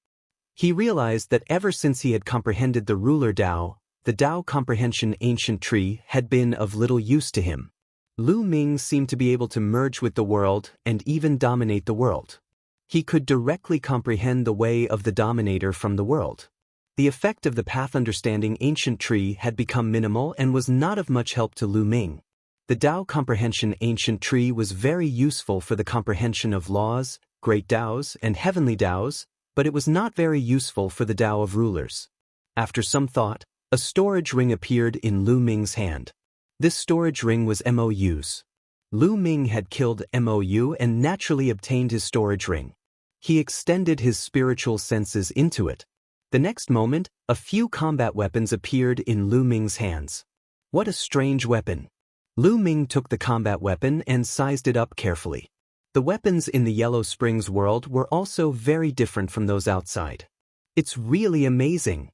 He realized that ever since he had comprehended the ruler Dao, the Dao comprehension ancient tree had been of little use to him. Lu Ming seemed to be able to merge with the world and even dominate the world. He could directly comprehend the way of the dominator from the world. The effect of the path understanding ancient tree had become minimal and was not of much help to Lu Ming. The Dao comprehension ancient tree was very useful for the comprehension of laws, great Daos, and heavenly Daos, but it was not very useful for the Dao of rulers. After some thought, a storage ring appeared in Lu Ming's hand. This storage ring was Mou's. Lu Ming had killed Mou and naturally obtained his storage ring. He extended his spiritual senses into it. The next moment, a few combat weapons appeared in Lu Ming's hands. What a strange weapon. Lu Ming took the combat weapon and sized it up carefully. The weapons in the Yellow Springs world were also very different from those outside. It's really amazing.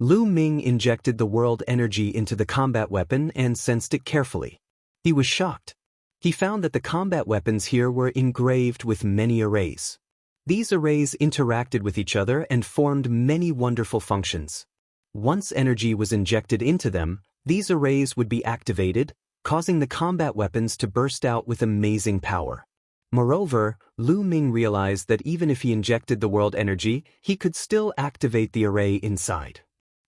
Lu Ming injected the world energy into the combat weapon and sensed it carefully. He was shocked. He found that the combat weapons here were engraved with many arrays. These arrays interacted with each other and formed many wonderful functions. Once energy was injected into them, these arrays would be activated, causing the combat weapons to burst out with amazing power. Moreover, Lu Ming realized that even if he injected the world energy, he could still activate the array inside.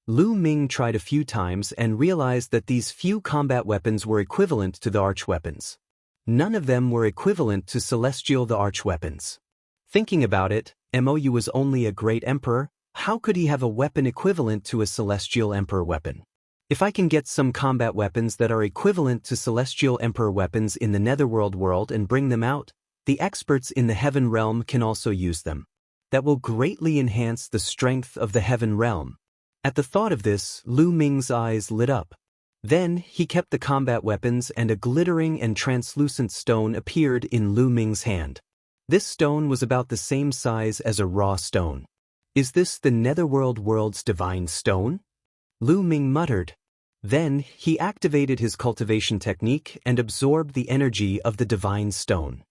Lu Ming tried a few times and realized that these few combat weapons were equivalent to the arch weapons. None of them were equivalent to celestial the arch weapons. Thinking about it, Mou was only a great emperor. How could he have a weapon equivalent to a celestial emperor weapon? If I can get some combat weapons that are equivalent to celestial emperor weapons in the netherworld world and bring them out, the experts in the heaven realm can also use them. That will greatly enhance the strength of the heaven realm. At the thought of this, Lu Ming's eyes lit up. Then, he kept the combat weapons and a glittering and translucent stone appeared in Lu Ming's hand. This stone was about the same size as a raw stone. Is this the netherworld world's divine stone? Lu Ming muttered. Then, he activated his cultivation technique and absorbed the energy of the divine stone.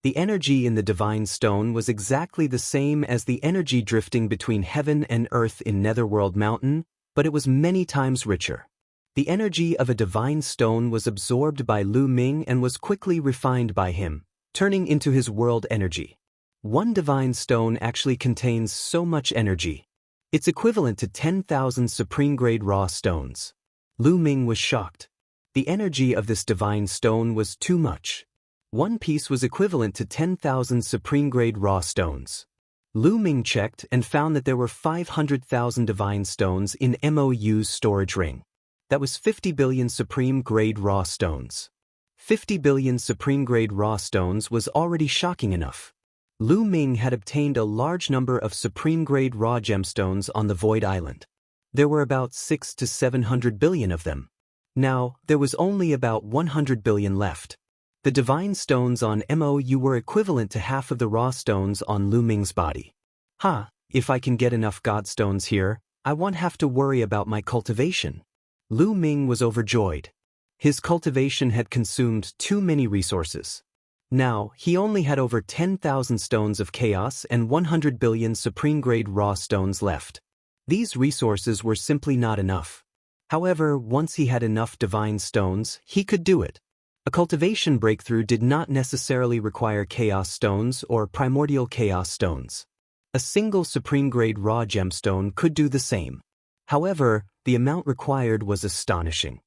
The energy in the divine stone was exactly the same as the energy drifting between heaven and earth in Netherworld Mountain, but it was many times richer. The energy of a divine stone was absorbed by Lu Ming and was quickly refined by him, turning into his world energy. One divine stone actually contains so much energy. It's equivalent to 10,000 supreme-grade raw stones. Lu Ming was shocked. The energy of this divine stone was too much. One piece was equivalent to 10,000 supreme-grade raw stones. Lu Ming checked and found that there were 500,000 divine stones in Mou's storage ring. That was 50 billion supreme-grade raw stones. 50 billion supreme-grade raw stones was already shocking enough. Lu Ming had obtained a large number of supreme-grade raw gemstones on the Void Island. There were about 600 to 700 billion of them. Now, there was only about 100 billion left. The divine stones on Mou were equivalent to half of the raw stones on Lu Ming's body. If I can get enough godstones here, I won't have to worry about my cultivation. Lu Ming was overjoyed. His cultivation had consumed too many resources. Now, he only had over 10,000 stones of chaos and 100 billion supreme-grade raw stones left. These resources were simply not enough. However, once he had enough divine stones, he could do it. A cultivation breakthrough did not necessarily require chaos stones or primordial chaos stones. A single supreme-grade raw gemstone could do the same. However, the amount required was astonishing.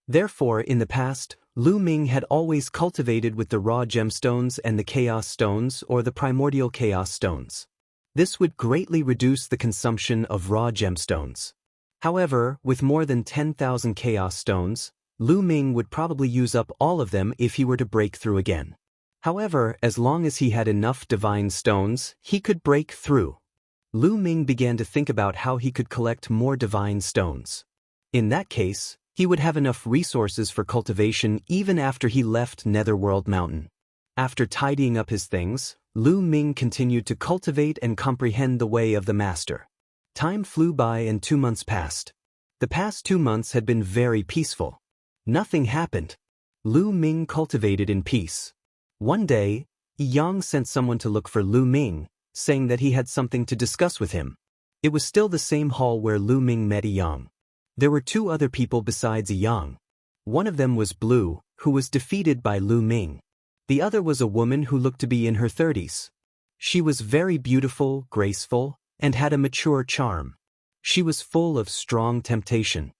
Therefore, in the past, Lu Ming had always cultivated with the raw gemstones and the chaos stones or the primordial chaos stones. This would greatly reduce the consumption of raw gemstones. However, with more than 10,000 chaos stones, Lu Ming would probably use up all of them if he were to break through again. However, as long as he had enough divine stones, he could break through. Lu Ming began to think about how he could collect more divine stones. In that case, he would have enough resources for cultivation even after he left Netherworld Mountain. After tidying up his things, Lu Ming continued to cultivate and comprehend the way of the master. Time flew by and 2 months passed. The past 2 months had been very peaceful. Nothing happened. Lu Ming cultivated in peace. One day, Yang sent someone to look for Lu Ming, saying that he had something to discuss with him. It was still the same hall where Lu Ming met Yang. There were 2 other people besides Yang. One of them was Blue, who was defeated by Lu Ming. The other was a woman who looked to be in her 30s. She was very beautiful, graceful, and had a mature charm. She was full of strong temptation.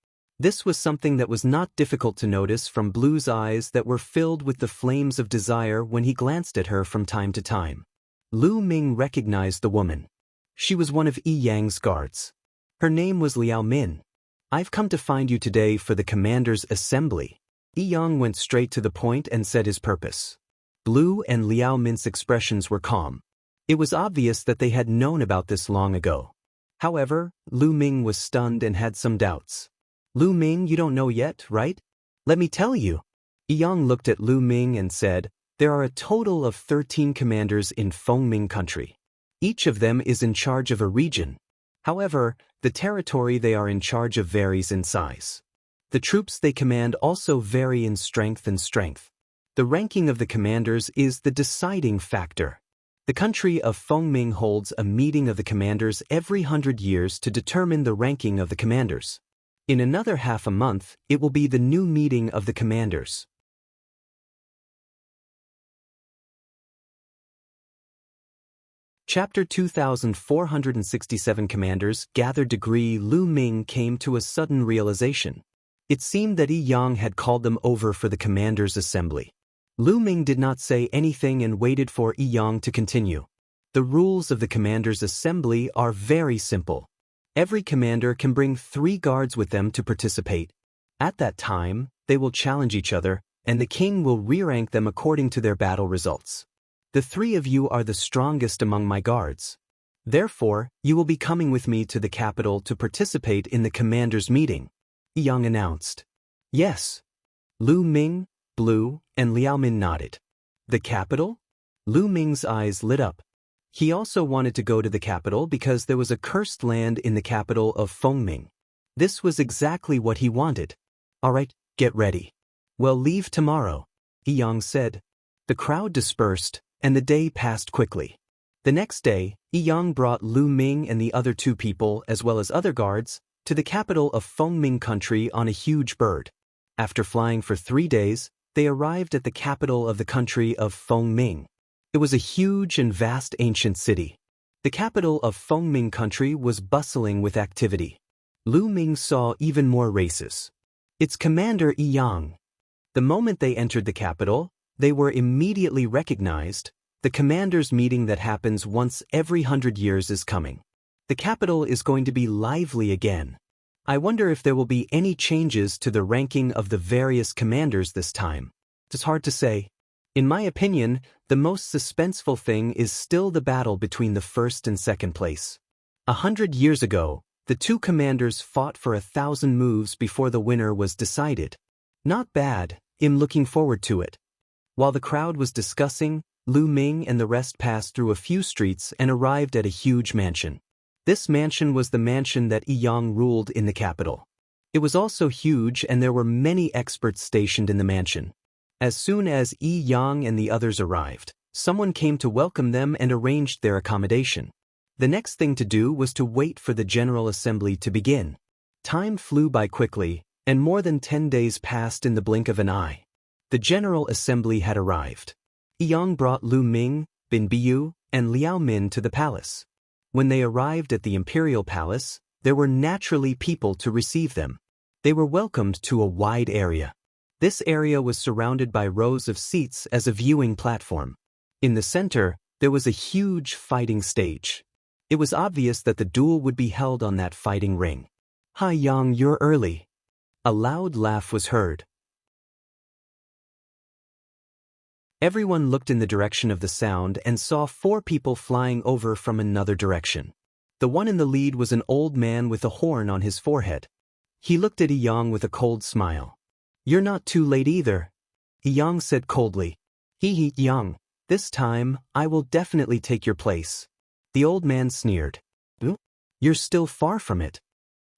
This was something that was not difficult to notice from Blue's eyes that were filled with the flames of desire when he glanced at her from time to time. Lu Ming recognized the woman. She was one of Yi Yang's guards. Her name was Liao Min. "I've come to find you today for the commander's assembly." Yi Yang went straight to the point and said his purpose. Blue and Liao Min's expressions were calm. It was obvious that they had known about this long ago. However, Lu Ming was stunned and had some doubts. "Lu Ming, you don't know yet, right? Let me tell you." Yi Yang looked at Lu Ming and said, "There are a total of 13 commanders in Fengming country. Each of them is in charge of a region. However, the territory they are in charge of varies in size. The troops they command also vary in strength and strength. The ranking of the commanders is the deciding factor. The country of Fengming holds a meeting of the commanders every 100 years to determine the ranking of the commanders. In another half a month, it will be the new meeting of the commanders." Chapter 2467 Commanders Gathered Degree. Lu Ming came to a sudden realization. It seemed that Yi Yang had called them over for the commander's assembly. Lu Ming did not say anything and waited for Yi Yang to continue. The rules of the commander's assembly are very simple. Every commander can bring 3 guards with them to participate. At that time, they will challenge each other, and the king will re-rank them according to their battle results. The 3 of you are the strongest among my guards. Therefore, you will be coming with me to the capital to participate in the commander's meeting," Yang announced. "Yes." Lu Ming, Blue, and Liao Min nodded. "The capital?" Lu Ming's eyes lit up. He also wanted to go to the capital because there was a cursed land in the capital of Fengming. This was exactly what he wanted. "All right, get ready. We'll leave tomorrow," Yi Yang said. The crowd dispersed, and the day passed quickly. The next day, Yi Yang brought Lu Ming and the other 2 people, as well as other guards, to the capital of Fengming country on a huge bird. After flying for 3 days, they arrived at the capital of the country of Fengming. It was a huge and vast ancient city. The capital of Fengming country was bustling with activity. Lu Ming saw even more races. Its commander Yi Yang. The moment they entered the capital, they were immediately recognized. The commanders' meeting that happens once every 100 years is coming. The capital is going to be lively again. I wonder if there will be any changes to the ranking of the various commanders this time. It's hard to say. In my opinion, the most suspenseful thing is still the battle between the first and second place. 100 years ago, the 2 commanders fought for 1,000 moves before the winner was decided. Not bad, I'm looking forward to it. While the crowd was discussing, Lu Ming and the rest passed through a few streets and arrived at a huge mansion. This mansion was the mansion that Yi Yang ruled in the capital. It was also huge and there were many experts stationed in the mansion. As soon as Yi Yang and the others arrived, someone came to welcome them and arranged their accommodation. The next thing to do was to wait for the General Assembly to begin. Time flew by quickly, and more than 10 days passed in the blink of an eye. The General Assembly had arrived. Yi Yang brought Lu Ming, Bin Biu, and Liao Min to the palace. When they arrived at the imperial palace, there were naturally people to receive them. They were welcomed to a wide area. This area was surrounded by rows of seats as a viewing platform. In the center, there was a huge fighting stage. It was obvious that the duel would be held on that fighting ring. "Hi Yang, you're early." A loud laugh was heard. Everyone looked in the direction of the sound and saw 4 people flying over from another direction. The one in the lead was an old man with a horn on his forehead. He looked at Yang with a cold smile. "You're not too late either," Yang said coldly. "Hee Yang, this time, I will definitely take your place." The old man sneered. "You're still far from it."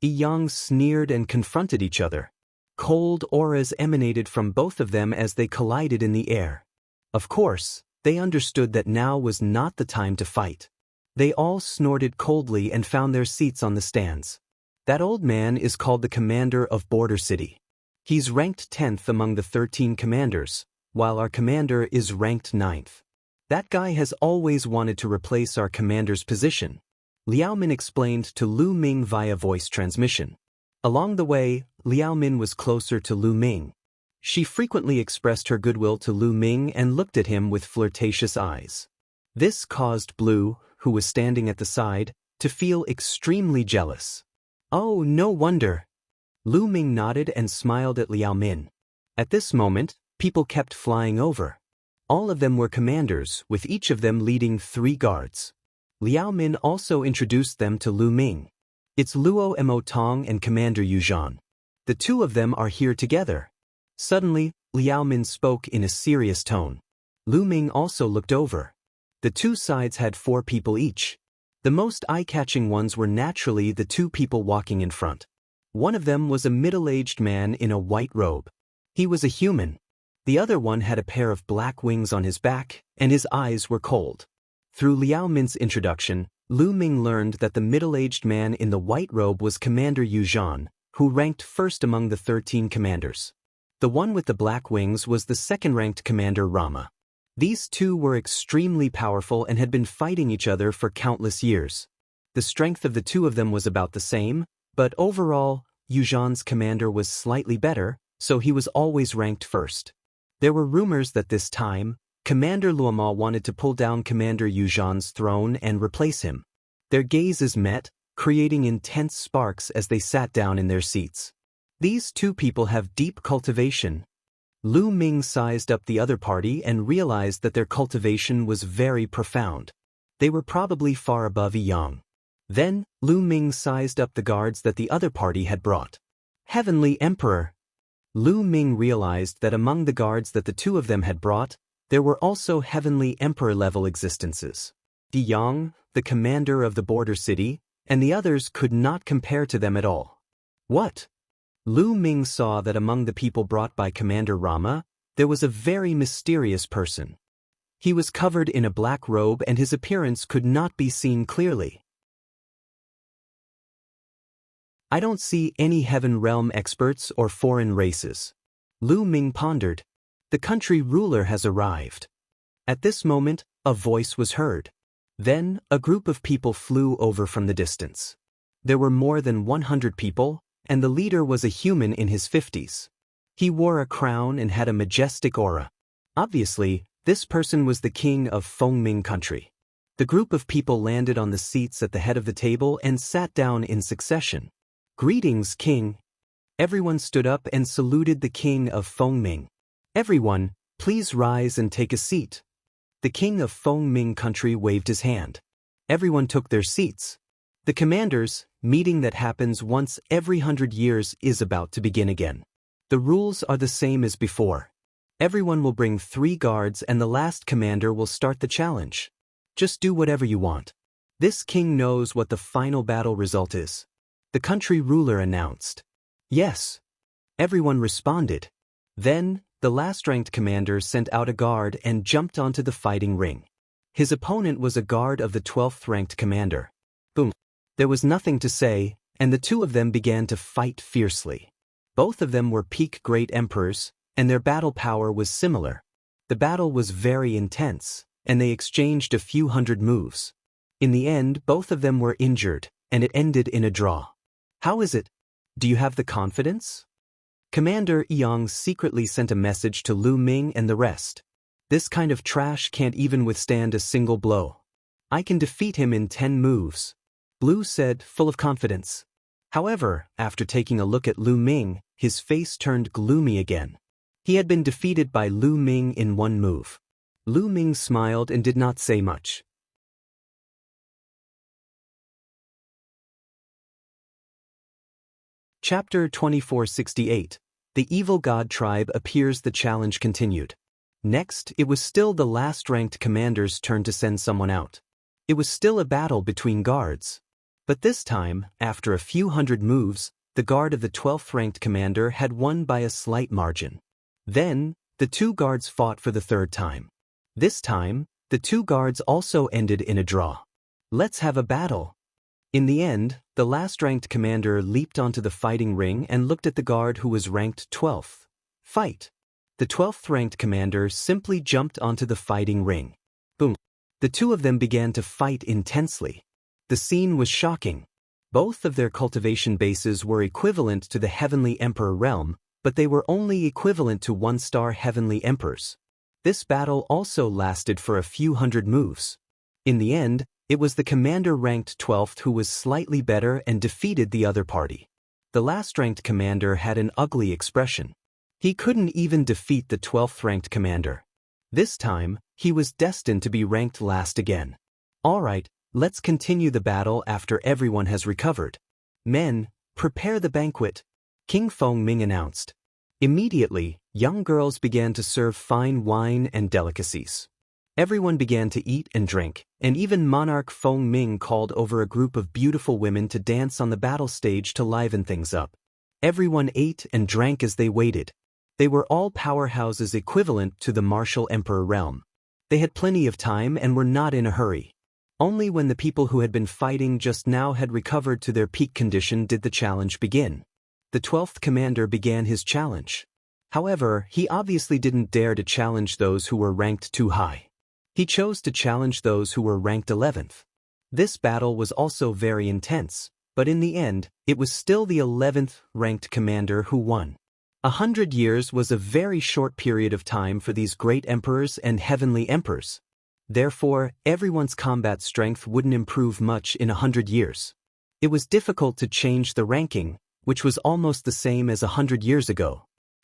Yang sneered and confronted each other. Cold auras emanated from both of them as they collided in the air. Of course, they understood that now was not the time to fight. They all snorted coldly and found their seats on the stands. That old man is called the commander of Border City. He's ranked 10th among the 13 commanders, while our commander is ranked 9th. That guy has always wanted to replace our commander's position, Liao Min explained to Lu Ming via voice transmission. Along the way, Liao Min was closer to Lu Ming. She frequently expressed her goodwill to Lu Ming and looked at him with flirtatious eyes. This caused Blue, who was standing at the side, to feel extremely jealous. "Oh, no wonder." Lu Ming nodded and smiled at Liao Min. At this moment, people kept flying over. All of them were commanders, with each of them leading 3 guards. Liao Min also introduced them to Lu Ming. "It's Luo Mo Tong and Commander Yu Zhan. The 2 of them are here together." Suddenly, Liao Min spoke in a serious tone. Lu Ming also looked over. The 2 sides had 4 people each. The most eye-catching ones were naturally the 2 people walking in front. One of them was a middle-aged man in a white robe. He was a human. The other one had a pair of black wings on his back, and his eyes were cold. Through Liao Min's introduction, Lu Ming learned that the middle-aged man in the white robe was Commander Yu Zhan, who ranked first among the 13 commanders. The one with the black wings was the second-ranked Commander Rama. These 2 were extremely powerful and had been fighting each other for countless years. The strength of the 2 of them was about the same, but overall, Yu Zhan's commander was slightly better, so he was always ranked first. There were rumors that this time, Commander Luoma wanted to pull down Commander Yu Zhan's throne and replace him. Their gazes met, creating intense sparks as they sat down in their seats. These 2 people have deep cultivation. Lu Ming sized up the other party and realized that their cultivation was very profound. They were probably far above Yang. Then, Lu Ming sized up the guards that the other party had brought. Heavenly Emperor. Lu Ming realized that among the guards that the 2 of them had brought, there were also Heavenly Emperor-level existences. Yang, the commander of the border city, and the others could not compare to them at all. What? Lu Ming saw that among the people brought by Commander Rama, there was a very mysterious person. He was covered in a black robe and his appearance could not be seen clearly. "I don't see any Heaven Realm experts or foreign races." Lu Ming pondered. "The country ruler has arrived." At this moment, a voice was heard. Then, a group of people flew over from the distance. There were more than 100 people, and the leader was a human in his 50s. He wore a crown and had a majestic aura. Obviously, this person was the king of Fengming country. The group of people landed on the seats at the head of the table and sat down in succession. "Greetings, king." Everyone stood up and saluted the king of Fengming. "Everyone, please rise and take a seat." The king of Fengming country waved his hand. Everyone took their seats. The commanders' meeting that happens once every 100 years is about to begin again. The rules are the same as before. Everyone will bring 3 guards and the last commander will start the challenge. Just do whatever you want. This king knows what the final battle result is. The country ruler announced. "Yes." Everyone responded. Then, the last-ranked commander sent out a guard and jumped onto the fighting ring. His opponent was a guard of the 12th-ranked commander. Boom. There was nothing to say, and the 2 of them began to fight fiercely. Both of them were peak great emperors, and their battle power was similar. The battle was very intense. and they exchanged a few hundred moves. In the end, both of them were injured, and it ended in a draw. How is it? Do you have the confidence? Commander Yang secretly sent a message to Lu Ming and the rest. This kind of trash can't even withstand a single blow. I can defeat him in 10 moves. Blue said, full of confidence. However, after taking a look at Lu Ming, his face turned gloomy again. He had been defeated by Lu Ming in 1 move. Lu Ming smiled and did not say much. Chapter 2468. The Evil God Tribe appears. The challenge continued. Next, it was still the last-ranked commander's turn to send someone out. It was still a battle between guards. But this time, after a few hundred moves, the guard of the 12th-ranked commander had won by a slight margin. Then, the 2 guards fought for the 3rd time. This time, the 2 guards also ended in a draw. Let's have a battle. In the end, the last-ranked commander leaped onto the fighting ring and looked at the guard who was ranked 12th. Fight! The 12th-ranked commander simply jumped onto the fighting ring. Boom! The 2 of them began to fight intensely. The scene was shocking. Both of their cultivation bases were equivalent to the Heavenly Emperor realm, but they were only equivalent to 1-star Heavenly Emperors. This battle also lasted for a few hundred moves. In the end, it was the commander ranked 12th who was slightly better and defeated the other party. The last-ranked commander had an ugly expression. He couldn't even defeat the 12th-ranked commander. This time, he was destined to be ranked last again. Alright, let's continue the battle after everyone has recovered. Men, prepare the banquet, King Feng Ming announced. Immediately, young girls began to serve fine wine and delicacies. Everyone began to eat and drink, and even Monarch Feng Ming called over a group of beautiful women to dance on the battle stage to liven things up. Everyone ate and drank as they waited. They were all powerhouses equivalent to the martial emperor realm. They had plenty of time and were not in a hurry. Only when the people who had been fighting just now had recovered to their peak condition did the challenge begin. The 12th commander began his challenge. However, he obviously didn't dare to challenge those who were ranked too high. He chose to challenge those who were ranked 11th. This battle was also very intense, but in the end, it was still the 11th ranked commander who won. 100 years was a very short period of time for these great emperors and heavenly emperors. Therefore, everyone's combat strength wouldn't improve much in 100 years. It was difficult to change the ranking, which was almost the same as 100 years ago.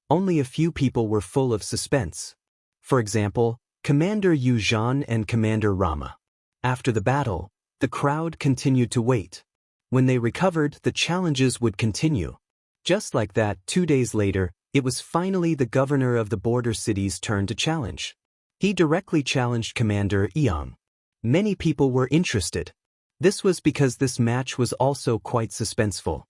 Only a few people were full of suspense. For example, Commander Yu Zhan and Commander Rama. After the battle, the crowd continued to wait. When they recovered, the challenges would continue. Just like that, 2 days later, it was finally the governor of the border city's turn to challenge. He directly challenged Commander Yang. Many people were interested. This was because this match was also quite suspenseful.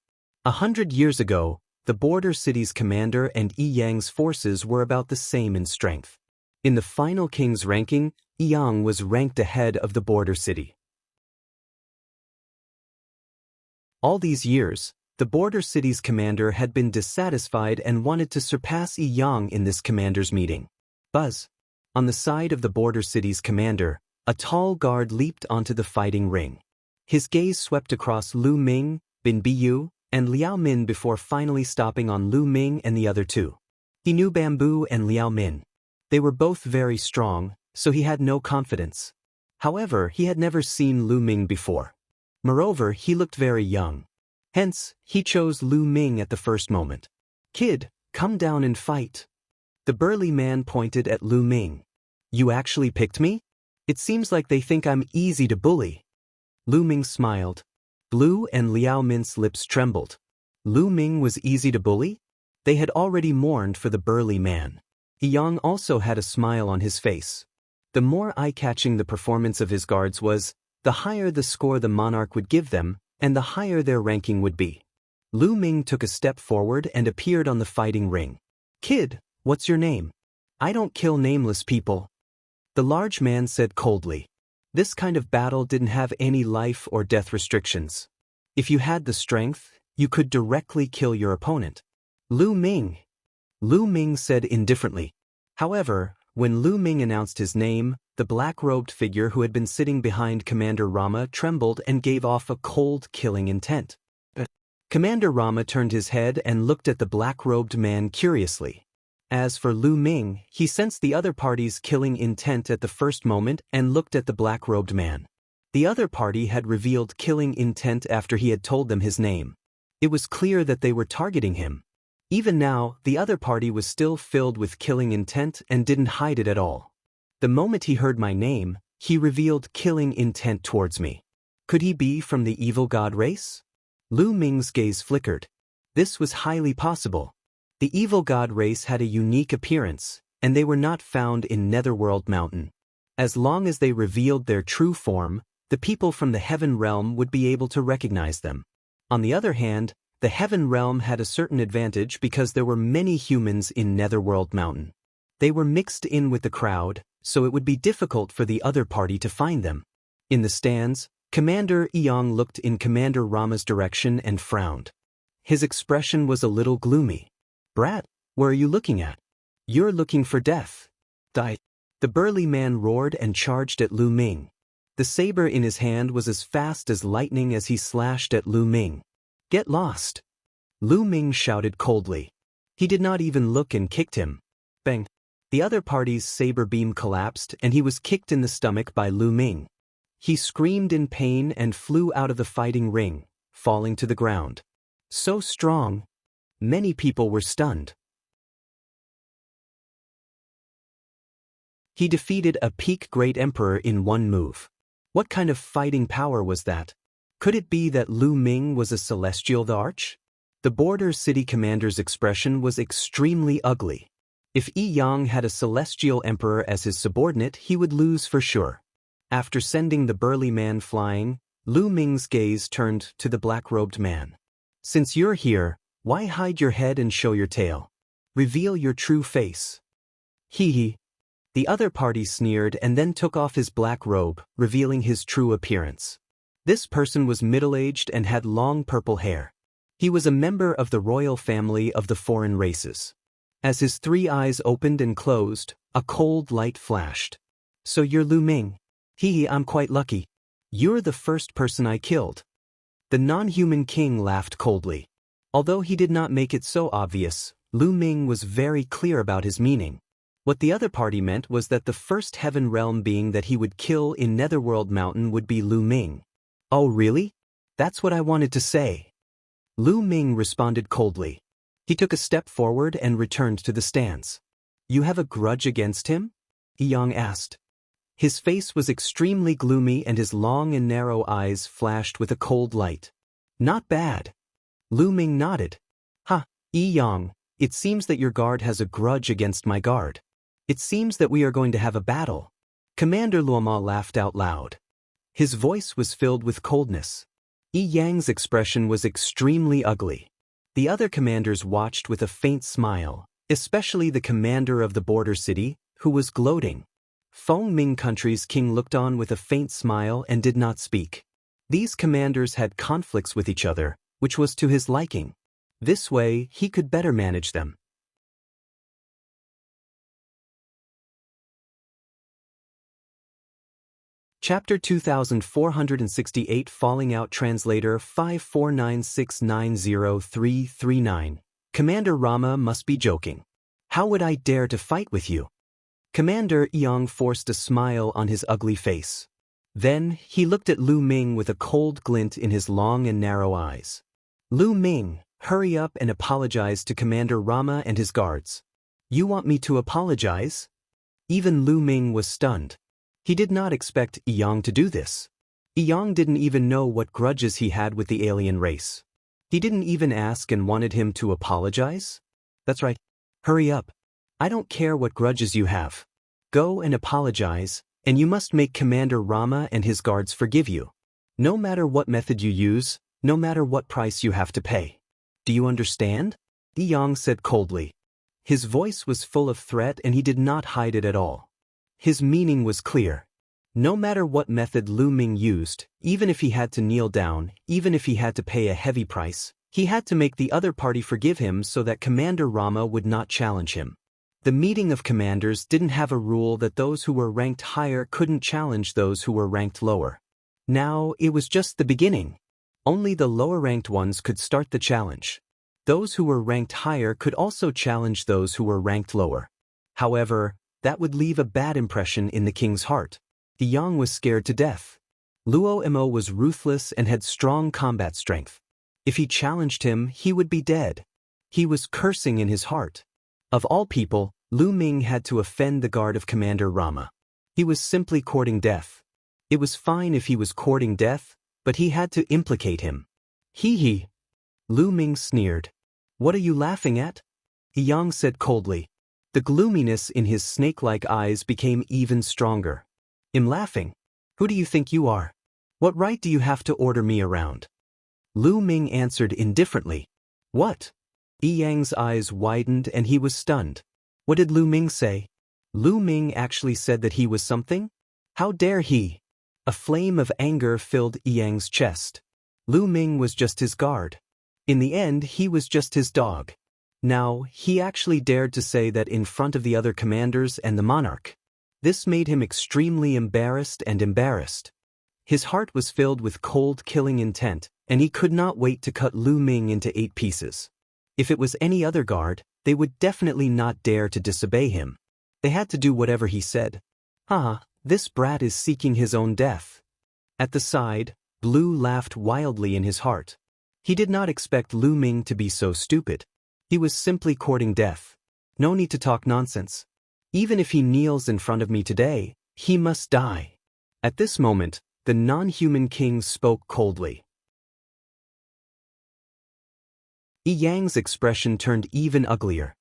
100 years ago, the border city's commander and Yang's forces were about the same in strength. In the final king's ranking, Yang was ranked ahead of the border city. All these years, the border city's commander had been dissatisfied and wanted to surpass Yang in this commander's meeting. Buzz. On the side of the border city's commander, a tall guard leaped onto the fighting ring. His gaze swept across Lu Ming, Bin Biyu, and Liao Min before finally stopping on Lu Ming and the other 2. He knew Bamboo and Liao Min. They were both very strong, so he had no confidence. However, he had never seen Lu Ming before. Moreover, he looked very young. Hence, he chose Lu Ming at the first moment. Kid, come down and fight. The burly man pointed at Lu Ming. You actually picked me? It seems like they think I'm easy to bully. Lu Ming smiled. Blue and Liao Min's lips trembled. Lu Ming was easy to bully? They had already mourned for the burly man. Yang also had a smile on his face. The more eye-catching the performance of his guards was, the higher the score the monarch would give them, and the higher their ranking would be. Lu Ming took a step forward and appeared on the fighting ring. Kid, what's your name? I don't kill nameless people. The large man said coldly. This kind of battle didn't have any life or death restrictions. If you had the strength, you could directly kill your opponent. Lu Ming said indifferently. However, when Lu Ming announced his name, The black-robed figure who had been sitting behind Commander Rama trembled and gave off a cold, killing intent. Commander Rama turned his head and looked at the black-robed man curiously. As for Lu Ming, he sensed the other party's killing intent at the first moment and looked at the black-robed man. The other party had revealed killing intent after he had told them his name. It was clear that they were targeting him. Even now, the other party was still filled with killing intent and didn't hide it at all. The moment he heard my name, he revealed killing intent towards me. Could he be from the evil god race? Lu Ming's gaze flickered. This was highly possible. The evil god race had a unique appearance, and they were not found in Netherworld Mountain. As long as they revealed their true form, the people from the Heaven Realm would be able to recognize them. On the other hand, the Heaven Realm had a certain advantage because there were many humans in Netherworld Mountain. They were mixed in with the crowd, so it would be difficult for the other party to find them. In the stands, Commander Yang looked in Commander Rama's direction and frowned. His expression was a little gloomy. "Brat, where are you looking at? You're looking for death." Die. The burly man roared and charged at Lu Ming. The saber in his hand was as fast as lightning as he slashed at Lu Ming. "Get lost!" Lu Ming shouted coldly. He did not even look and kicked him. Bang! The other party's saber beam collapsed and he was kicked in the stomach by Lu Ming. He screamed in pain and flew out of the fighting ring, falling to the ground. So strong. Many people were stunned. He defeated a peak great emperor in one move. What kind of fighting power was that? Could it be that Lu Ming was a celestial the Arch? The border city commander's expression was extremely ugly. If Yi Yang had a celestial emperor as his subordinate, he would lose for sure. After sending the burly man flying, Lu Ming's gaze turned to the black-robed man. "Since you're here, why hide your head and show your tail? Reveal your true face." Hee hee. The other party sneered and then took off his black robe, revealing his true appearance. This person was middle-aged and had long purple hair. He was a member of the royal family of the foreign races. As his three eyes opened and closed, a cold light flashed. "So you're Lu Ming?" "Hee, I'm quite lucky. You're the first person I killed." The non-human king laughed coldly. Although he did not make it so obvious, Lu Ming was very clear about his meaning. What the other party meant was that the first Heaven Realm being that he would kill in Netherworld Mountain would be Lu Ming. "Oh really? That's what I wanted to say." Lu Ming responded coldly. He took a step forward and returned to the stands. "You have a grudge against him?" Yang asked. His face was extremely gloomy and his long and narrow eyes flashed with a cold light. "Not bad." Lu Ming nodded. "Ha, Yi Yang, it seems that your guard has a grudge against my guard. It seems that we are going to have a battle." Commander Luoma laughed out loud. His voice was filled with coldness. Yi Yang's expression was extremely ugly. The other commanders watched with a faint smile, especially the commander of the border city, who was gloating. Feng Ming Country's king looked on with a faint smile and did not speak. These commanders had conflicts with each other, which was to his liking. This way, he could better manage them. Chapter 2468 Falling Out Translator 549690339 Commander Rama must be joking. How would I dare to fight with you? Commander Yang forced a smile on his ugly face. Then, he looked at Lu Ming with a cold glint in his long and narrow eyes. "Lu Ming, hurry up and apologize to Commander Rama and his guards." "You want me to apologize?" Even Lu Ming was stunned. He did not expect Yang to do this. Yang didn't even know what grudges he had with the alien race. He didn't even ask and wanted him to apologize? That's right. Hurry up. I don't care what grudges you have. Go and apologize, and you must make Commander Rama and his guards forgive you. No matter what method you use, no matter what price you have to pay. Do you understand? Yang said coldly. His voice was full of threat and he did not hide it at all. His meaning was clear. No matter what method Lu Ming used, even if he had to kneel down, even if he had to pay a heavy price, he had to make the other party forgive him so that Commander Rama would not challenge him. The meeting of commanders didn't have a rule that those who were ranked higher couldn't challenge those who were ranked lower. Now, it was just the beginning. Only the lower-ranked ones could start the challenge. Those who were ranked higher could also challenge those who were ranked lower. However, that would leave a bad impression in the king's heart. Yang was scared to death. Luo Mo was ruthless and had strong combat strength. If he challenged him, he would be dead. He was cursing in his heart. Of all people, Lu Ming had to offend the guard of Commander Rama. He was simply courting death. It was fine if he was courting death, but he had to implicate him. Hee. Lu Ming sneered. What are you laughing at? Yang said coldly. The gloominess in his snake-like eyes became even stronger. I'm laughing. Who do you think you are? What right do you have to order me around? Lu Ming answered indifferently. What? Yang's eyes widened and he was stunned. What did Lu Ming say? Lu Ming actually said that he was something? How dare he? A flame of anger filled Yang's chest. Lu Ming was just his guard. In the end, he was just his dog. Now, he actually dared to say that in front of the other commanders and the monarch. This made him extremely embarrassed. His heart was filled with cold killing intent, and he could not wait to cut Lu Ming into 8 pieces. If it was any other guard, they would definitely not dare to disobey him. They had to do whatever he said. This brat is seeking his own death. At the side, Blue laughed wildly in his heart. He did not expect Lu Ming to be so stupid. He was simply courting death. No need to talk nonsense. Even if he kneels in front of me today, he must die. At this moment, the non-human king spoke coldly. Yang's expression turned even uglier.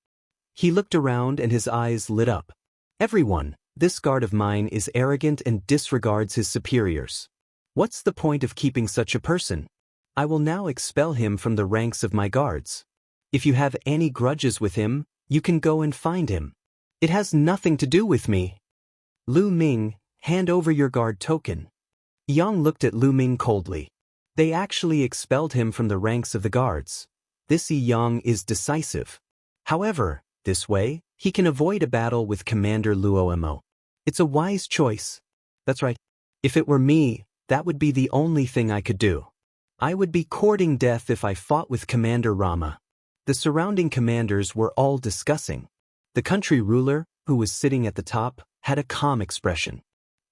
He looked around and his eyes lit up. Everyone, this guard of mine is arrogant and disregards his superiors. What's the point of keeping such a person? I will now expel him from the ranks of my guards. If you have any grudges with him, you can go and find him. It has nothing to do with me. Lu Ming, hand over your guard token. Yang looked at Lu Ming coldly. They actually expelled him from the ranks of the guards. This Yang is decisive. However, this way, he can avoid a battle with Commander Luo Mo. It's a wise choice. That's right. If it were me, that would be the only thing I could do. I would be courting death if I fought with Commander Rama. The surrounding commanders were all discussing. The country ruler, who was sitting at the top, had a calm expression.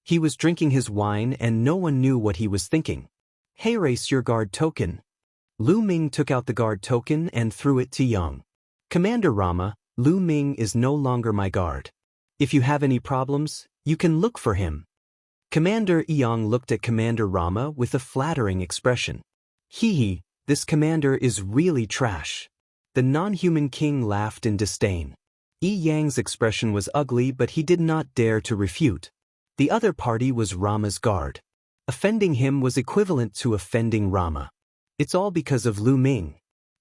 He was drinking his wine and no one knew what he was thinking. Hey, race your guard token. Lu Ming took out the guard token and threw it to Yang. Commander Rama, Lu Ming is no longer my guard. If you have any problems, you can look for him. Commander Yang looked at Commander Rama with a flattering expression. Hee, this commander is really trash. The non-human king laughed in disdain. Yang's expression was ugly, but he did not dare to refute. The other party was Rama's guard. Offending him was equivalent to offending Rama. It's all because of Lu Ming.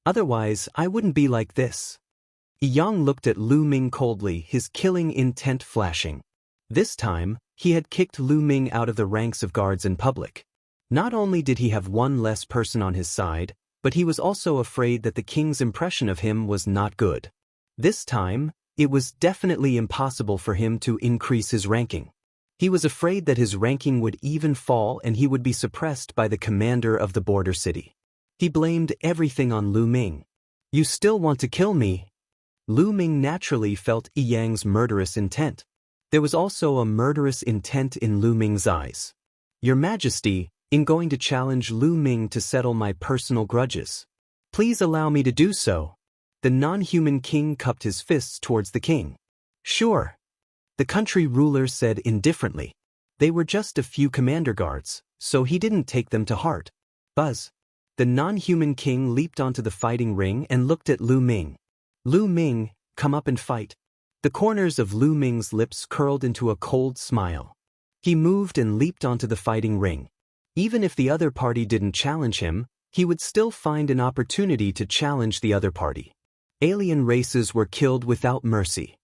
Otherwise, I wouldn't be like this. Yang looked at Lu Ming coldly, his killing intent flashing. This time, he had kicked Lu Ming out of the ranks of guards in public. Not only did he have one less person on his side, but he was also afraid that the king's impression of him was not good. This time, it was definitely impossible for him to increase his ranking. He was afraid that his ranking would even fall and he would be suppressed by the commander of the border city. He blamed everything on Lu Ming. You still want to kill me? Lu Ming naturally felt Yang's murderous intent. There was also a murderous intent in Lu Ming's eyes. Your Majesty, in going to challenge Lu Ming to settle my personal grudges. Please allow me to do so. The non-human king cupped his fists towards the king. Sure. The country ruler said indifferently. They were just a few commander guards, so he didn't take them to heart. Buzz. The non-human king leaped onto the fighting ring and looked at Lu Ming. Lu Ming, come up and fight. The corners of Lu Ming's lips curled into a cold smile. He moved and leaped onto the fighting ring. Even if the other party didn't challenge him, he would still find an opportunity to challenge the other party. Alien races were killed without mercy.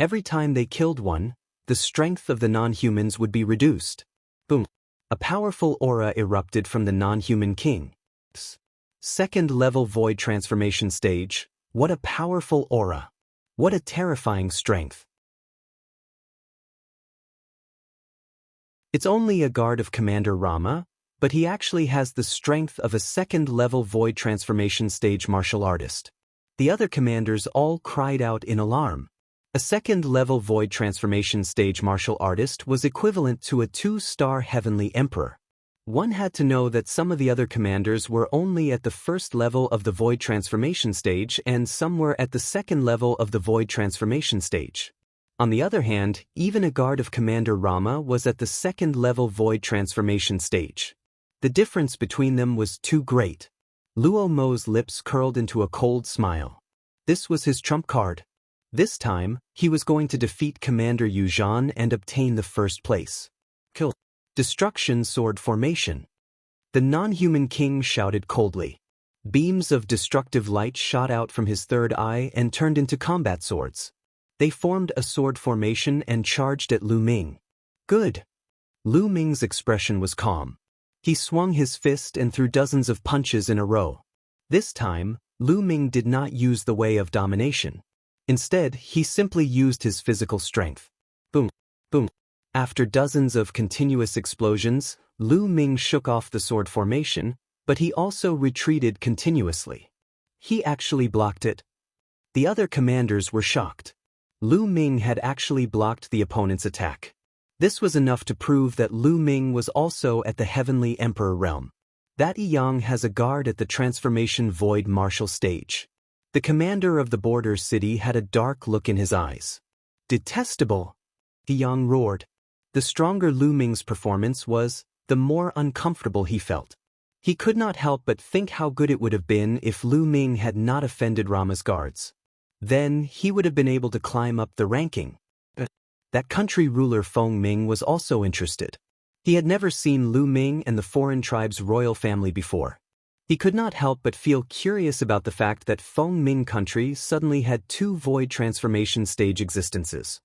Every time they killed one, the strength of the non-humans would be reduced. Boom. A powerful aura erupted from the non-human king. Second level void transformation stage. What a powerful aura. What a terrifying strength. It's only a guard of Commander Rama, but he actually has the strength of a second-level void transformation stage martial artist. The other commanders all cried out in alarm. A second-level void transformation stage martial artist was equivalent to a 2-star heavenly emperor. One had to know that some of the other commanders were only at the first level of the void transformation stage and some were at the second level of the void transformation stage. On the other hand, even a guard of Commander Rama was at the second-level void transformation stage. The difference between them was too great. Luo Mo's lips curled into a cold smile. This was his trump card. This time, he was going to defeat Commander Yu Zhan and obtain the first place. Kill. Destruction sword formation. The non-human king shouted coldly. Beams of destructive light shot out from his third eye and turned into combat swords. They formed a sword formation and charged at Lu Ming. Good. Lu Ming's expression was calm. He swung his fist and threw dozens of punches in a row. This time, Lu Ming did not use the way of domination. Instead, he simply used his physical strength. Boom, boom. After dozens of continuous explosions, Lu Ming shook off the sword formation, but he also retreated continuously. He actually blocked it. The other commanders were shocked. Lu Ming had actually blocked the opponent's attack. This was enough to prove that Lu Ming was also at the Heavenly Emperor realm. That Yang has a guard at the Transformation Void martial stage. The commander of the border city had a dark look in his eyes. Detestable! Yang roared. The stronger Lu Ming's performance was, the more uncomfortable he felt. He could not help but think how good it would have been if Lu Ming had not offended Rama's guards. Then he would have been able to climb up the ranking. That country ruler Feng Ming was also interested. He had never seen Lu Ming and the foreign tribe's royal family before. He could not help but feel curious about the fact that Feng Ming country suddenly had 2 void transformation stage existences.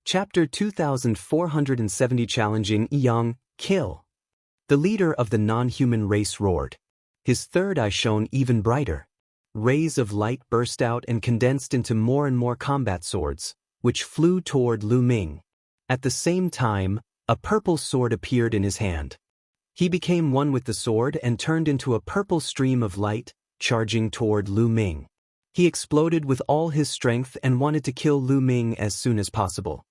Chapter 2470 Challenging Yang, Kill. The leader of the non-human race roared. His third eye shone even brighter. Rays of light burst out and condensed into more and more combat swords, which flew toward Lu Ming. At the same time, a purple sword appeared in his hand. He became one with the sword and turned into a purple stream of light, charging toward Lu Ming. He exploded with all his strength and wanted to kill Lu Ming as soon as possible.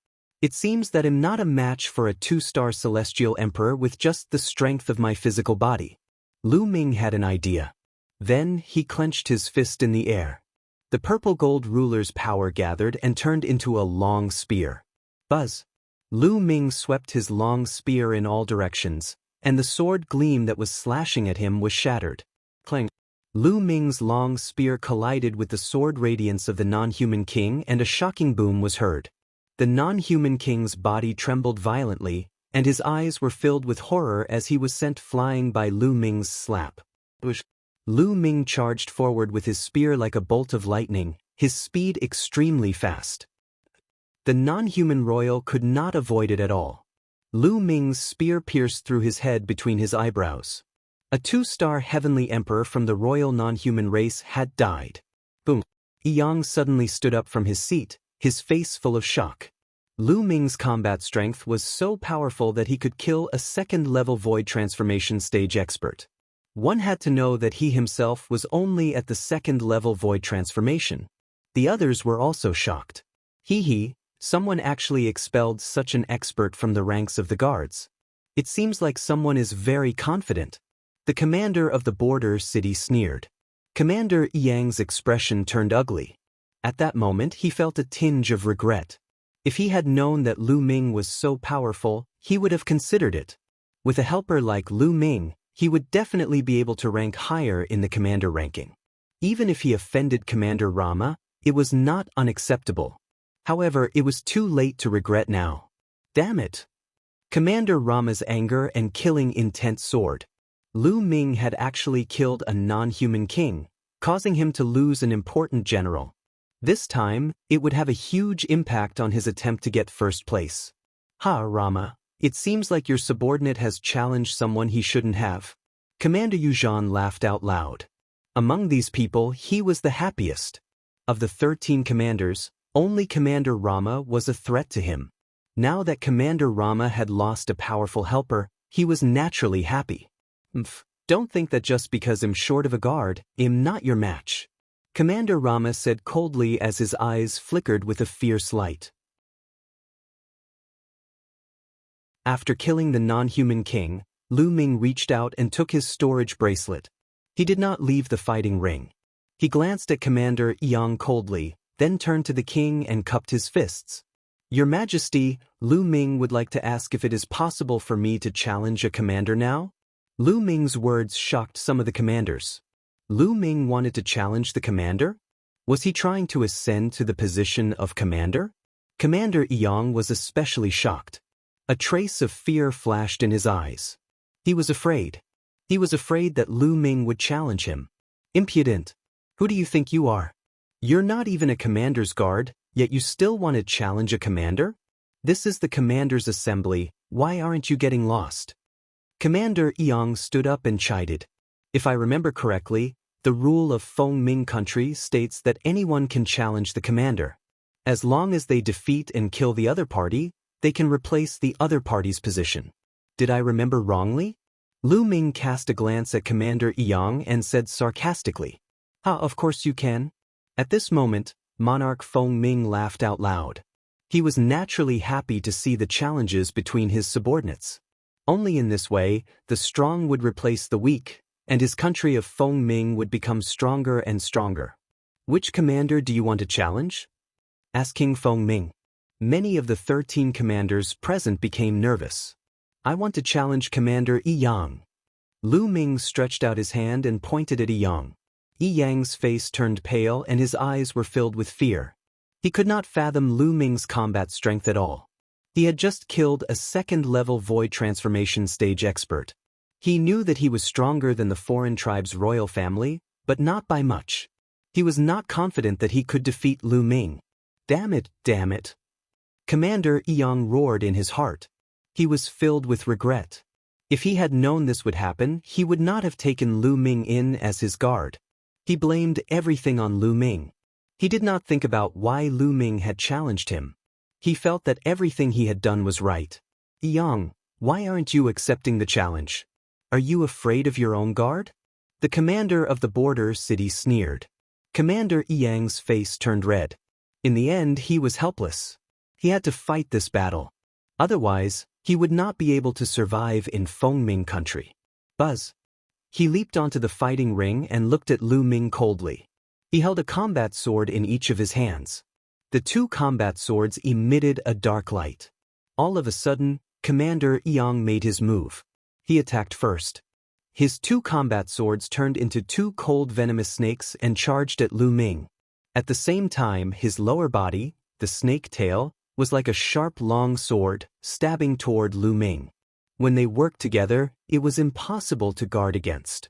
It seems that I'm not a match for a 2-star celestial emperor with just the strength of my physical body. Lu Ming had an idea. Then he clenched his fist in the air. The purple gold ruler's power gathered and turned into a long spear. Buzz! Lu Ming swept his long spear in all directions, and the sword gleam that was slashing at him was shattered. Clang! Lu Ming's long spear collided with the sword radiance of the non-human king and a shocking boom was heard. The non-human king's body trembled violently, and his eyes were filled with horror as he was sent flying by Lu Ming's slap. Lu Ming charged forward with his spear like a bolt of lightning, his speed extremely fast. The non-human royal could not avoid it at all. Lu Ming's spear pierced through his head between his eyebrows. A 2-star heavenly emperor from the royal non-human race had died. Boom! Yang suddenly stood up from his seat, his face full of shock. Lu Ming's combat strength was so powerful that he could kill a second-level void transformation stage expert. One had to know that he himself was only at the second-level void transformation. The others were also shocked. Someone actually expelled such an expert from the ranks of the guards. It seems like someone is very confident. The commander of the border city sneered. Commander Yang's expression turned ugly. At that moment he felt a tinge of regret. If he had known that Lu Ming was so powerful, he would have considered it. With a helper like Lu Ming, he would definitely be able to rank higher in the commander ranking. Even if he offended Commander Rama, it was not unacceptable. However, it was too late to regret now. Damn it! Commander Rama's anger and killing intent soared. Lu Ming had actually killed a non-human king, causing him to lose an important general. This time, it would have a huge impact on his attempt to get first place. Ha, Rama, it seems like your subordinate has challenged someone he shouldn't have. Commander Yuzhan laughed out loud. Among these people, he was the happiest. Of the 13 commanders, only Commander Rama was a threat to him. Now that Commander Rama had lost a powerful helper, he was naturally happy. Don't think that just because I'm short of a guard, I'm not your match. Commander Rama said coldly as his eyes flickered with a fierce light. After killing the non-human king, Lu Ming reached out and took his storage bracelet. He did not leave the fighting ring. He glanced at Commander Yang coldly, then turned to the king and cupped his fists. Your Majesty, Lu Ming would like to ask if it is possible for me to challenge a commander now? Lu Ming's words shocked some of the commanders. Lu Ming wanted to challenge the commander? Was he trying to ascend to the position of commander? Commander Yang was especially shocked. A trace of fear flashed in his eyes. He was afraid. He was afraid that Lu Ming would challenge him. Impudent! Who do you think you are? You're not even a commander's guard, yet you still want to challenge a commander? This is the commander's assembly, why aren't you getting lost? Commander Yang stood up and chided. If I remember correctly, the rule of Feng Ming country states that anyone can challenge the commander. As long as they defeat and kill the other party, they can replace the other party's position. Did I remember wrongly? Lu Ming cast a glance at Commander Yang and said sarcastically, of course you can. At this moment, Monarch Feng Ming laughed out loud. He was naturally happy to see the challenges between his subordinates. Only in this way, the strong would replace the weak, and his country of Feng Ming would become stronger and stronger. Which commander do you want to challenge? Asked King Feng Ming. Many of the 13 commanders present became nervous. I want to challenge Commander Yang. Lu Ming stretched out his hand and pointed at Yang. Yang's face turned pale and his eyes were filled with fear. He could not fathom Lu Ming's combat strength at all. He had just killed a second-level void transformation stage expert. He knew that he was stronger than the foreign tribe's royal family, but not by much. He was not confident that he could defeat Lu Ming. Damn it, damn it. Commander Yang roared in his heart. He was filled with regret. If he had known this would happen, he would not have taken Lu Ming in as his guard. He blamed everything on Lu Ming. He did not think about why Lu Ming had challenged him. He felt that everything he had done was right. Yang, why aren't you accepting the challenge? Are you afraid of your own guard? The commander of the border city sneered. Commander Yang's face turned red. In the end, he was helpless. He had to fight this battle. Otherwise, he would not be able to survive in Feng Ming country. Buzz. He leaped onto the fighting ring and looked at Lu Ming coldly. He held a combat sword in each of his hands. The two combat swords emitted a dark light. All of a sudden, Commander Yang made his move. He attacked first. His two combat swords turned into two cold venomous snakes and charged at Lu Ming. At the same time, his lower body, the snake tail, was like a sharp long sword, stabbing toward Lu Ming. When they worked together, it was impossible to guard against.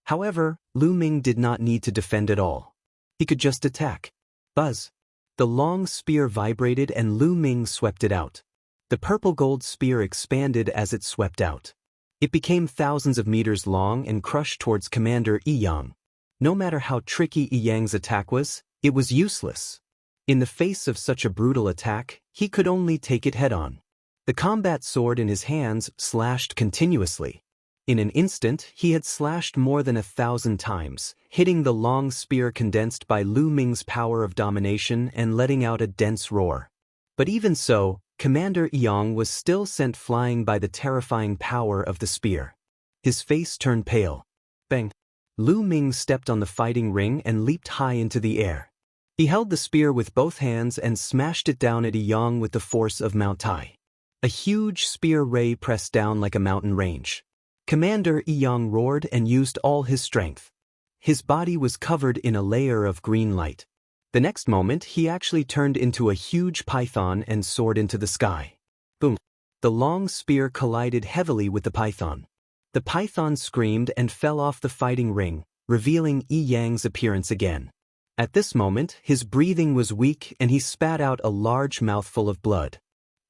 However, Lu Ming did not need to defend at all. He could just attack. Buzz. The long spear vibrated and Lu Ming swept it out. The purple-gold spear expanded as it swept out. It became thousands of meters long and crushed towards Commander Yang. No matter how tricky Yang's attack was, it was useless. In the face of such a brutal attack, he could only take it head-on. The combat sword in his hands slashed continuously. In an instant, he had slashed more than 1,000 times, hitting the long spear condensed by Lu Ming's power of domination and letting out a dense roar. But even so, Commander Yang was still sent flying by the terrifying power of the spear. His face turned pale. Bang! Lu Ming stepped on the fighting ring and leaped high into the air. He held the spear with both hands and smashed it down at Yang with the force of Mount Tai. A huge spear ray pressed down like a mountain range. Commander Yang roared and used all his strength. His body was covered in a layer of green light. The next moment, he actually turned into a huge python and soared into the sky. Boom! The long spear collided heavily with the python. The python screamed and fell off the fighting ring, revealing Yang's appearance again. At this moment, his breathing was weak and he spat out a large mouthful of blood.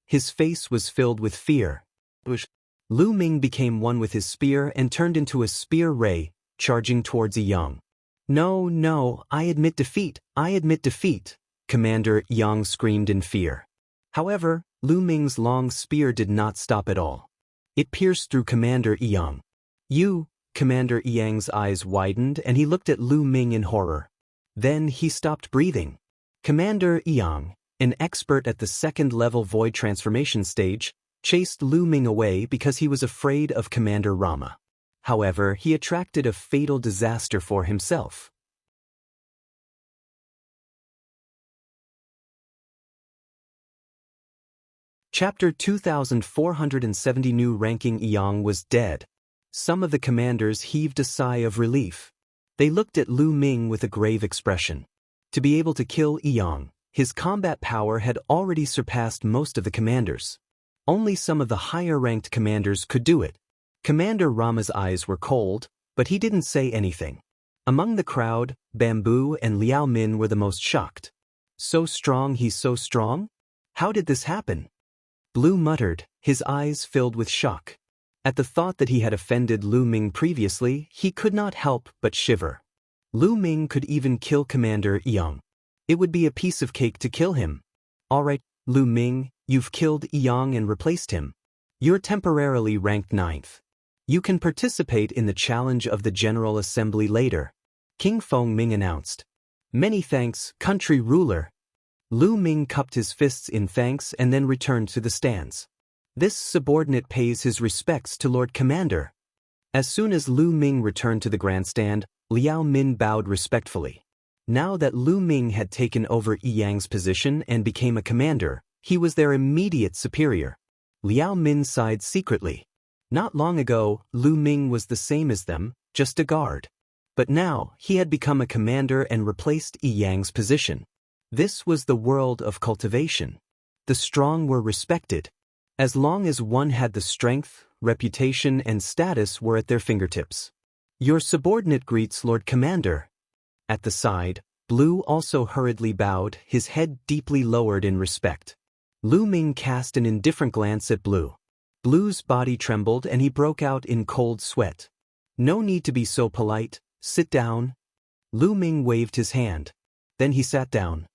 His face was filled with fear. Lu Ming became one with his spear and turned into a spear ray, charging towards Yang. No, no, I admit defeat, Commander Yang screamed in fear. However, Lu Ming's long spear did not stop at all. It pierced through Commander Yang. You, Commander Yang's eyes widened and he looked at Lu Ming in horror. Then he stopped breathing. Commander Yang, an expert at the second-level void transformation stage, chased Lu Ming away because he was afraid of Commander Rama. However, he attracted a fatal disaster for himself. Chapter 2470. New ranking. Yang was dead. Some of the commanders heaved a sigh of relief. They looked at Lu Ming with a grave expression. To be able to kill Yang, his combat power had already surpassed most of the commanders. Only some of the higher-ranked commanders could do it. Commander Rama's eyes were cold, but he didn't say anything. Among the crowd, Bamboo and Liao Min were the most shocked. So strong, he's so strong? How did this happen? Blue muttered, his eyes filled with shock. At the thought that he had offended Lu Ming previously, he could not help but shiver. Lu Ming could even kill Commander Yang. It would be a piece of cake to kill him. Alright, Lu Ming, you've killed Yang and replaced him. You're temporarily ranked 9th. You can participate in the challenge of the General Assembly later, King Feng Ming announced. Many thanks, country ruler. Lu Ming cupped his fists in thanks and then returned to the stands. This subordinate pays his respects to Lord Commander. As soon as Lu Ming returned to the grandstand, Liao Min bowed respectfully. Now that Lu Ming had taken over Yang's position and became a commander, he was their immediate superior. Liao Min sighed secretly. Not long ago, Lu Ming was the same as them, just a guard. But now, he had become a commander and replaced Yang's position. This was the world of cultivation. The strong were respected. As long as one had the strength, reputation and status were at their fingertips. Your subordinate greets Lord Commander. At the side, Blue also hurriedly bowed, his head deeply lowered in respect. Lu Ming cast an indifferent glance at Blue. Blue's body trembled and he broke out in cold sweat. No need to be so polite, sit down. Lu Ming waved his hand. Then he sat down.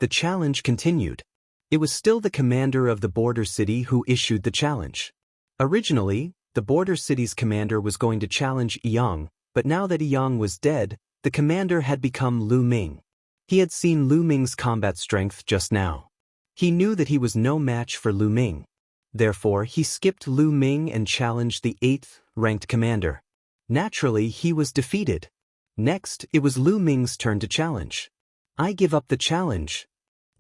The challenge continued. It was still the commander of the border city who issued the challenge. Originally, the border city's commander was going to challenge Yang, but now that Yang was dead, the commander had become Lu Ming. He had seen Lu Ming's combat strength just now. He knew that he was no match for Lu Ming. Therefore, he skipped Lu Ming and challenged the 8th-ranked commander. Naturally, he was defeated. Next, it was Lu Ming's turn to challenge. I give up the challenge,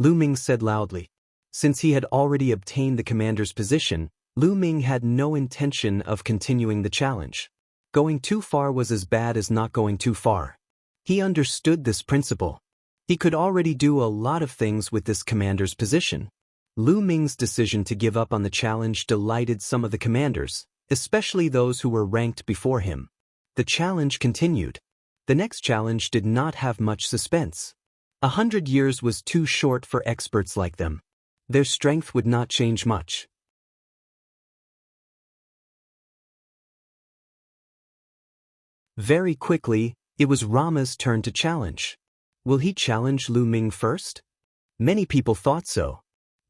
Lu Ming said loudly. Since he had already obtained the commander's position, Lu Ming had no intention of continuing the challenge. Going too far was as bad as not going too far. He understood this principle. He could already do a lot of things with this commander's position. Lu Ming's decision to give up on the challenge delighted some of the commanders, especially those who were ranked before him. The challenge continued. The next challenge did not have much suspense. 100 years was too short for experts like them. Their strength would not change much. Very quickly, it was Rama's turn to challenge. Will he challenge Lu Ming first? Many people thought so.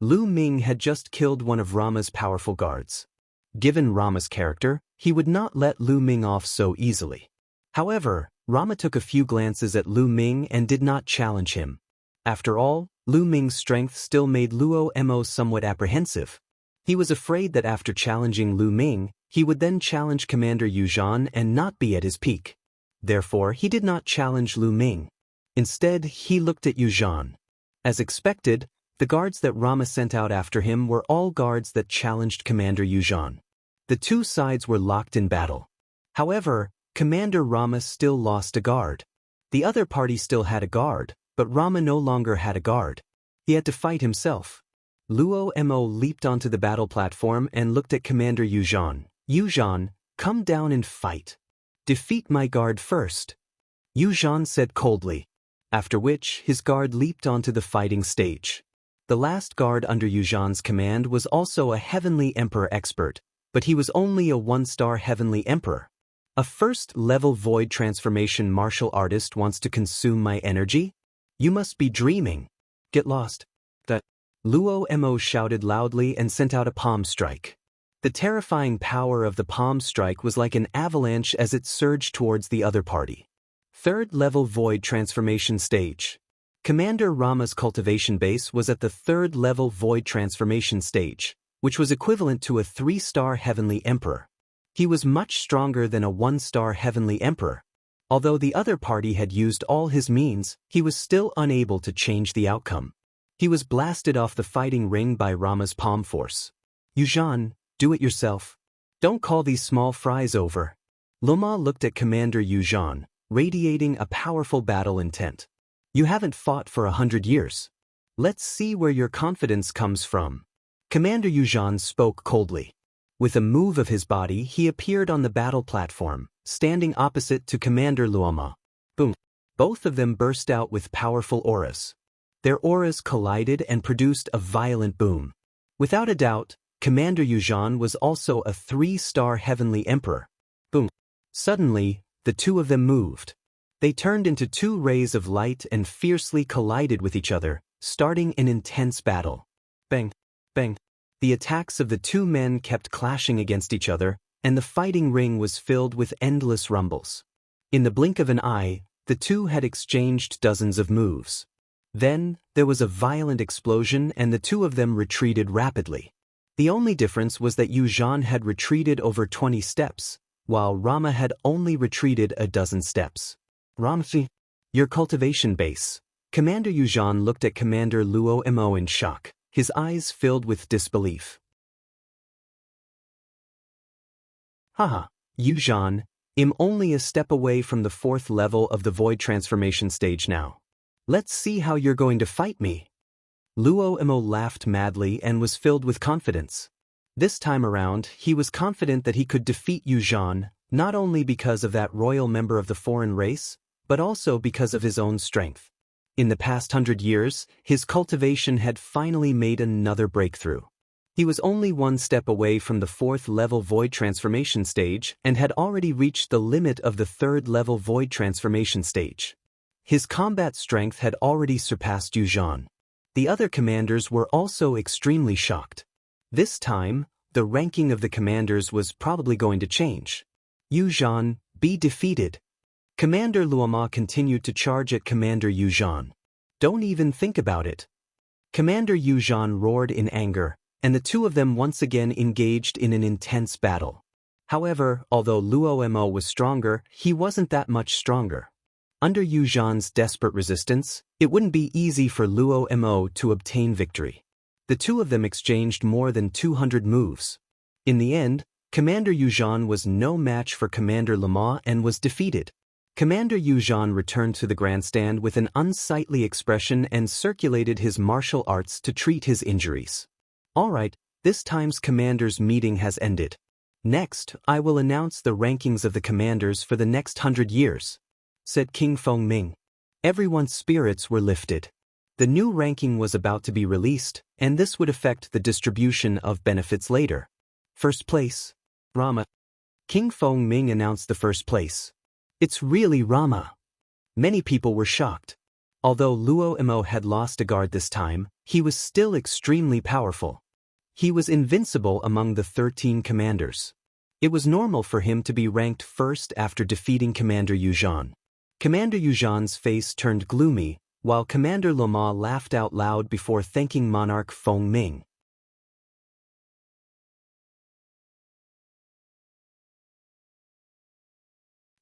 Lu Ming had just killed one of Rama's powerful guards. Given Rama's character, he would not let Lu Ming off so easily. However, Rama took a few glances at Lu Ming and did not challenge him. After all, Lu Ming's strength still made Luo Mo somewhat apprehensive. He was afraid that after challenging Lu Ming, he would then challenge Commander Yu Zhan and not be at his peak. Therefore, he did not challenge Lu Ming. Instead, he looked at Yu Zhan. As expected, the guards that Rama sent out after him were all guards that challenged Commander Yu Zhan. The two sides were locked in battle. However, Commander Rama still lost a guard. The other party still had a guard, but Rama no longer had a guard. He had to fight himself. Luo Mo leaped onto the battle platform and looked at Commander Yu Zhan. Yu Zhan, come down and fight. Defeat my guard first. Yu Zhan said coldly. After which, his guard leaped onto the fighting stage. The last guard under Yu Zhan's command was also a Heavenly Emperor expert, But he was only a one-star heavenly emperor. A first-level void transformation martial artist wants to consume my energy? You must be dreaming. Get lost. That Luo Mo shouted loudly and sent out a palm strike. The terrifying power of the palm strike was like an avalanche as it surged towards the other party. Third-level void transformation stage. Commander Rama's cultivation base was at the third-level void transformation stage, which was equivalent to a 3-star heavenly emperor. He was much stronger than a 1-star heavenly emperor. Although the other party had used all his means, he was still unable to change the outcome. He was blasted off the fighting ring by Rama's palm force. Yuzhan, do it yourself. Don't call these small fries over. Loma looked at Commander Yuzhan, radiating a powerful battle intent. You haven't fought for 100 years. Let's see where your confidence comes from. Commander Yuzhan spoke coldly. With a move of his body, he appeared on the battle platform, standing opposite to Commander Luoma. Boom. Both of them burst out with powerful auras. Their auras collided and produced a violent boom. Without a doubt, Commander Yuzhan was also a 3-star heavenly emperor. Boom. Suddenly, the two of them moved. They turned into 2 rays of light and fiercely collided with each other, starting an intense battle. Bang. Bang. The attacks of the 2 men kept clashing against each other, and the fighting ring was filled with endless rumbles. In the blink of an eye, the 2 had exchanged dozens of moves. Then, there was a violent explosion and the 2 of them retreated rapidly. The only difference was that Yuzhan had retreated over 20 steps, while Rama had only retreated a dozen steps. Ramsi, your cultivation base. Commander Yuzhan looked at Commander Luo Mo in shock, his eyes filled with disbelief. Haha, Yuzhan, I'm only a step away from the 4th level of the void transformation stage now. Let's see how you're going to fight me. Luo Mo laughed madly and was filled with confidence. This time around, he was confident that he could defeat Yuzhan, not only because of that royal member of the foreign race, but also because of his own strength. In the past 100 years, his cultivation had finally made another breakthrough. He was only 1 step away from the 4th level void transformation stage and had already reached the limit of the 3rd level void transformation stage. His combat strength had already surpassed Yuzhan. The other commanders were also extremely shocked. This time, the ranking of the commanders was probably going to change. Yuzhan, be defeated. Commander Luoma continued to charge at Commander Yuzhan. Don't even think about it. Commander Yuzhan roared in anger, and the 2 of them once again engaged in an intense battle. However, although Luo Mo was stronger, he wasn't that much stronger. Under Yuzhan's desperate resistance, it wouldn't be easy for Luo Mo to obtain victory. The 2 of them exchanged more than 200 moves. In the end, Commander Yuzhan was no match for Commander Lama and was defeated. Commander Yuzhan returned to the grandstand with an unsightly expression and circulated his martial arts to treat his injuries. Alright, this time's commanders' meeting has ended. Next, I will announce the rankings of the commanders for the next 100 years, said King Fengming. Everyone's spirits were lifted. The new ranking was about to be released, and this would affect the distribution of benefits later. First place, Rama. King Fengming announced the first place. It's really Rama. Many people were shocked. Although Luo Mo had lost a guard this time, he was still extremely powerful. He was invincible among the 13 commanders. It was normal for him to be ranked first after defeating Commander Yuzhan. Commander Yuzhan's face turned gloomy, while Commander Lama laughed out loud before thanking Monarch Fengming.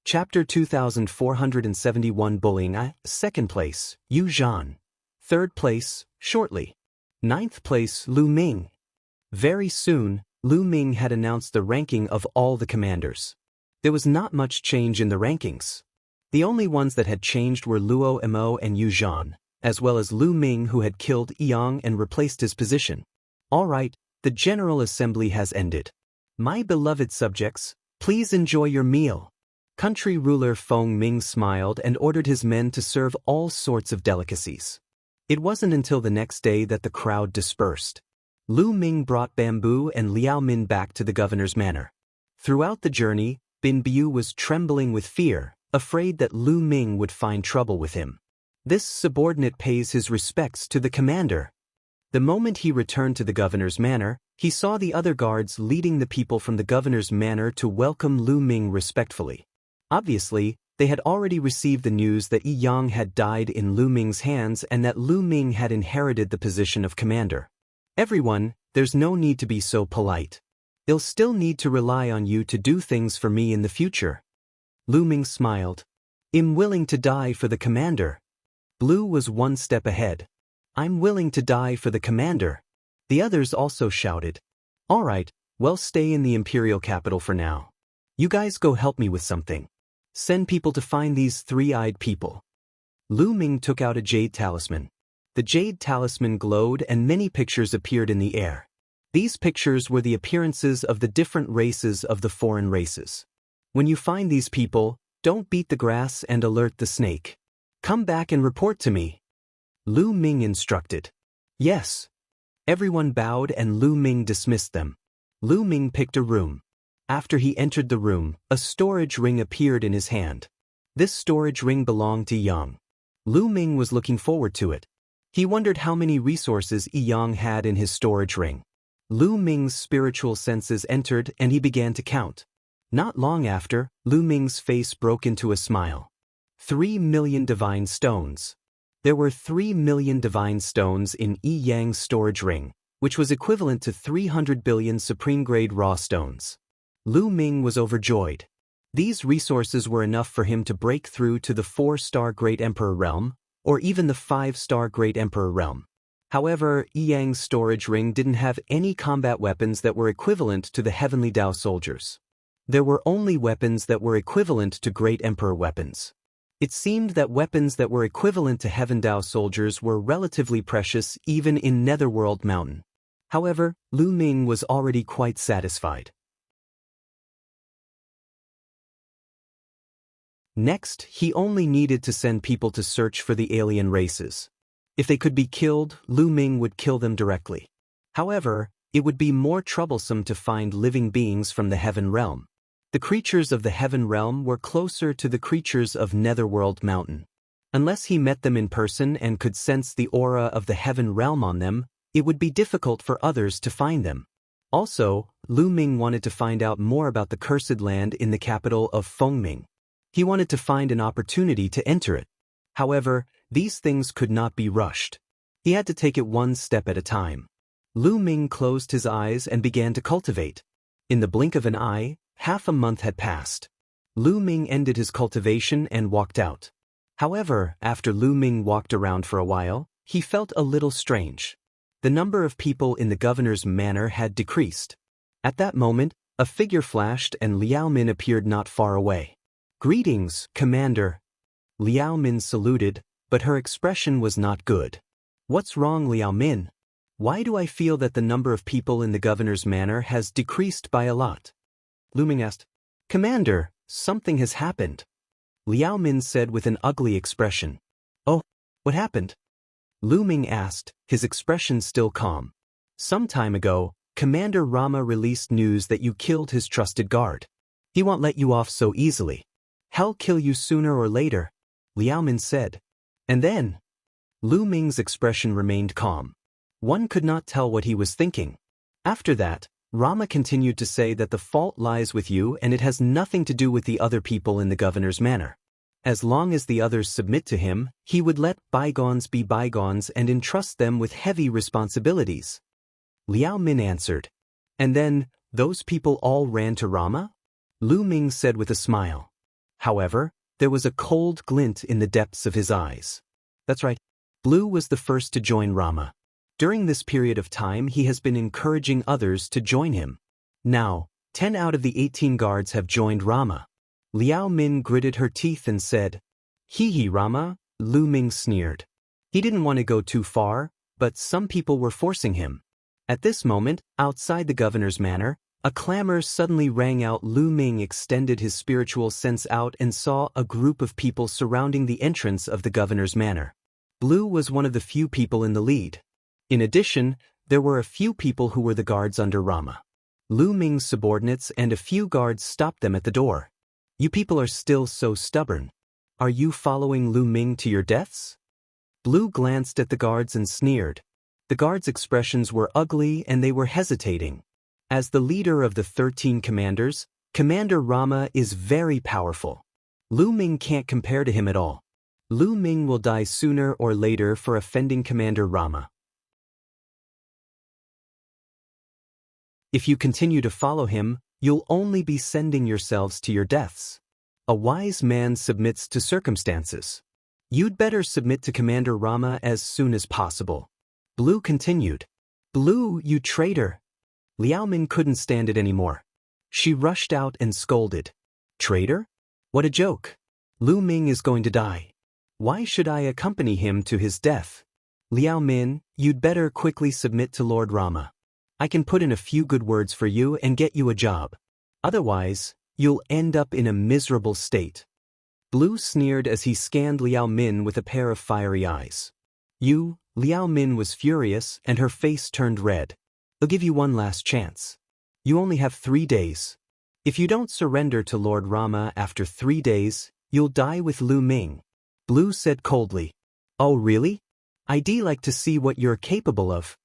Chapter 2471 Bullying. Second place, Yuzhan. Third place, shortly. Ninth place, Lu Ming. Very soon, Lu Ming had announced the ranking of all the commanders. There was not much change in the rankings. The only ones that had changed were Luo Mo and Yuzhan, as well as Lu Ming, who had killed Yang and replaced his position. Alright, the General Assembly has ended. My beloved subjects, please enjoy your meal. Country ruler Fengming smiled and ordered his men to serve all sorts of delicacies. It wasn't until the next day that the crowd dispersed. Lu Ming brought Bamboo and Liao Min back to the governor's manor. Throughout the journey, Bin Biu was trembling with fear, afraid that Lu Ming would find trouble with him. This subordinate pays his respects to the commander. The moment he returned to the governor's manor, he saw the other guards leading the people from the governor's manor to welcome Lu Ming respectfully. Obviously, they had already received the news that Yi Yang had died in Lu Ming's hands and that Lu Ming had inherited the position of commander. Everyone, there's no need to be so polite. I'll still need to rely on you to do things for me in the future. Lu Ming smiled. I'm willing to die for the commander. Blue was one step ahead. I'm willing to die for the commander. The others also shouted. All right, well, stay in the imperial capital for now. You guys go help me with something. Send people to find these three-eyed people. Lu Ming took out a jade talisman. The jade talisman glowed and many pictures appeared in the air. These pictures were the appearances of the different races of the foreign races. When you find these people, don't beat the grass and alert the snake. Come back and report to me. Lu Ming instructed. Yes. Everyone bowed and Lu Ming dismissed them. Lu Ming picked a room. After he entered the room, a storage ring appeared in his hand. This storage ring belonged to Yang. Lu Ming was looking forward to it. He wondered how many resources Yang had in his storage ring. Lu Ming's spiritual senses entered and he began to count. Not long after, Lu Ming's face broke into a smile. 3 million divine stones. There were 3 million divine stones in Yi Yang's storage ring, which was equivalent to 300 billion supreme-grade raw stones. Lu Ming was overjoyed. These resources were enough for him to break through to the 4-star Great Emperor realm, or even the 5-star Great Emperor realm. However, Yi Yang's storage ring didn't have any combat weapons that were equivalent to the heavenly Dao soldiers. There were only weapons that were equivalent to Great Emperor weapons. It seemed that weapons that were equivalent to Heaven Dao soldiers were relatively precious even in Netherworld Mountain. However, Lu Ming was already quite satisfied. Next, he only needed to send people to search for the alien races. If they could be killed, Lu Ming would kill them directly. However, it would be more troublesome to find living beings from the Heaven Realm. The creatures of the Heaven Realm were closer to the creatures of Netherworld Mountain. Unless he met them in person and could sense the aura of the Heaven Realm on them, it would be difficult for others to find them. Also, Lu Ming wanted to find out more about the Cursed Land in the capital of Fengming. He wanted to find an opportunity to enter it. However, these things could not be rushed. He had to take it one step at a time. Lu Ming closed his eyes and began to cultivate. In the blink of an eye, half a month had passed. Lu Ming ended his cultivation and walked out. However, after Lu Ming walked around for a while, he felt a little strange. The number of people in the governor's manor had decreased. At that moment, a figure flashed and Liao Min appeared not far away. Greetings, Commander. Liao Min saluted, but her expression was not good. What's wrong, Liao Min? Why do I feel that the number of people in the governor's manor has decreased by a lot? Lu Ming asked. Commander, something has happened. Liao Min said with an ugly expression. Oh, what happened? Lu Ming asked, his expression still calm. Some time ago, Commander Rama released news that you killed his trusted guard. He won't let you off so easily. He'll kill you sooner or later, Liao Min said. And then? Lu Ming's expression remained calm. One could not tell what he was thinking. After that, Rama continued to say that the fault lies with you and it has nothing to do with the other people in the governor's manor. As long as the others submit to him, he would let bygones be bygones and entrust them with heavy responsibilities. Liao Min answered. And then, those people all ran to Rama? Lu Ming said with a smile. However, there was a cold glint in the depths of his eyes. That's right. Blue was the first to join Rama. During this period of time he has been encouraging others to join him. Now, 10 out of the 18 guards have joined Rama. Liao Min gritted her teeth and said, Hee Rama, Lu Ming sneered. He didn't want to go too far, but some people were forcing him. At this moment, outside the governor's manor, a clamor suddenly rang out. Lu Ming extended his spiritual sense out and saw a group of people surrounding the entrance of the governor's manor. Blue was one of the few people in the lead. In addition, there were a few people who were the guards under Rama. Lu Ming's subordinates and a few guards stopped them at the door. You people are still so stubborn. Are you following Lu Ming to your deaths? Blue glanced at the guards and sneered. The guards' expressions were ugly and they were hesitating. As the leader of the 13 commanders, Commander Rama is very powerful. Lu Ming can't compare to him at all. Lu Ming will die sooner or later for offending Commander Rama. If you continue to follow him, you'll only be sending yourselves to your deaths. A wise man submits to circumstances. You'd better submit to Commander Rama as soon as possible. Blue continued. Blue, you traitor! Liao Min couldn't stand it anymore. She rushed out and scolded. Traitor? What a joke! Lu Ming is going to die. Why should I accompany him to his death? Liao Min, you'd better quickly submit to Lord Rama. I can put in a few good words for you and get you a job. Otherwise, you'll end up in a miserable state. Blue sneered as he scanned Liao Min with a pair of fiery eyes. Liao Min was furious and her face turned red. I'll give you one last chance. You only have 3 days. If you don't surrender to Lord Rama after 3 days, you'll die with Lu Ming. Blue said coldly. Oh really? I'd like to see what you're capable of.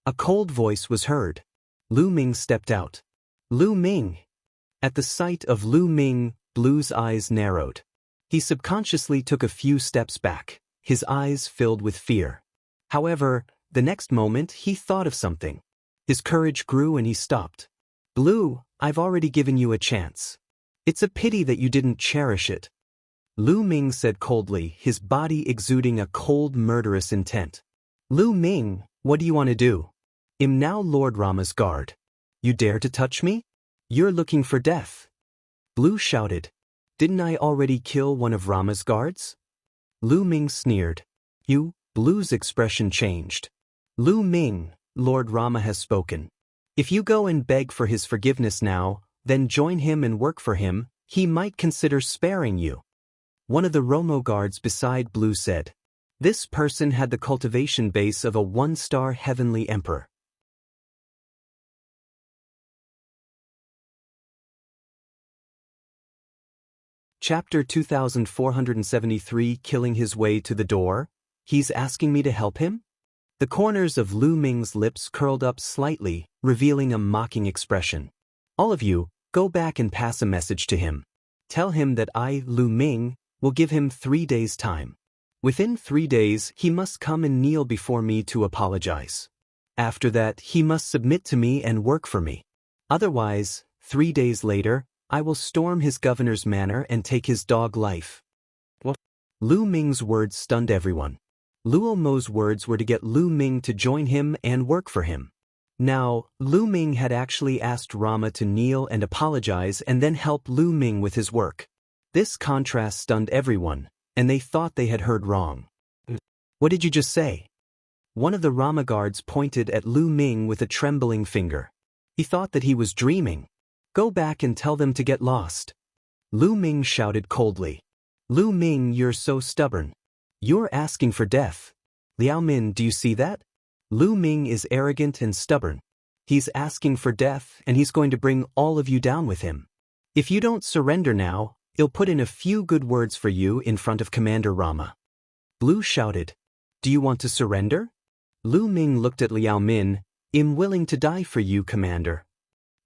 A cold voice was heard. Lu Ming stepped out. Lu Ming! At the sight of Lu Ming, Blue's eyes narrowed. He subconsciously took a few steps back, his eyes filled with fear. However, the next moment he thought of something. His courage grew and he stopped. Blue, I've already given you a chance. It's a pity that you didn't cherish it. Lu Ming said coldly, his body exuding a cold, murderous intent. Lu Ming, what do you want to do? I'm now Lord Rama's guard. You dare to touch me? You're looking for death. Blue shouted. Didn't I already kill one of Rama's guards? Lu Ming sneered. You? Blue's expression changed. Lu Ming, Lord Rama has spoken. If you go and beg for his forgiveness now, then join him and work for him, he might consider sparing you. One of the Romo guards beside Blue said. This person had the cultivation base of a 1-star heavenly emperor. Chapter 2473 Killing his way to the door? He's asking me to help him? The corners of Lu Ming's lips curled up slightly, revealing a mocking expression. All of you, go back and pass a message to him. Tell him that I, Lu Ming, will give him 3 days' time. Within 3 days, he must come and kneel before me to apologize. After that, he must submit to me and work for me. Otherwise, 3 days later, I will storm his governor's manor and take his dog life. What? Lu Ming's words stunned everyone. Luo Mo's words were to get Lu Ming to join him and work for him. Now, Lu Ming had actually asked Rama to kneel and apologize and then help Lu Ming with his work. This contrast stunned everyone, and they thought they had heard wrong. What did you just say? One of the Rama guards pointed at Lu Ming with a trembling finger. He thought that he was dreaming. Go back and tell them to get lost. Lu Ming shouted coldly. Lu Ming, you're so stubborn. You're asking for death. Liao Min, do you see that? Lu Ming is arrogant and stubborn. He's asking for death and he's going to bring all of you down with him. If you don't surrender now, he'll put in a few good words for you in front of Commander Rama. Blue shouted. Do you want to surrender? Lu Ming looked at Liao Min. I'm willing to die for you, Commander.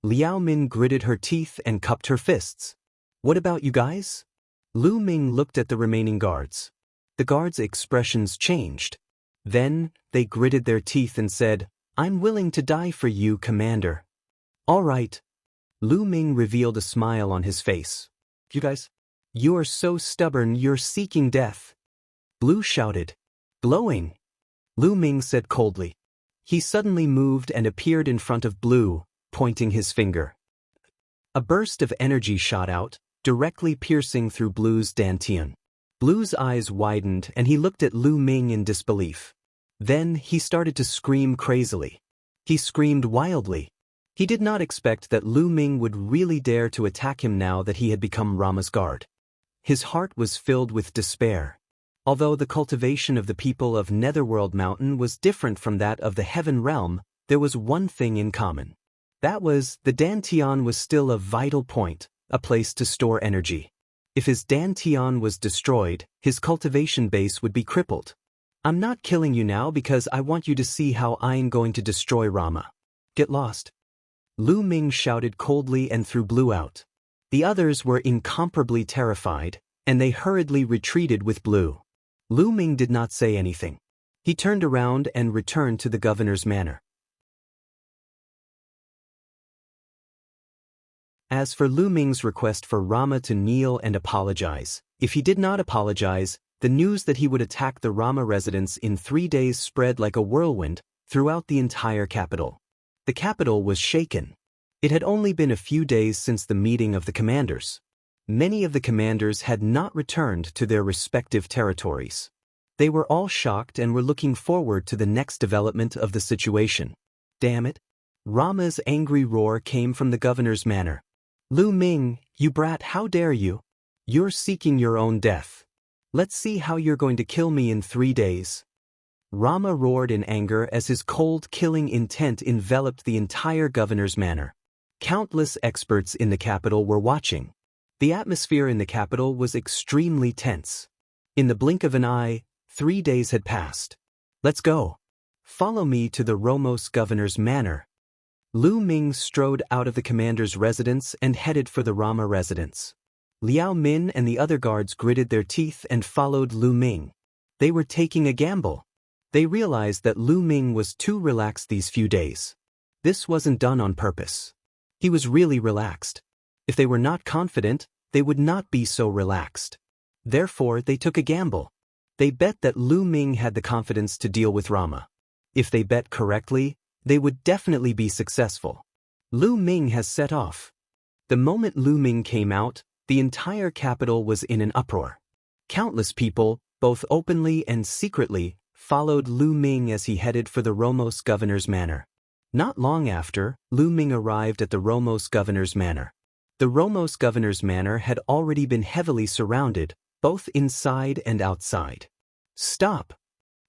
Liao Min gritted her teeth and cupped her fists. What about you guys? Lu Ming looked at the remaining guards. The guards' expressions changed. Then, they gritted their teeth and said, I'm willing to die for you, Commander. All right. Lu Ming revealed a smile on his face. You guys? You are so stubborn, you're seeking death. Blue shouted. Glowing. Lu Ming said coldly. He suddenly moved and appeared in front of Blue, pointing his finger. A burst of energy shot out, directly piercing through Blue's dantian. Blue's eyes widened and he looked at Lu Ming in disbelief. Then he started to scream crazily. He screamed wildly. He did not expect that Lu Ming would really dare to attack him now that he had become Rama's guard. His heart was filled with despair. Although the cultivation of the people of Netherworld Mountain was different from that of the Heaven Realm, there was one thing in common. That was, the Dantian was still a vital point, a place to store energy. If his Dantian was destroyed, his cultivation base would be crippled. I'm not killing you now because I want you to see how I'm going to destroy Rama. Get lost. Lu Ming shouted coldly and threw Blue out. The others were incomparably terrified, and they hurriedly retreated with Blue. Lu Ming did not say anything. He turned around and returned to the governor's manor. As for Lu Ming's request for Rama to kneel and apologize, if he did not apologize, the news that he would attack the Rama residence in 3 days spread like a whirlwind throughout the entire capital. The capital was shaken. It had only been a few days since the meeting of the commanders. Many of the commanders had not returned to their respective territories. They were all shocked and were looking forward to the next development of the situation. Damn it! Rama's angry roar came from the governor's manor. Lu Ming, you brat, how dare you? You're seeking your own death. Let's see how you're going to kill me in 3 days. Rama roared in anger as his cold, killing intent enveloped the entire governor's manor. Countless experts in the capital were watching. The atmosphere in the capital was extremely tense. In the blink of an eye, 3 days had passed. Let's go. Follow me to the Romos governor's manor. Lu Ming strode out of the commander's residence and headed for the Rama residence. Liao Min and the other guards gritted their teeth and followed Lu Ming. They were taking a gamble. They realized that Lu Ming was too relaxed these few days. This wasn't done on purpose. He was really relaxed. If they were not confident, they would not be so relaxed. Therefore, they took a gamble. They bet that Lu Ming had the confidence to deal with Rama. If they bet correctly, they would definitely be successful. Lu Ming has set off. The moment Lu Ming came out, the entire capital was in an uproar. Countless people, both openly and secretly, followed Lu Ming as he headed for the Romos governor's manor. Not long after, Lu Ming arrived at the Romos governor's manor. The Romos governor's manor had already been heavily surrounded, both inside and outside. Stop!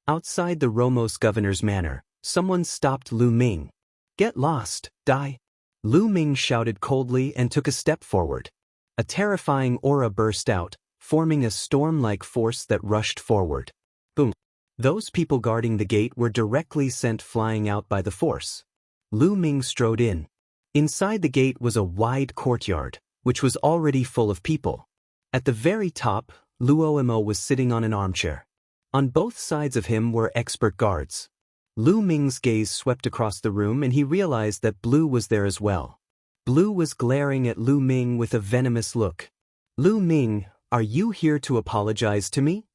Outside the Romos governor's manor, someone stopped Lu Ming. Get lost, die! Lu Ming shouted coldly and took a step forward. A terrifying aura burst out, forming a storm-like force that rushed forward. Boom! Those people guarding the gate were directly sent flying out by the force. Lu Ming strode in. Inside the gate was a wide courtyard, which was already full of people. At the very top, Luo was sitting on an armchair. On both sides of him were expert guards. Lu Ming's gaze swept across the room and he realized that Blue was there as well. Blue was glaring at Lu Ming with a venomous look. Lu Ming, are you here to apologize to me?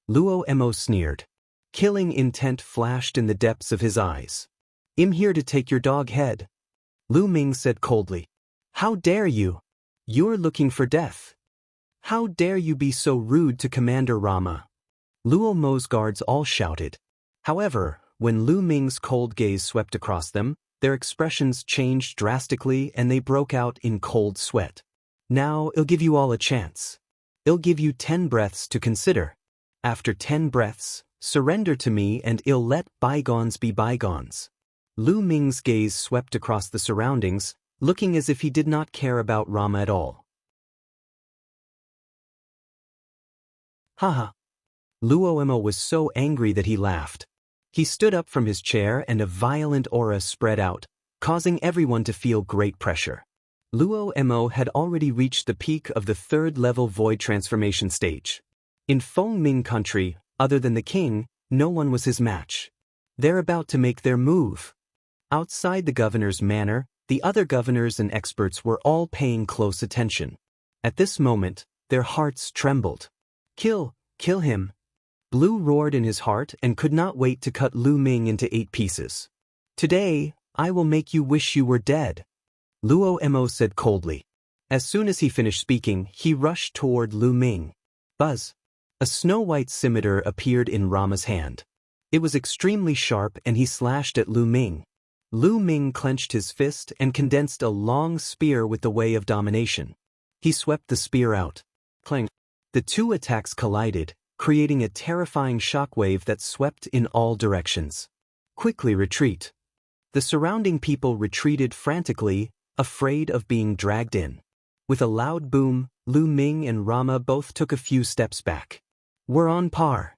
Luo sneered. Killing intent flashed in the depths of his eyes. I'm here to take your dog head. Lu Ming said coldly. How dare you? You're looking for death. How dare you be so rude to Commander Rama? Luo's guards all shouted. However, when Lu Ming's cold gaze swept across them, their expressions changed drastically and they broke out in cold sweat. Now, I'll give you all a chance. I'll give you 10 breaths to consider. After 10 breaths, surrender to me and I'll let bygones be bygones. Lu Ming's gaze swept across the surroundings, looking as if he did not care about Rama at all. Haha. Luo was so angry that he laughed. He stood up from his chair and a violent aura spread out, causing everyone to feel great pressure. Luo had already reached the peak of the 3rd-level void transformation stage. In Feng Ming country, other than the king, no one was his match. They're about to make their move. Outside the governor's manor, the other governors and experts were all paying close attention. At this moment, their hearts trembled. Kill him. Blue roared in his heart and could not wait to cut Lu Ming into 8 pieces. Today, I will make you wish you were dead. Luo said coldly. As soon as he finished speaking, he rushed toward Lu Ming. Buzz. A snow-white scimitar appeared in Rama's hand. It was extremely sharp and he slashed at Lu Ming. Lu Ming clenched his fist and condensed a long spear with the way of domination. He swept the spear out. Clang. The 2 attacks collided, creating a terrifying shockwave that swept in all directions. Quickly retreat. The The surrounding people retreated frantically, afraid of being dragged in. With a loud boom, Lu Ming and Rama both took a few steps back. "We're on par.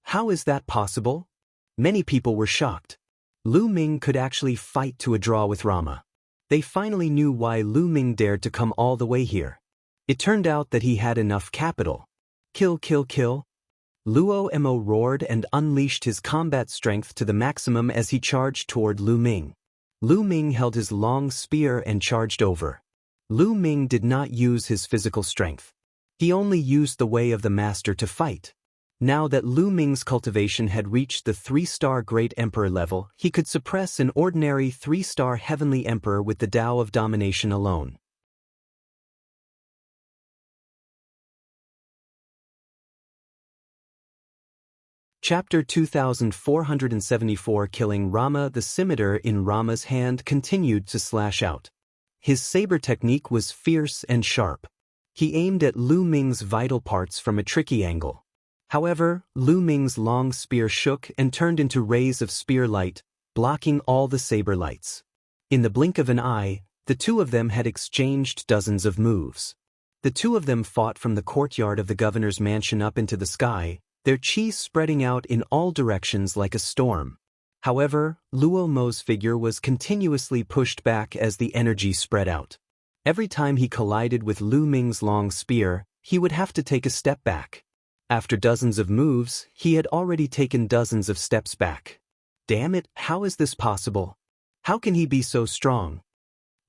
How is that possible?" Many people were shocked. Lu Ming could actually fight to a draw with Rama. They finally knew why Lu Ming dared to come all the way here. It turned out that he had enough capital. Kill, kill, kill. Luo Mo roared and unleashed his combat strength to the maximum as he charged toward Lu Ming. Lu Ming held his long spear and charged over. Lu Ming did not use his physical strength. He only used the way of the master to fight. Now that Lu Ming's cultivation had reached the 3-star Great Emperor level, he could suppress an ordinary 3-star Heavenly Emperor with the Tao of Domination alone. Chapter 2474. Killing Rama. The scimitar in Rama's hand continued to slash out. His saber technique was fierce and sharp. He aimed at Lu Ming's vital parts from a tricky angle. However, Lu Ming's long spear shook and turned into rays of spear light, blocking all the saber lights. In the blink of an eye, the two of them had exchanged dozens of moves. The two of them fought from the courtyard of the governor's mansion up into the sky, their chi spreading out in all directions like a storm. However, Luo Mo's figure was continuously pushed back as the energy spread out. Every time he collided with Lu Ming's long spear, he would have to take a step back. After dozens of moves, he had already taken dozens of steps back. Damn it, how is this possible? How can he be so strong?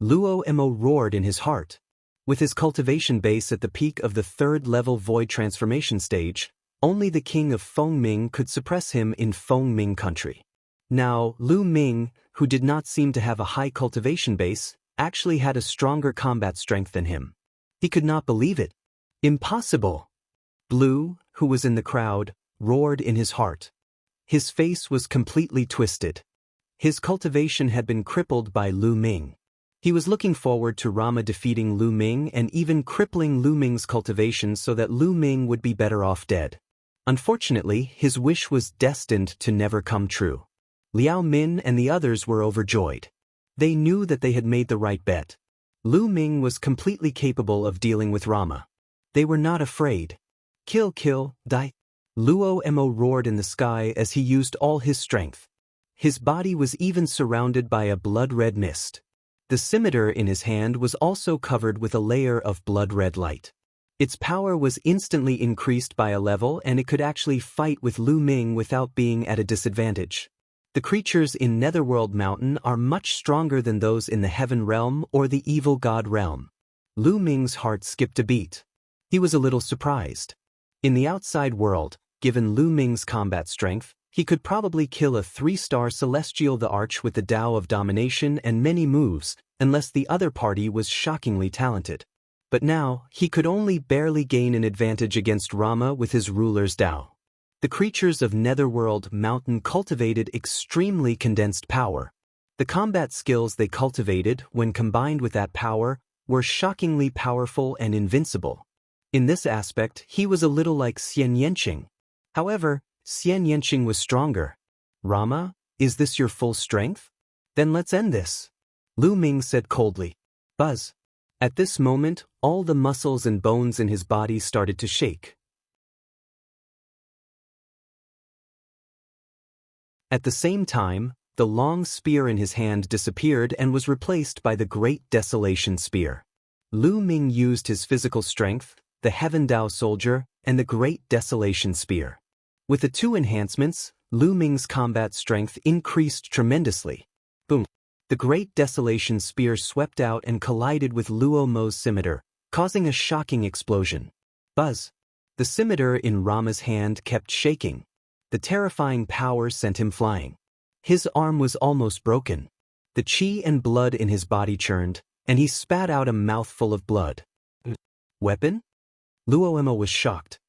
Luo Mo roared in his heart. With his cultivation base at the peak of the 3rd-level void transformation stage, only the king of Fengming could suppress him in Fengming country. Now, Lu Ming, who did not seem to have a high cultivation base, actually had a stronger combat strength than him. He could not believe it. Impossible! Blue, who was in the crowd, roared in his heart. His face was completely twisted. His cultivation had been crippled by Lu Ming. He was looking forward to Rama defeating Lu Ming and even crippling Lu Ming's cultivation so that Lu Ming would be better off dead. Unfortunately, his wish was destined to never come true. Liao Min and the others were overjoyed. They knew that they had made the right bet. Lu Ming was completely capable of dealing with Rama. They were not afraid. Kill, kill, die. Luo Mo roared in the sky as he used all his strength. His body was even surrounded by a blood-red mist. The scimitar in his hand was also covered with a layer of blood-red light. Its power was instantly increased by a level and it could actually fight with Lu Ming without being at a disadvantage. The creatures in Netherworld Mountain are much stronger than those in the Heaven Realm or the Evil God Realm. Lu Ming's heart skipped a beat. He was a little surprised. In the outside world, given Lu Ming's combat strength, he could probably kill a 3-star Celestial the Arch with the Tao of Domination and many moves, unless the other party was shockingly talented. But now, he could only barely gain an advantage against Rama with his ruler's Tao. The creatures of Netherworld Mountain cultivated extremely condensed power. The combat skills they cultivated, when combined with that power, were shockingly powerful and invincible. In this aspect, he was a little like Xianxia. However, Xianxia was stronger. Rama, is this your full strength? Then let's end this. Lu Ming said coldly. Buzz. At this moment, all the muscles and bones in his body started to shake. At the same time, the long spear in his hand disappeared and was replaced by the Great Desolation Spear. Lu Ming used his physical strength, the Heaven Tao Soldier, and the Great Desolation Spear. With the two enhancements, Lu Ming's combat strength increased tremendously. Boom! The Great Desolation Spear swept out and collided with Luo Mo's scimitar, causing a shocking explosion. Buzz! The scimitar in Rama's hand kept shaking. The terrifying power sent him flying. His arm was almost broken. The chi and blood in his body churned, and he spat out a mouthful of blood. Weapon? Luo Mo was shocked.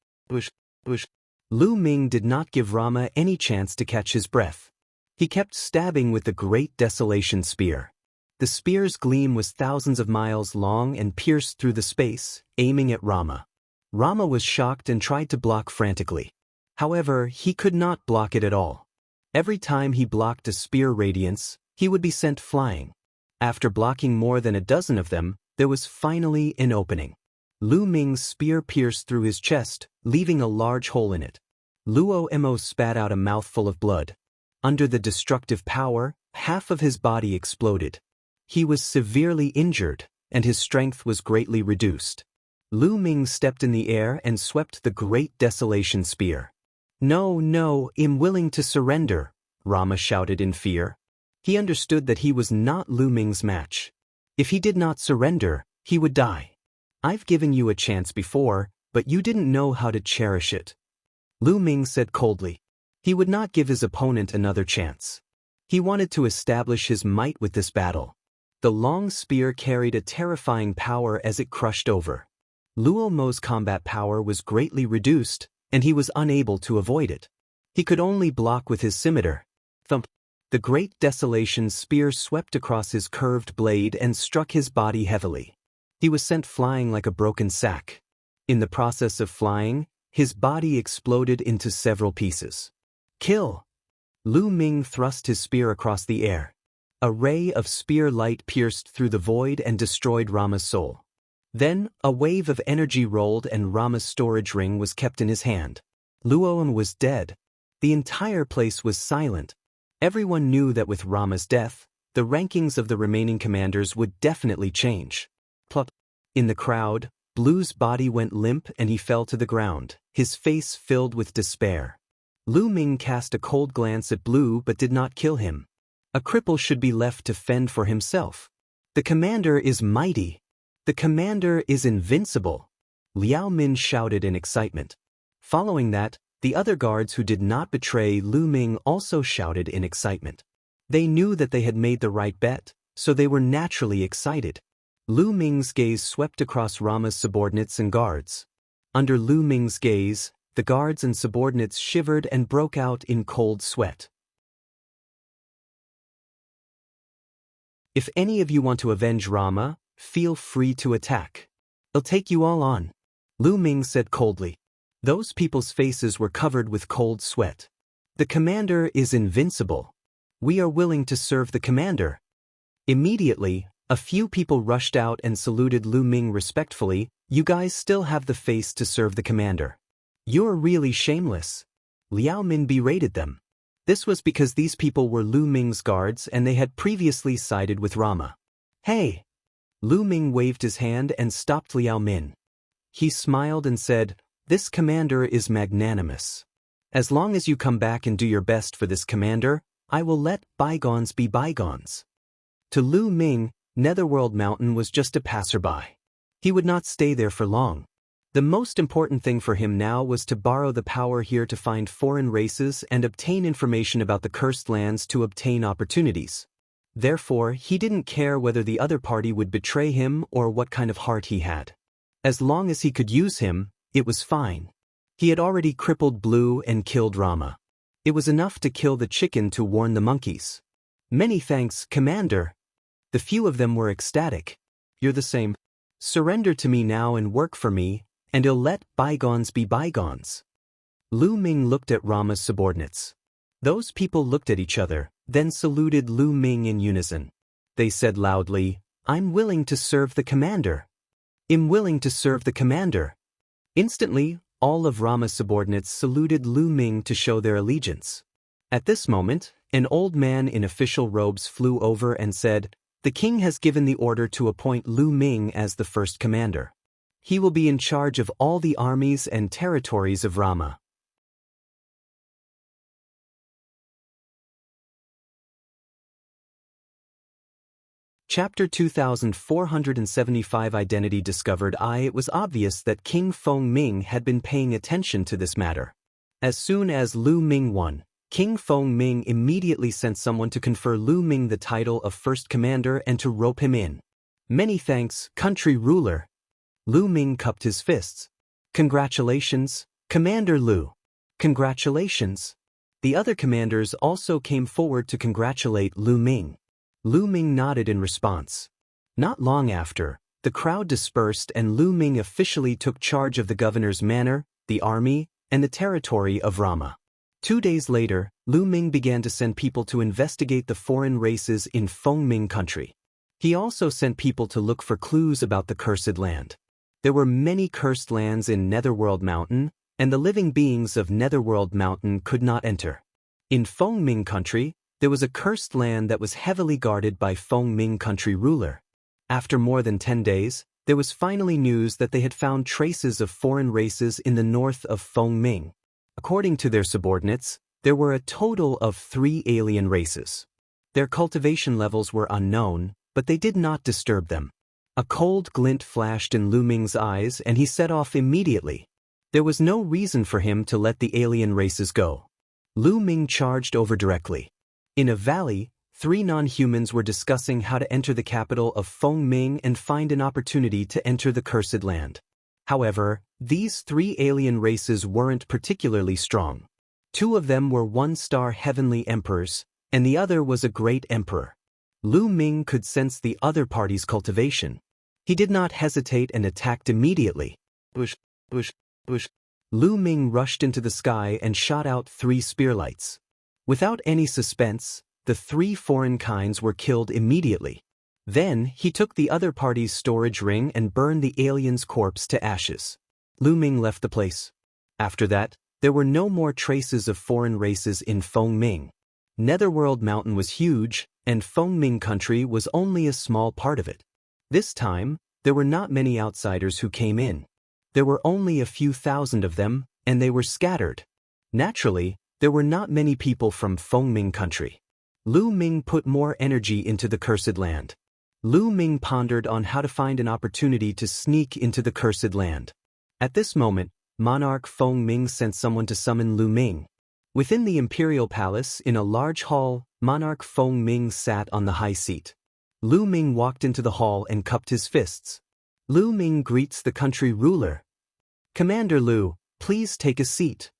Lu Ming did not give Rama any chance to catch his breath. He kept stabbing with the Great Desolation Spear. The spear's gleam was thousands of miles long and pierced through the space, aiming at Rama. Rama was shocked and tried to block frantically. However, he could not block it at all. Every time he blocked a spear radiance, he would be sent flying. After blocking more than a dozen of them, there was finally an opening. Lu Ming's spear pierced through his chest, leaving a large hole in it. Luo Mo spat out a mouthful of blood. Under the destructive power, half of his body exploded. He was severely injured, and his strength was greatly reduced. Lu Ming stepped in the air and swept the Great Desolation Spear. "No, no, I'm willing to surrender," Rama shouted in fear. He understood that he was not Lu Ming's match. If he did not surrender, he would die. "I've given you a chance before, but you didn't know how to cherish it," Lu Ming said coldly. He would not give his opponent another chance. He wanted to establish his might with this battle. The long spear carried a terrifying power as it crushed over. Luo Mo's combat power was greatly reduced, and he was unable to avoid it. He could only block with his scimitar. Thump! The Great Desolation Spear swept across his curved blade and struck his body heavily. He was sent flying like a broken sack. In the process of flying, his body exploded into several pieces. "Kill!" Lu Ming thrust his spear across the air. A ray of spear light pierced through the void and destroyed Rama's soul. Then, a wave of energy rolled and Rama's storage ring was kept in his hand. Luoan was dead. The entire place was silent. Everyone knew that with Rama's death, the rankings of the remaining commanders would definitely change. Plop! In the crowd, Blue's body went limp and he fell to the ground, his face filled with despair. Lu Ming cast a cold glance at Blue but did not kill him. A cripple should be left to fend for himself. The commander is mighty. The commander is invincible, Liao Min shouted in excitement. Following that, the other guards who did not betray Lu Ming also shouted in excitement. They knew that they had made the right bet, so they were naturally excited. Lu Ming's gaze swept across Rama's subordinates and guards. Under Lu Ming's gaze, the guards and subordinates shivered and broke out in cold sweat. "If any of you want to avenge Rama, feel free to attack. I'll take you all on," Lu Ming said coldly. Those people's faces were covered with cold sweat. "The commander is invincible. We are willing to serve the commander." Immediately, a few people rushed out and saluted Lu Ming respectfully. "You guys still have the face to serve the commander. You're really shameless," Liao Min berated them. This was because these people were Lu Ming's guards and they had previously sided with Rama. "Hey!" Lu Ming waved his hand and stopped Liao Min. He smiled and said, "This commander is magnanimous. As long as you come back and do your best for this commander, I will let bygones be bygones." To Lu Ming, Netherworld Mountain was just a passerby. He would not stay there for long. The most important thing for him now was to borrow the power here to find foreign races and obtain information about the cursed lands to obtain opportunities. Therefore, he didn't care whether the other party would betray him or what kind of heart he had. As long as he could use him, it was fine. He had already crippled Blue and killed Rama. It was enough to kill the chicken to warn the monkeys. "Many thanks, Commander." The few of them were ecstatic. "You're the same. Surrender to me now and work for me, and I'll let bygones be bygones." Lu Ming looked at Rama's subordinates. Those people looked at each other, then saluted Lu Ming in unison. They said loudly, "I'm willing to serve the commander. I'm willing to serve the commander." Instantly, all of Rama's subordinates saluted Lu Ming to show their allegiance. At this moment, an old man in official robes flew over and said, "The king has given the order to appoint Lu Ming as the first commander. He will be in charge of all the armies and territories of Rama." Chapter 2475 Identity discovered. It was obvious that King Feng Ming had been paying attention to this matter. As soon as Lu Ming won, King Feng Ming immediately sent someone to confer Lu Ming the title of First Commander and to rope him in. "Many thanks, country ruler." Lu Ming cupped his fists. "Congratulations, Commander Lu. Congratulations." The other commanders also came forward to congratulate Lu Ming. Lu Ming nodded in response. Not long after, the crowd dispersed and Lu Ming officially took charge of the governor's manor, the army, and the territory of Rama. 2 days later, Lu Ming began to send people to investigate the foreign races in Fengming country. He also sent people to look for clues about the cursed land. There were many cursed lands in Netherworld Mountain, and the living beings of Netherworld Mountain could not enter. In Fengming country, there was a cursed land that was heavily guarded by Fengming country ruler. After more than 10 days, there was finally news that they had found traces of foreign races in the north of Fengming. According to their subordinates, there were a total of 3 alien races. Their cultivation levels were unknown, but they did not disturb them. A cold glint flashed in Lu Ming's eyes and he set off immediately. There was no reason for him to let the alien races go. Lu Ming charged over directly. In a valley, 3 non-humans were discussing how to enter the capital of Fengming and find an opportunity to enter the cursed land. However, these 3 alien races weren't particularly strong. 2 of them were 1-star heavenly emperors, and the other was a great emperor. Lu Ming could sense the other party's cultivation. He did not hesitate and attacked immediately. Bush, bush, bush. Lu Ming rushed into the sky and shot out 3 spearlights. Without any suspense, the 3 foreign kinds were killed immediately. Then, he took the other party's storage ring and burned the alien's corpse to ashes. Lu Ming left the place. After that, there were no more traces of foreign races in Fengming. Netherworld Mountain was huge, and Fengming country was only a small part of it. This time, there were not many outsiders who came in. There were only a few thousand of them, and they were scattered. Naturally, there were not many people from Fengming country. Lu Ming put more energy into the cursed land. Lu Ming pondered on how to find an opportunity to sneak into the cursed land. At this moment, Monarch Fengming sent someone to summon Lu Ming. Within the imperial palace, in a large hall, Monarch Fengming sat on the high seat. Lu Ming walked into the hall and cupped his fists. Lu Ming greets the country ruler. "Commander Lu, please take a seat."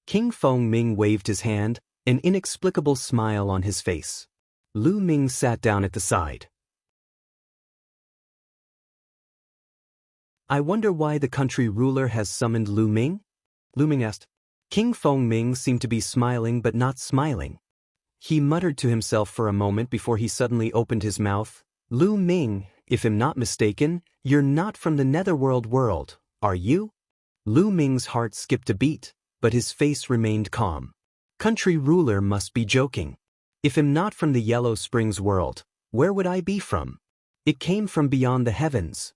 King Fengming waved his hand, an inexplicable smile on his face. Lu Ming sat down at the side. "I wonder why the country ruler has summoned Lu Ming?" Lu Ming asked. King Fengming seemed to be smiling but not smiling. He muttered to himself for a moment before he suddenly opened his mouth. "Lu Ming, if I'm not mistaken, you're not from the Netherworld world, are you?" Lu Ming's heart skipped a beat, but his face remained calm. Country ruler must be joking. If I'm not from the Yellow Springs world, where would I be from? It came from beyond the heavens.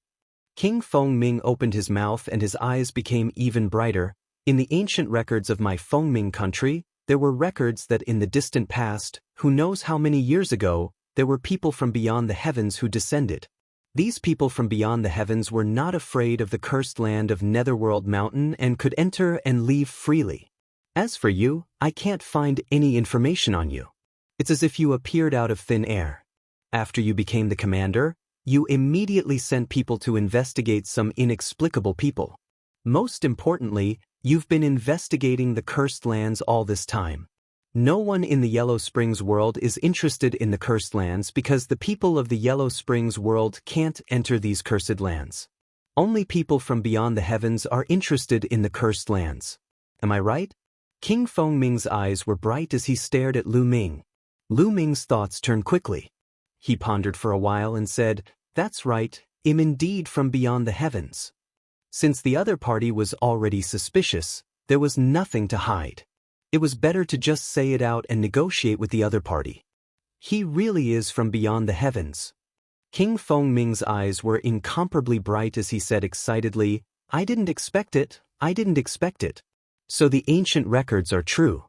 King Fengming opened his mouth and his eyes became even brighter. In the ancient records of my Fengming country, there were records that in the distant past, who knows how many years ago, there were people from beyond the heavens who descended. These people from beyond the heavens were not afraid of the cursed land of Netherworld Mountain and could enter and leave freely. As for you, I can't find any information on you. It's as if you appeared out of thin air. After you became the commander, you immediately sent people to investigate some inexplicable people. Most importantly, you've been investigating the cursed lands all this time. No one in the Yellow Springs world is interested in the cursed lands because the people of the Yellow Springs world can't enter these cursed lands. Only people from beyond the heavens are interested in the cursed lands. Am I right? King Fengming's eyes were bright as he stared at Lu Ming. Lu Ming's thoughts turned quickly. He pondered for a while and said, "That's right, I'm indeed from beyond the heavens." Since the other party was already suspicious, there was nothing to hide. It was better to just say it out and negotiate with the other party. He really is from beyond the heavens. King Fengming's eyes were incomparably bright as he said excitedly, I didn't expect it. So the ancient records are true.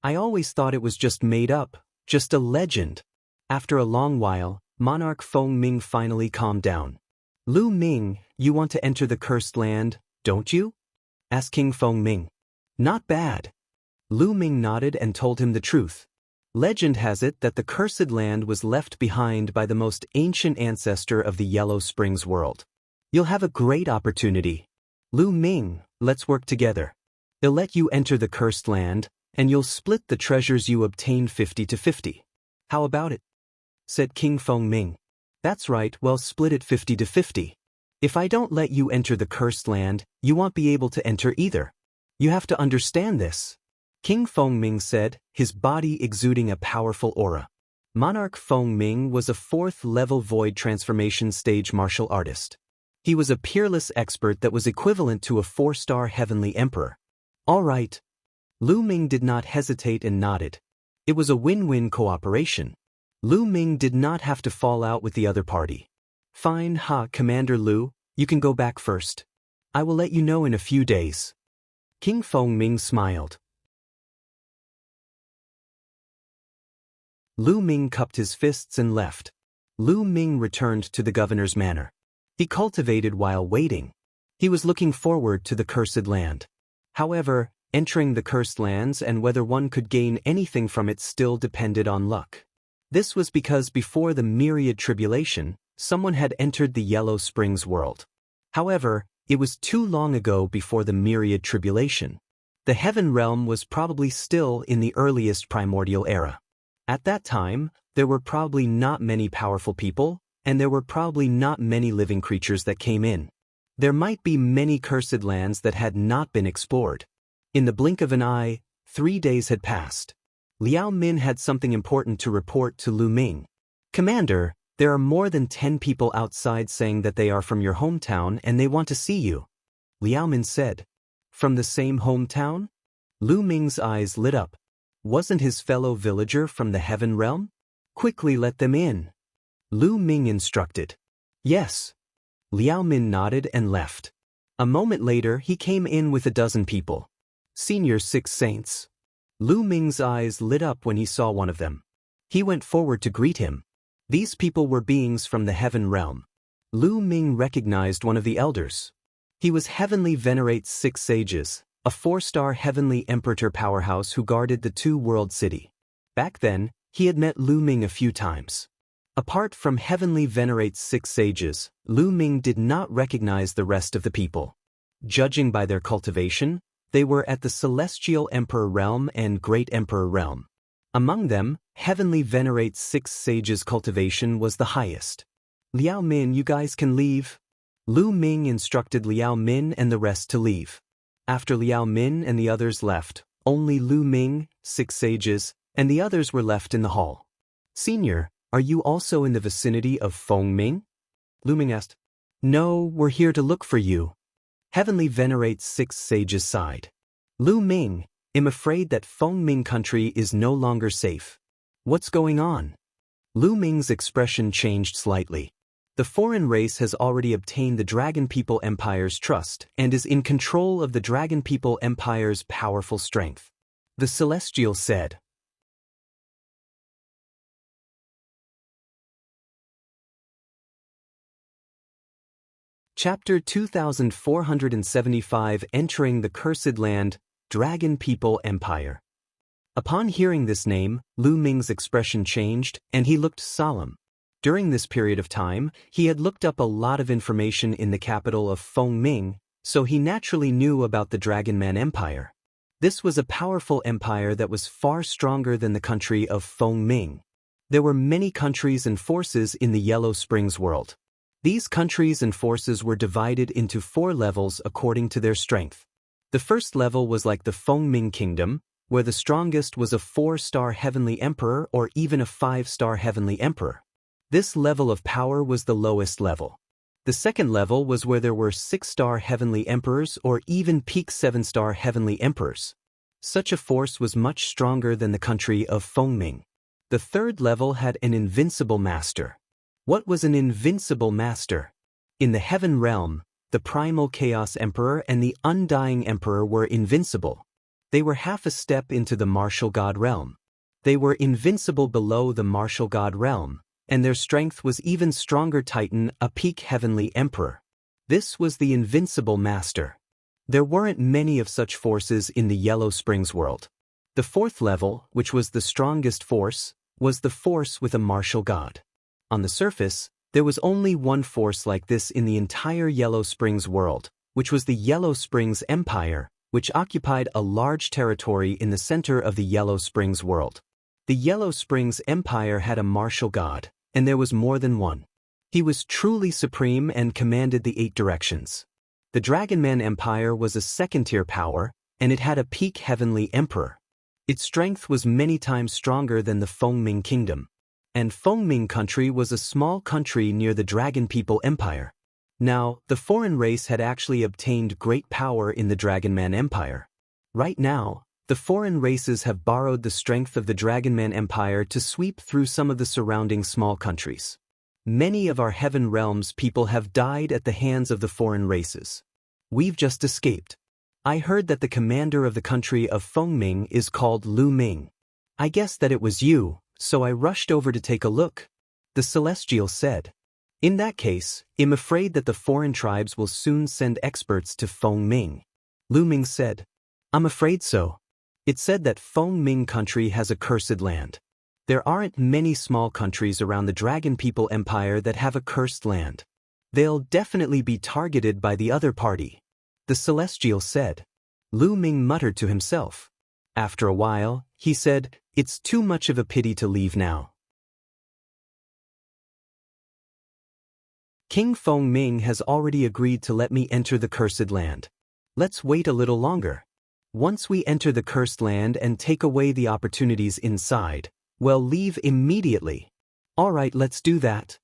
I always thought it was just made up, just a legend." After a long while, Monarch Fengming finally calmed down. "Lu Ming, you want to enter the cursed land, don't you?" asked King Fengming. "Not bad." Lu Ming nodded and told him the truth. Legend has it that the cursed land was left behind by the most ancient ancestor of the Yellow Springs world. You'll have a great opportunity. Lu Ming, let's work together. They'll let you enter the cursed land, and you'll split the treasures you obtain 50-50. How about it? Said King Fengming. That's right, well split it 50-50. If I don't let you enter the cursed land, you won't be able to enter either. You have to understand this. King Fengming said, his body exuding a powerful aura. Monarch Fengming was a 4th-level void transformation stage martial artist. He was a peerless expert that was equivalent to a 4-star heavenly emperor. All right. Lu Ming did not hesitate and nodded. It was a win-win cooperation. Lu Ming did not have to fall out with the other party. Fine, Commander Lu, you can go back first. I will let you know in a few days. King Fengming smiled. Lu Ming cupped his fists and left. Lu Ming returned to the governor's manor. He cultivated while waiting. He was looking forward to the cursed land. However, entering the cursed lands and whether one could gain anything from it still depended on luck. This was because before the myriad tribulation, someone had entered the Yellow Springs world. However, it was too long ago before the myriad tribulation. The heaven realm was probably still in the earliest primordial era. At that time, there were probably not many powerful people, and there were probably not many living creatures that came in. There might be many cursed lands that had not been explored. In the blink of an eye, 3 days had passed. Liao Min had something important to report to Lu Ming. Commander, there are more than 10 people outside saying that they are from your hometown and they want to see you. Liao Min said. From the same hometown? Lu Ming's eyes lit up. Wasn't his fellow villager from the heaven realm? Quickly let them in. Lu Ming instructed. Yes. Liao Min nodded and left. A moment later he came in with a dozen people. Senior 6 saints. Lu Ming's eyes lit up when he saw one of them. He went forward to greet him. These people were beings from the heaven realm. Lu Ming recognized one of the elders. He was Heavenly Venerate 6 sages, a 4-star heavenly emperor powerhouse who guarded the 2-world city. Back then, he had met Lu Ming a few times. Apart from Heavenly Venerate 6 sages, Lu Ming did not recognize the rest of the people. Judging by their cultivation, they were at the Celestial Emperor realm and Great Emperor realm. Among them, Heavenly Venerate 6 sages' cultivation was the highest. Liao Min, you guys can leave. Lu Ming instructed Liao Min and the rest to leave. After Liao Min and the others left, only Lu Ming, 6 sages, and the others were left in the hall. Senior, are you also in the vicinity of Fengming? Lu Ming asked. No, we're here to look for you. Heavenly Venerate 6 sages sighed. Lu Ming, I'm afraid that Fengming country is no longer safe. What's going on? Lu Ming's expression changed slightly. The foreign race has already obtained the Dragon People Empire's trust and is in control of the Dragon People Empire's powerful strength. The Celestial said. Chapter 2475 Entering the Cursed Land, Dragon People Empire. Upon hearing this name, Lu Ming's expression changed and he looked solemn. During this period of time, he had looked up a lot of information in the capital of Fengming, so he naturally knew about the Dragon Man Empire. This was a powerful empire that was far stronger than the country of Fengming. There were many countries and forces in the Yellow Springs world. These countries and forces were divided into 4 levels according to their strength. The first level was like the Fengming Kingdom, where the strongest was a 4-star heavenly emperor or even a 5-star heavenly emperor. This level of power was the lowest level. The second level was where there were 6-star heavenly emperors or even peak 7-star heavenly emperors. Such a force was much stronger than the country of Fengming. The third level had an invincible master. What was an invincible master? In the heaven realm, the primal chaos emperor and the undying emperor were invincible. They were half a step into the martial god realm. They were invincible below the martial god realm, and their strength was even stronger. Titan, a peak heavenly emperor. This was the invincible master. There weren't many of such forces in the Yellow Springs world. The fourth level, which was the strongest force, was the force with a martial god. On the surface, there was only one force like this in the entire Yellow Springs world, which was the Yellow Springs Empire, which occupied a large territory in the center of the Yellow Springs world. The Yellow Springs Empire had a martial god, and there was more than one. He was truly supreme and commanded the 8 directions. The Dragon Man Empire was a second-tier power, and it had a peak heavenly emperor. Its strength was many times stronger than the Fengming kingdom. And Fengming country was a small country near the Dragon People Empire. Now, the foreign race had actually obtained great power in the Dragonman Empire. Right now, the foreign races have borrowed the strength of the Dragonman Empire to sweep through some of the surrounding small countries. Many of our Heaven Realms people have died at the hands of the foreign races. We've just escaped. I heard that the commander of the country of Fengming is called Lu Ming. I guessed that it was you, so I rushed over to take a look. The Celestial said. In that case, I'm afraid that the foreign tribes will soon send experts to Fengming. Lu Ming said. I'm afraid so. It said that Fengming country has a cursed land. There aren't many small countries around the Dragon People Empire that have a cursed land. They'll definitely be targeted by the other party. The Celestial said. Lu Ming muttered to himself. After a while, he said, it's too much of a pity to leave now. King Fengming has already agreed to let me enter the cursed land. Let's wait a little longer. Once we enter the cursed land and take away the opportunities inside, we'll leave immediately. Alright, let's do that.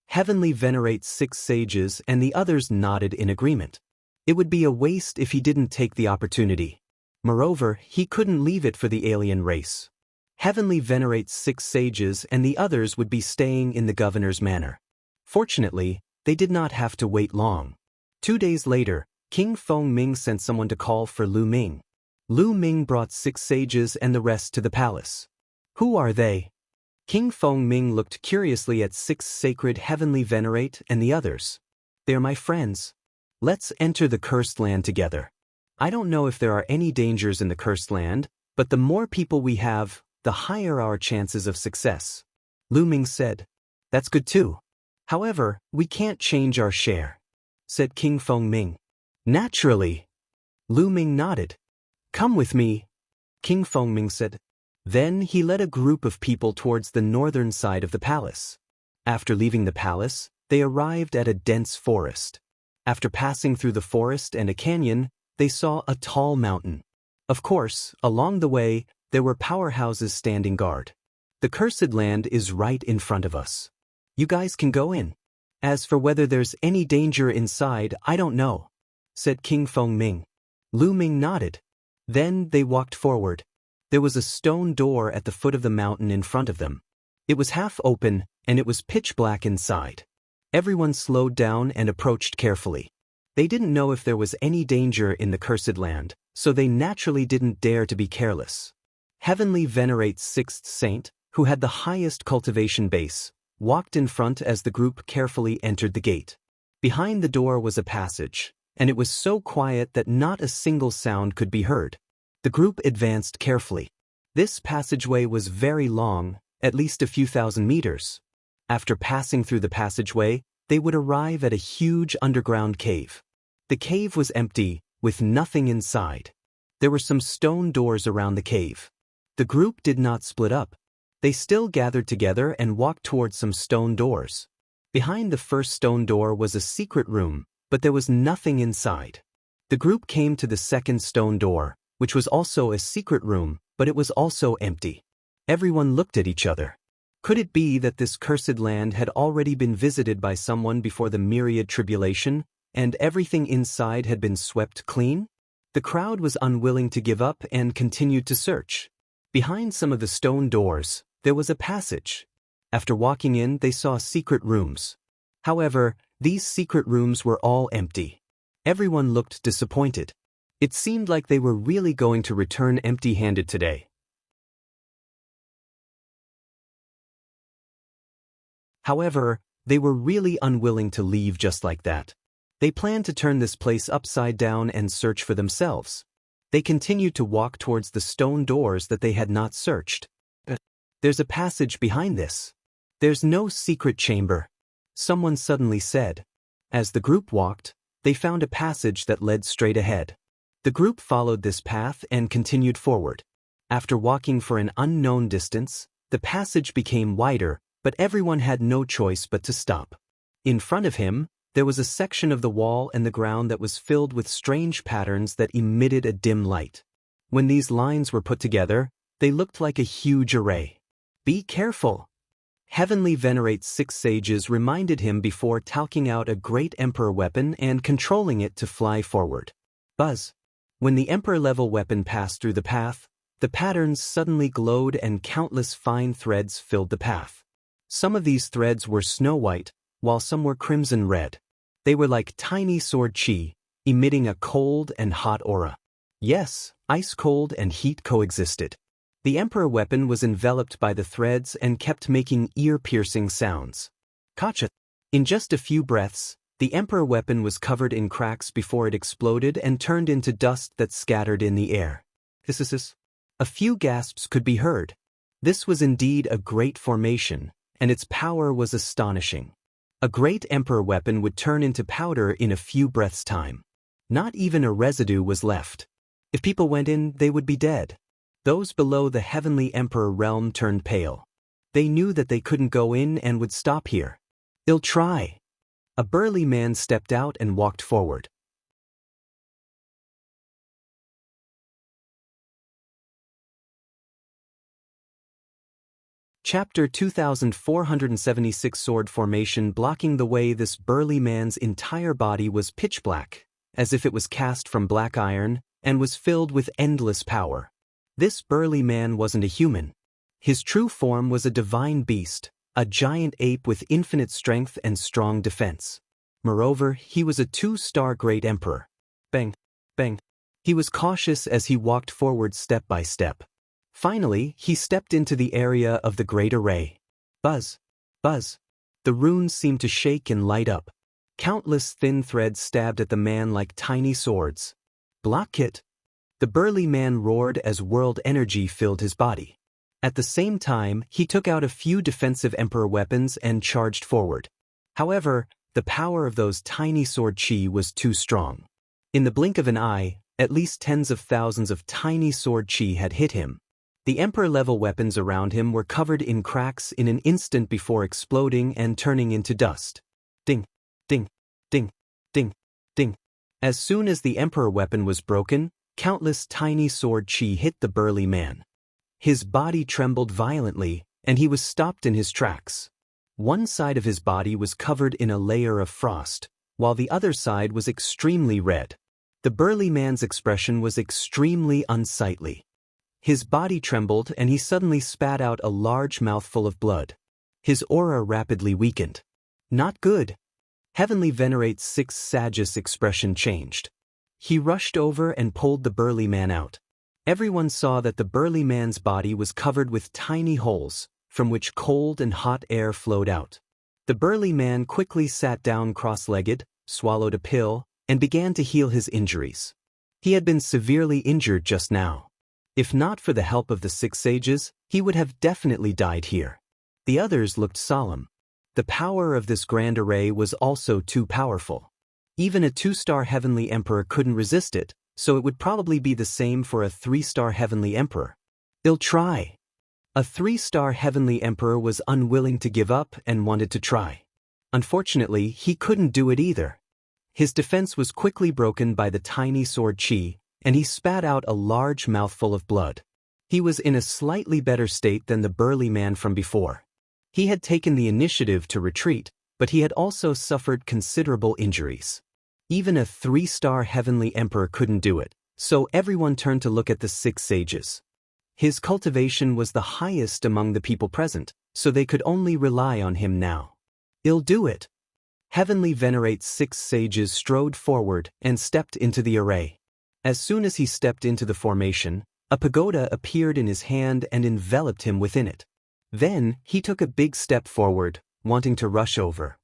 Heavenly venerates 6 sages and the others nodded in agreement. It would be a waste if he didn't take the opportunity. Moreover, he couldn't leave it for the alien race. Heavenly venerates 6 sages and the others would be staying in the governor's manor. Fortunately, they did not have to wait long. 2 days later, King Fengming sent someone to call for Lu Ming. Lu Ming brought 6 sages and the rest to the palace. Who are they? King Fengming looked curiously at 6 sacred heavenly venerate and the others. They're my friends. Let's enter the cursed land together. I don't know if there are any dangers in the cursed land, but the more people we have, the higher our chances of success. Lu Ming said. That's good too. However, we can't change our share, said King Fengming. Naturally. Lu Ming nodded. Come with me, King Fengming said. Then he led a group of people towards the northern side of the palace. After leaving the palace, they arrived at a dense forest. After passing through the forest and a canyon, they saw a tall mountain. Of course, along the way, there were powerhouses standing guard. The cursed land is right in front of us. You guys can go in. As for whether there's any danger inside, I don't know, said King Fengming. Lu Ming nodded. Then they walked forward. There was a stone door at the foot of the mountain in front of them. It was half open, and it was pitch black inside. Everyone slowed down and approached carefully. They didn't know if there was any danger in the cursed land, so they naturally didn't dare to be careless. Heavenly venerates 6th Saint, who had the highest cultivation base, walked in front as the group carefully entered the gate. Behind the door was a passage, and it was so quiet that not a single sound could be heard. The group advanced carefully. This passageway was very long, at least a few thousand meters. After passing through the passageway, they would arrive at a huge underground cave. The cave was empty, with nothing inside. There were some stone doors around the cave. The group did not split up. They still gathered together and walked towards some stone doors. Behind the first stone door was a secret room, but there was nothing inside. The group came to the second stone door, which was also a secret room, but it was also empty. Everyone looked at each other. Could it be that this cursed land had already been visited by someone before the myriad tribulation, and everything inside had been swept clean? The crowd was unwilling to give up and continued to search. Behind some of the stone doors, there was a passage. After walking in, they saw secret rooms. However, these secret rooms were all empty. Everyone looked disappointed. It seemed like they were really going to return empty-handed today. However, they were really unwilling to leave just like that. They planned to turn this place upside down and search for themselves. They continued to walk towards the stone doors that they had not searched. There's a passage behind this. There's no secret chamber, someone suddenly said. As the group walked, they found a passage that led straight ahead. The group followed this path and continued forward. After walking for an unknown distance, the passage became wider, but everyone had no choice but to stop. In front of him, there was a section of the wall and the ground that was filled with strange patterns that emitted a dim light. When these lines were put together, They looked like a huge array. Be careful. Heavenly Venerate 6 sages reminded him before talking out a great Emperor weapon and controlling it to fly forward. Buzz. When the Emperor-level weapon passed through the path, the patterns suddenly glowed and countless fine threads filled the path. Some of these threads were snow-white, while some were crimson-red. They were like tiny sword chi, emitting a cold and hot aura. Yes, ice-cold and heat coexisted. The Emperor weapon was enveloped by the threads and kept making ear-piercing sounds. Gotcha! In just a few breaths, the Emperor weapon was covered in cracks before it exploded and turned into dust that scattered in the air. A few gasps could be heard. This was indeed a great formation, and its power was astonishing. A great Emperor weapon would turn into powder in a few breaths' time. Not even a residue was left. If people went in, they would be dead. Those below the Heavenly Emperor realm turned pale. They knew that they couldn't go in and would stop here. They'll try. A burly man stepped out and walked forward. Chapter 2476 Sword Formation. Blocking the way, this burly man's entire body was pitch black, as if it was cast from black iron, and was filled with endless power. This burly man wasn't a human. His true form was a divine beast, a giant ape with infinite strength and strong defense. Moreover, he was a 2-star great emperor. Bang, bang. He was cautious as he walked forward step by step. Finally, he stepped into the area of the great array. Buzz, buzz. The runes seemed to shake and light up. Countless thin threads stabbed at the man like tiny swords. Block it! The burly man roared as world energy filled his body. At the same time, he took out a few defensive emperor weapons and charged forward. However, the power of those tiny sword chi was too strong. In the blink of an eye, at least tens of thousands of tiny sword chi had hit him. The emperor-level weapons around him were covered in cracks in an instant before exploding and turning into dust. Ding, ding, ding, ding, ding. As soon as the emperor weapon was broken, countless tiny sword chi hit the burly man. His body trembled violently, and he was stopped in his tracks. One side of his body was covered in a layer of frost, while the other side was extremely red. The burly man's expression was extremely unsightly. His body trembled and he suddenly spat out a large mouthful of blood. His aura rapidly weakened. Not good. Heavenly Venerate 6 Sage's expression changed. He rushed over and pulled the burly man out. Everyone saw that the burly man's body was covered with tiny holes, from which cold and hot air flowed out. The burly man quickly sat down cross-legged, swallowed a pill, and began to heal his injuries. He had been severely injured just now. If not for the help of the 6 sages, he would have definitely died here. The others looked solemn. The power of this grand array was also too powerful. Even a 2-star heavenly emperor couldn't resist it, so it would probably be the same for a 3-star heavenly emperor. They'll try. A 3-star heavenly emperor was unwilling to give up and wanted to try. Unfortunately, he couldn't do it either. His defense was quickly broken by the tiny sword chi, and he spat out a large mouthful of blood. He was in a slightly better state than the burly man from before. He had taken the initiative to retreat, but he had also suffered considerable injuries. Even a 3-star heavenly emperor couldn't do it, so everyone turned to look at the 6 sages. His cultivation was the highest among the people present, so they could only rely on him now. He'll do it. Heavenly Venerate 6 sages strode forward and stepped into the array. As soon as he stepped into the formation, a pagoda appeared in his hand and enveloped him within it. Then, he took a big step forward, wanting to rush over.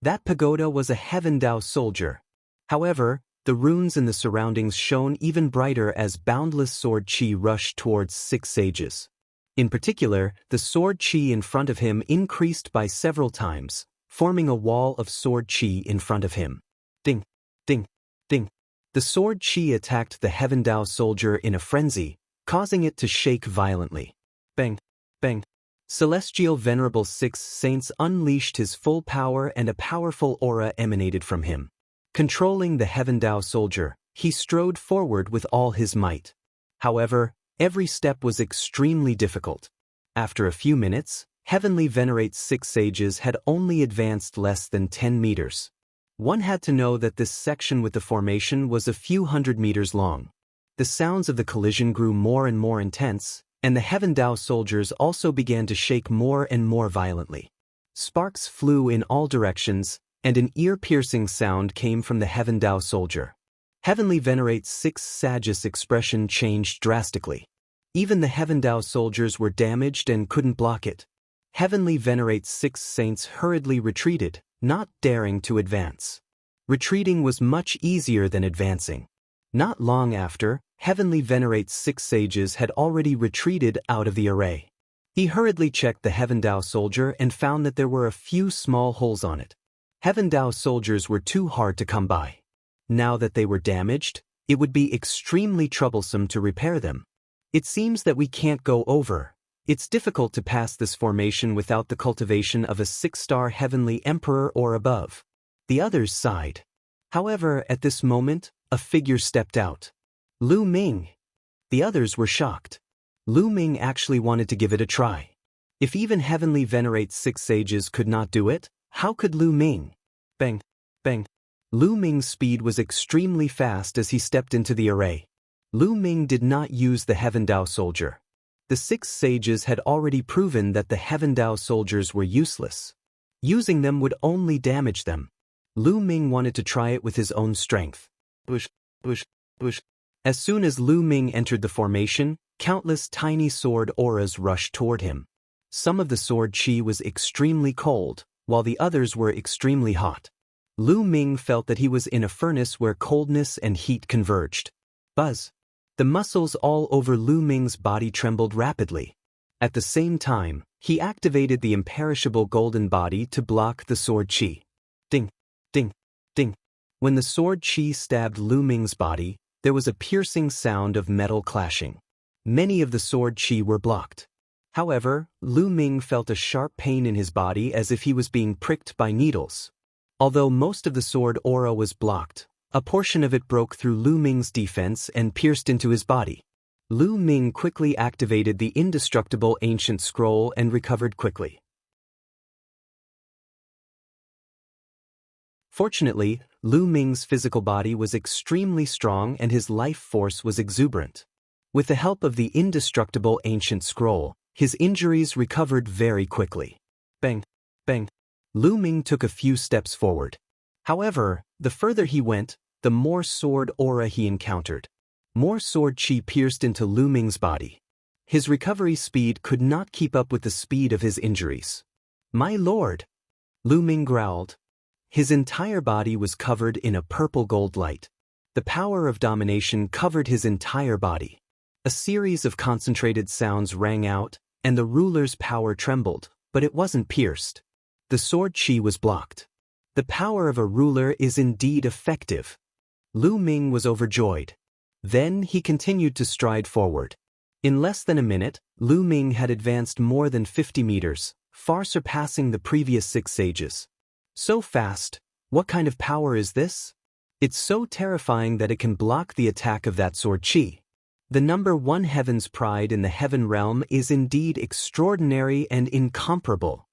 That pagoda was a Heaven Dao soldier. However, the runes in the surroundings shone even brighter as boundless sword chi rushed towards 6 sages. In particular, the sword chi in front of him increased by several times, forming a wall of sword chi in front of him. Ding, ding, ding. The sword chi attacked the Heaven Dao soldier in a frenzy, causing it to shake violently. Bang, bang. Celestial Venerable 6 Saints unleashed his full power and a powerful aura emanated from him. Controlling the Heaven Dao soldier, He strode forward with all his might. However, every step was extremely difficult. After a few minutes, Heavenly Venerate's 6 sages had only advanced less than 10 meters. One had to know that this section with the formation was a few hundred meters long. The sounds of the collision grew more and more intense, and the Heaven Dao soldiers also began to shake more and more violently. Sparks flew in all directions, and an ear-piercing sound came from the Heaven Dao soldier. Heavenly Venerate's 6 sages expression changed drastically. Even the Heaven Dao soldiers were damaged and couldn't block it. Heavenly Venerate's 6 saints hurriedly retreated, not daring to advance. Retreating was much easier than advancing. Not long after, Heavenly Venerate's 6 sages had already retreated out of the array. He hurriedly checked the Heaven Dao soldier and found that there were a few small holes on it. Heaven Dao soldiers were too hard to come by. Now that they were damaged, it would be extremely troublesome to repair them. It seems that we can't go over. It's difficult to pass this formation without the cultivation of a 6-star heavenly emperor or above. The others sighed. However, at this moment, a figure stepped out. Lu Ming. The others were shocked. Lu Ming actually wanted to give it a try. If even Heavenly Venerate's 6 sages could not do it, how could Lu Ming? Bang, bang. Lu Ming's speed was extremely fast as he stepped into the array. Lu Ming did not use the Heaven Dao soldier. The 6 sages had already proven that the Heaven Dao soldiers were useless. Using them would only damage them. Lu Ming wanted to try it with his own strength. Bush, bush, bush. As soon as Lu Ming entered the formation, countless tiny sword auras rushed toward him. Some of the sword chi was extremely cold, while the others were extremely hot. Lu Ming felt that he was in a furnace where coldness and heat converged. Buzz. The muscles all over Lu Ming's body trembled rapidly. At the same time, he activated the imperishable golden body to block the sword chi. Ding, ding, ding. When the sword chi stabbed Lu Ming's body, there was a piercing sound of metal clashing. Many of the sword chi were blocked. However, Lu Ming felt a sharp pain in his body as if he was being pricked by needles. Although most of the sword aura was blocked, a portion of it broke through Lu Ming's defense and pierced into his body. Lu Ming quickly activated the indestructible ancient scroll and recovered quickly. Fortunately, Lu Ming's physical body was extremely strong and his life force was exuberant. With the help of the indestructible ancient scroll, his injuries recovered very quickly. Bang, bang. Lu Ming took a few steps forward. However, the further he went, the more sword aura he encountered. More sword chi pierced into Lu Ming's body. His recovery speed could not keep up with the speed of his injuries. My lord! Lu Ming growled. His entire body was covered in a purple gold light. The power of domination covered his entire body. A series of concentrated sounds rang out, and the ruler's power trembled, but it wasn't pierced. The sword chi was blocked. The power of a ruler is indeed effective. Lu Ming was overjoyed. Then he continued to stride forward. In less than a minute, Lu Ming had advanced more than 50 meters, far surpassing the previous 6 sages. So fast, what kind of power is this? It's so terrifying that it can block the attack of that sword chi. The number 1 heaven's pride in the heaven realm is indeed extraordinary and incomparable.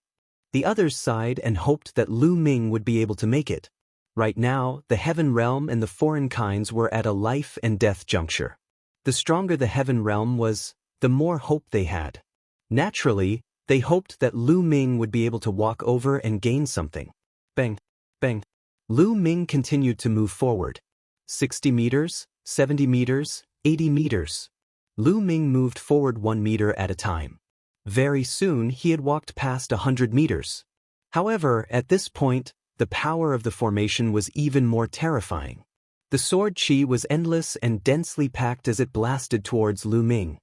The others sighed and hoped that Lu Ming would be able to make it. Right now, the heaven realm and the foreign kinds were at a life and death juncture. The stronger the heaven realm was, the more hope they had. Naturally, they hoped that Lu Ming would be able to walk over and gain something. Bang, bang. Lu Ming continued to move forward. 60 meters, 70 meters, 80 meters. Lu Ming moved forward 1 meter at a time. Very soon he had walked past 100 meters. However, at this point, the power of the formation was even more terrifying. The sword chi was endless and densely packed as it blasted towards Lu Ming.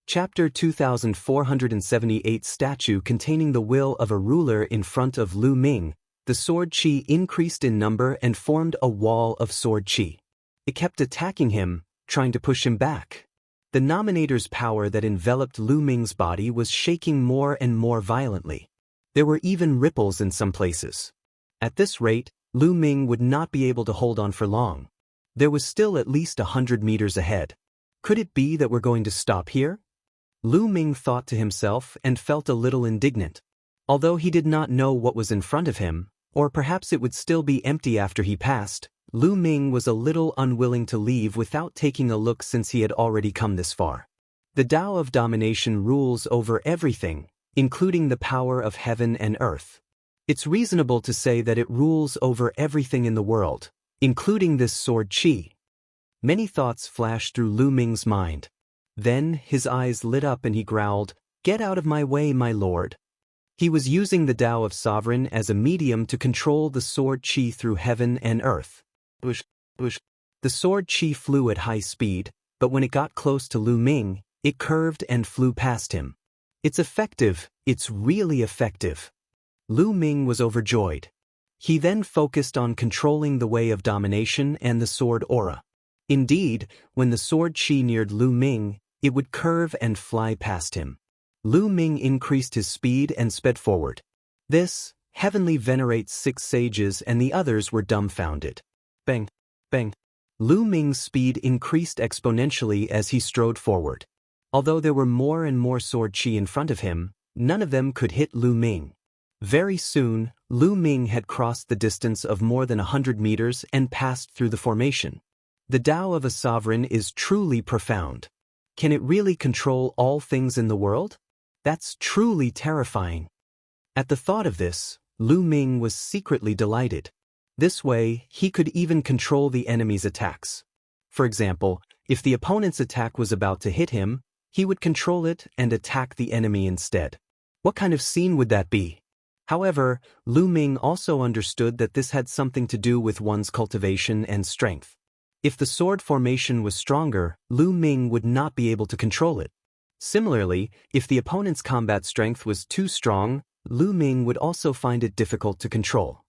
Chapter 2478 Statue containing the will of a ruler in front of Lu Ming. The sword chi increased in number and formed a wall of sword chi. It kept attacking him, trying to push him back. The Nominator's power that enveloped Lu Ming's body was shaking more and more violently. There were even ripples in some places. At this rate, Lu Ming would not be able to hold on for long. There was still at least 100 meters ahead. Could it be that we're going to stop here? Lu Ming thought to himself and felt a little indignant. Although he did not know what was in front of him, or perhaps it would still be empty after he passed, Lu Ming was a little unwilling to leave without taking a look since he had already come this far. The Tao of domination rules over everything, including the power of heaven and earth. It's reasonable to say that it rules over everything in the world, including this sword qi. Many thoughts flashed through Lu Ming's mind. Then his eyes lit up and he growled, "Get out of my way, my lord." He was using the Tao of Sovereign as a medium to control the sword qi through heaven and earth. Bush. The sword qi flew at high speed, but when it got close to Lu Ming, it curved and flew past him. It's effective, it's really effective. Lu Ming was overjoyed. He then focused on controlling the way of domination and the sword aura. Indeed, when the sword qi neared Lu Ming, it would curve and fly past him. Lu Ming increased his speed and sped forward. This, heavenly venerates 6 sages and the others were dumbfounded. Bang, bang. Lu Ming's speed increased exponentially as he strode forward. Although there were more and more sword qi in front of him, none of them could hit Lu Ming. Very soon, Lu Ming had crossed the distance of more than 100 meters and passed through the formation. The Tao of a sovereign is truly profound. Can it really control all things in the world? That's truly terrifying. At the thought of this, Lu Ming was secretly delighted. This way, he could even control the enemy's attacks. For example, if the opponent's attack was about to hit him, he would control it and attack the enemy instead. What kind of scene would that be? However, Lu Ming also understood that this had something to do with one's cultivation and strength. If the sword formation was stronger, Lu Ming would not be able to control it. Similarly, if the opponent's combat strength was too strong, Lu Ming would also find it difficult to control.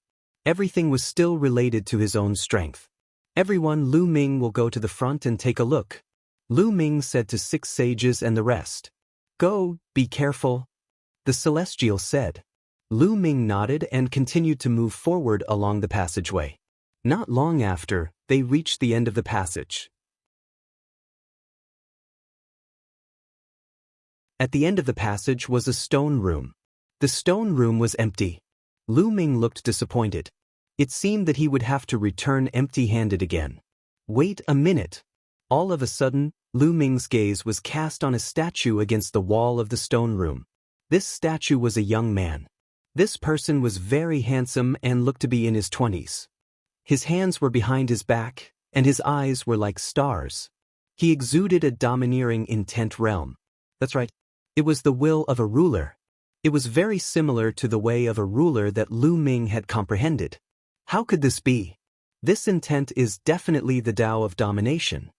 Everything was still related to his own strength. "Everyone, Lu Ming will go to the front and take a look," Lu Ming said to 6 sages and the rest. "Go, be careful," the celestial said. Lu Ming nodded and continued to move forward along the passageway. Not long after, they reached the end of the passage. At the end of the passage was a stone room. The stone room was empty. Lu Ming looked disappointed. It seemed that he would have to return empty-handed again. Wait a minute. All of a sudden, Lu Ming's gaze was cast on a statue against the wall of the stone room. This statue was a young man. This person was very handsome and looked to be in his 20s. His hands were behind his back, and his eyes were like stars. He exuded a domineering, intent realm. That's right. It was the will of a ruler. It was very similar to the way of a ruler that Lu Ming had comprehended. How could this be? This intent is definitely the Tao of domination.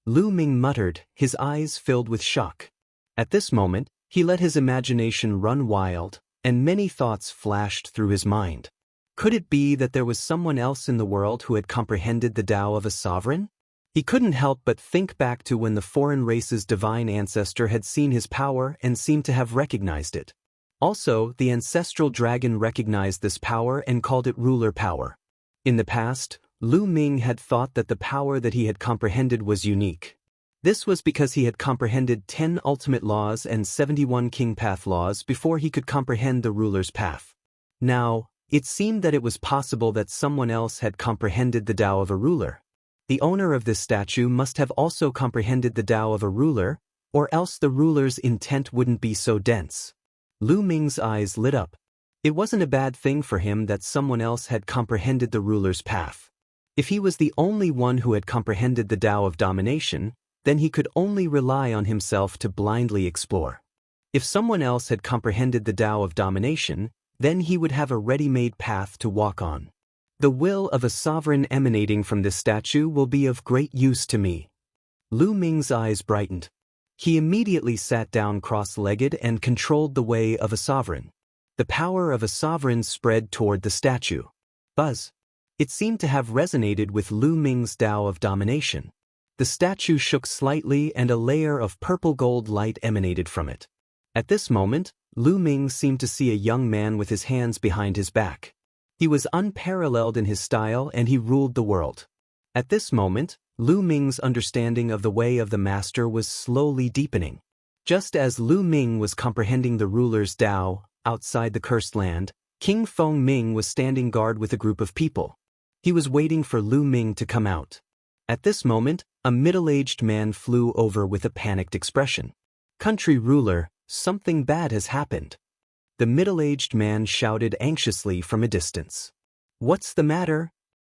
Lu Ming muttered, his eyes filled with shock. At this moment, he let his imagination run wild, and many thoughts flashed through his mind. Could it be that there was someone else in the world who had comprehended the Tao of a sovereign? He couldn't help but think back to when the foreign race's divine ancestor had seen his power and seemed to have recognized it. Also, the ancestral dragon recognized this power and called it ruler power. In the past, Lu Ming had thought that the power that he had comprehended was unique. This was because he had comprehended 10 ultimate laws and 71 king path laws before he could comprehend the ruler's path. Now, it seemed that it was possible that someone else had comprehended the Tao of a ruler. The owner of this statue must have also comprehended the Tao of a ruler, or else the ruler's intent wouldn't be so dense. Lu Ming's eyes lit up. It wasn't a bad thing for him that someone else had comprehended the ruler's path. If he was the only one who had comprehended the Tao of domination, then he could only rely on himself to blindly explore. If someone else had comprehended the Tao of domination, then he would have a ready-made path to walk on. The will of a sovereign emanating from this statue will be of great use to me. Lu Ming's eyes brightened. He immediately sat down cross-legged and controlled the way of a sovereign. The power of a sovereign spread toward the statue. Buzz. It seemed to have resonated with Lu Ming's Tao of domination. The statue shook slightly and a layer of purple-gold light emanated from it. At this moment, Lu Ming seemed to see a young man with his hands behind his back. He was unparalleled in his style and he ruled the world. At this moment, Lu Ming's understanding of the way of the master was slowly deepening. Just as Lu Ming was comprehending the ruler's Dao, outside the cursed land, King Feng Ming was standing guard with a group of people. He was waiting for Lu Ming to come out. At this moment, a middle-aged man flew over with a panicked expression. "Country ruler, something bad has happened." The middle-aged man shouted anxiously from a distance. "What's the matter?"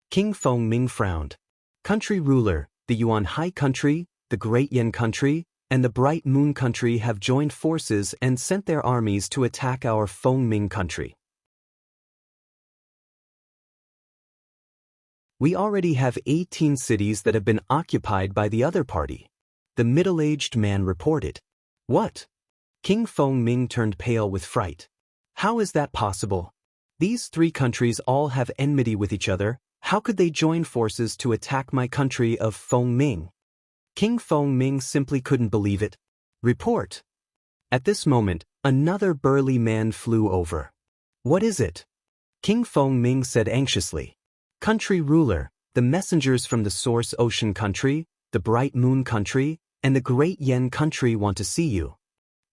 King Feng Ming frowned. "Country ruler, the Yuan Hai country, the Great Yan country, and the Bright Moon country have joined forces and sent their armies to attack our Feng Ming country. We already have 18 cities that have been occupied by the other party," the middle-aged man reported. "What?" King Feng Ming turned pale with fright. "How is that possible? These three countries all have enmity with each other. How could they join forces to attack my country of Feng Ming?" King Feng Ming simply couldn't believe it. "Report." At this moment, another burly man flew over. "What is it?" King Feng Ming said anxiously. "Country ruler, the messengers from the Source Ocean country, the Bright Moon country, and the Great Yan country want to see you."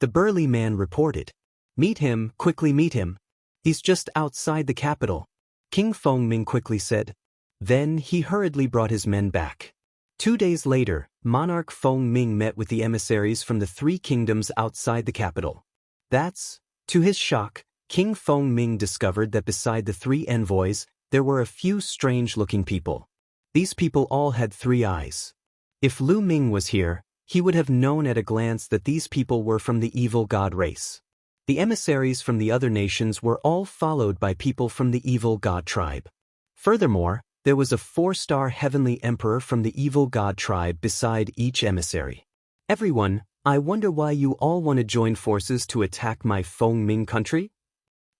The burly man reported. "Meet him, quickly meet him. He's just outside the capital," King Feng Ming quickly said. Then he hurriedly brought his men back. 2 days later, Monarch Feng Ming met with the emissaries from the three kingdoms outside the capital. To his shock, King Feng Ming discovered that beside the three envoys, there were a few strange-looking people. These people all had 3 eyes. If Lu Ming was here, he would have known at a glance that these people were from the evil god race. The emissaries from the other nations were all followed by people from the evil god tribe. Furthermore, there was a 4-star heavenly emperor from the evil god tribe beside each emissary. "Everyone, I wonder why you all want to join forces to attack my Feng Ming country?"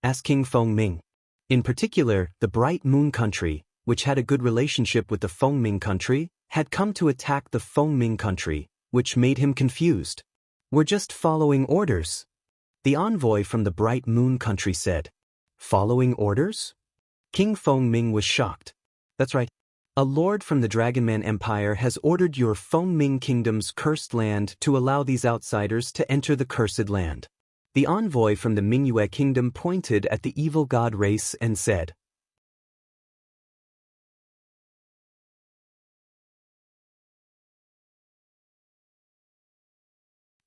asked King Feng Ming. In particular, the Bright Moon country, which had a good relationship with the Feng Ming country, had come to attack the Feng Ming country, which made him confused. "We're just following orders," the envoy from the Bright Moon country said. "Following orders?" King Feng Ming was shocked. "That's right. A lord from the Dragonman Empire has ordered your Feng Ming kingdom's cursed land to allow these outsiders to enter the cursed land." The envoy from the Mingyue kingdom pointed at the evil god race and said,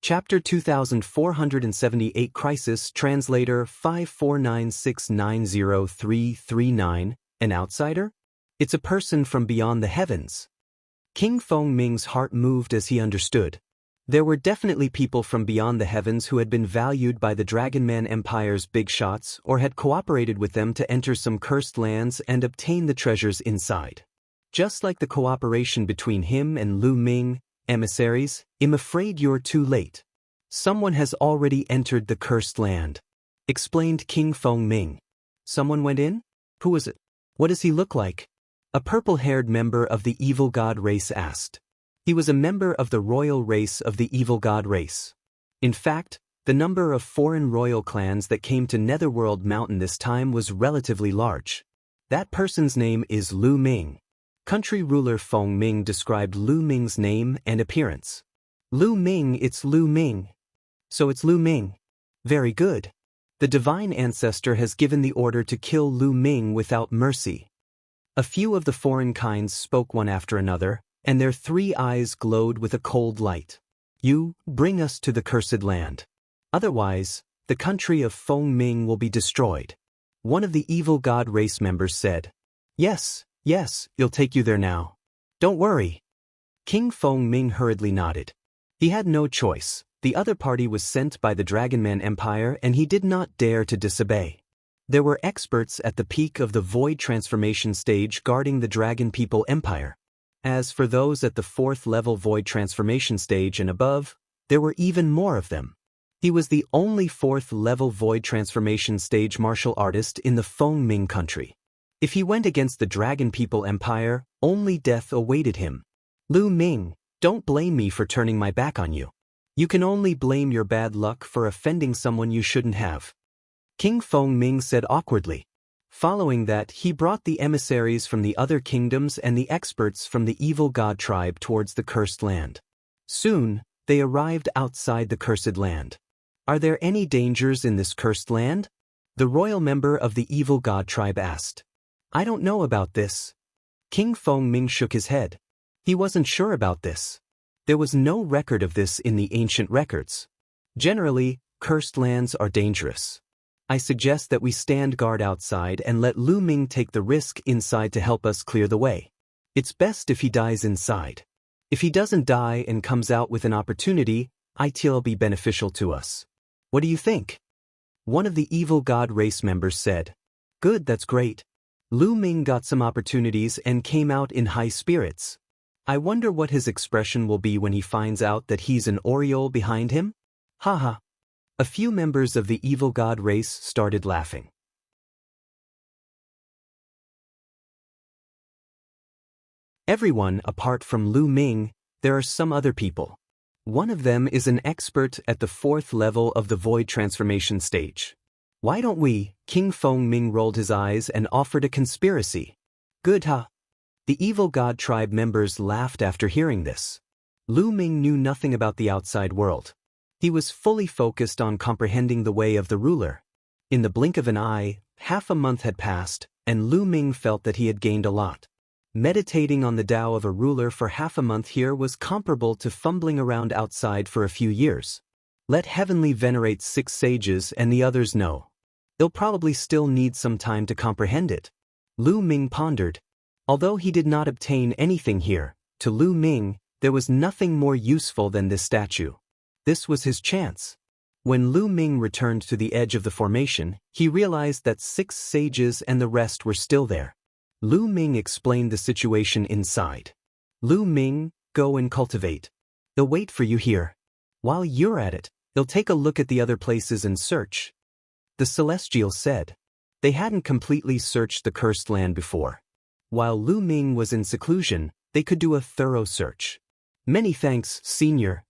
Chapter 2478 Crisis Translator 549690339 An outsider? It's a person from beyond the heavens. King Feng Ming's heart moved as he understood. There were definitely people from beyond the heavens who had been valued by the Dragonman Empire's big shots or had cooperated with them to enter some cursed lands and obtain the treasures inside. Just like the cooperation between him and Lu Ming, emissaries, I'm afraid you're too late. Someone has already entered the cursed land, explained King Feng Ming. Someone went in? Who was it? What does he look like? A purple-haired member of the evil god race asked. He was a member of the royal race of the evil god race. In fact, the number of foreign royal clans that came to Netherworld Mountain this time was relatively large. That person's name is Lu Ming. Country ruler Feng Ming described Lu Ming's name and appearance. Lu Ming, it's Lu Ming. So it's Lu Ming. Very good. The divine ancestor has given the order to kill Lu Ming without mercy. A few of the foreign kinds spoke one after another, and their 3 eyes glowed with a cold light. You, bring us to the cursed land. Otherwise, the country of Feng Ming will be destroyed. One of the evil god race members said. Yes, it'll take you there now. Don't worry. King Feng Ming hurriedly nodded. He had no choice. The other party was sent by the Dragonman Empire and he did not dare to disobey. There were experts at the peak of the void transformation stage guarding the Dragon People Empire. As for those at the 4th level void transformation stage and above, there were even more of them. He was the only 4th level void transformation stage martial artist in the Feng Ming country. If he went against the Dragon People Empire, only death awaited him. Lu Ming, don't blame me for turning my back on you. You can only blame your bad luck for offending someone you shouldn't have. King Fengming said awkwardly. Following that, he brought the emissaries from the other kingdoms and the experts from the evil god tribe towards the cursed land. Soon, they arrived outside the cursed land. Are there any dangers in this cursed land? The royal member of the evil god tribe asked. I don't know about this. King Fengming shook his head. He wasn't sure about this. There was no record of this in the ancient records. Generally, cursed lands are dangerous. I suggest that we stand guard outside and let Lu Ming take the risk inside to help us clear the way. It's best if he dies inside. If he doesn't die and comes out with an opportunity, it'll be beneficial to us. What do you think? One of the evil god race members said. Good, that's great. Lu Ming got some opportunities and came out in high spirits. I wonder what his expression will be when he finds out that he's an Oriole behind him? Haha. A few members of the evil god race started laughing. Everyone apart from Lu Ming, there are some other people. One of them is an expert at the 4th level of the void transformation stage. Why don't we? King Fengming rolled his eyes and offered a conspiracy. Good, huh? The evil god tribe members laughed after hearing this. Lu Ming knew nothing about the outside world. He was fully focused on comprehending the way of the ruler. In the blink of an eye, half a month had passed, and Lu Ming felt that he had gained a lot. Meditating on the Tao of a ruler for half a month here was comparable to fumbling around outside for a few years. Let Heavenly venerate 6 sages and the others know. They'll probably still need some time to comprehend it. Lu Ming pondered. Although he did not obtain anything here, to Lu Ming, there was nothing more useful than this statue. This was his chance. When Lu Ming returned to the edge of the formation, he realized that 6 sages and the rest were still there. Lu Ming explained the situation inside. Lu Ming, go and cultivate. They'll wait for you here. While you're at it, they'll take a look at the other places and search. The Celestial said. They hadn't completely searched the cursed land before. While Lu Ming was in seclusion, they could do a thorough search. Many thanks, Senior.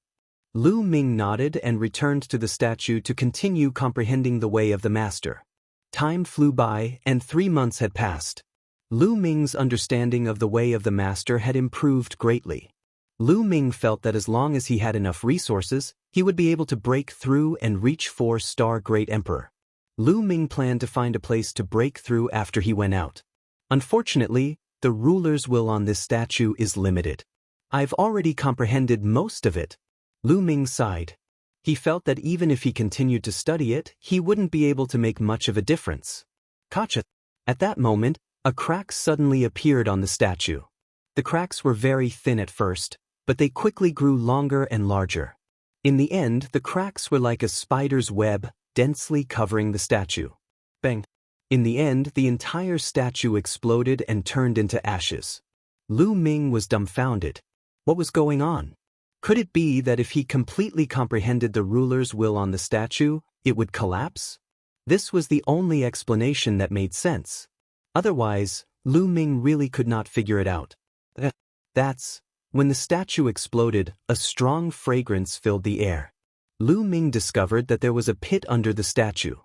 Lu Ming nodded and returned to the statue to continue comprehending the way of the master. Time flew by, and 3 months had passed. Lu Ming's understanding of the way of the master had improved greatly. Lu Ming felt that as long as he had enough resources, he would be able to break through and reach 4-star Great Emperor. Lu Ming planned to find a place to break through after he went out. Unfortunately, the ruler's will on this statue is limited. I've already comprehended most of it. Lu Ming sighed. He felt that even if he continued to study it, he wouldn't be able to make much of a difference. Gotcha. At that moment, a crack suddenly appeared on the statue. The cracks were very thin at first, but they quickly grew longer and larger. In the end, the cracks were like a spider's web, densely covering the statue. Bang! In the end, the entire statue exploded and turned into ashes. Lu Ming was dumbfounded. What was going on? Could it be that if he completely comprehended the ruler's will on the statue, it would collapse? This was the only explanation that made sense. Otherwise, Lu Ming really could not figure it out. When the statue exploded, a strong fragrance filled the air. Lu Ming discovered that there was a pit under the statue.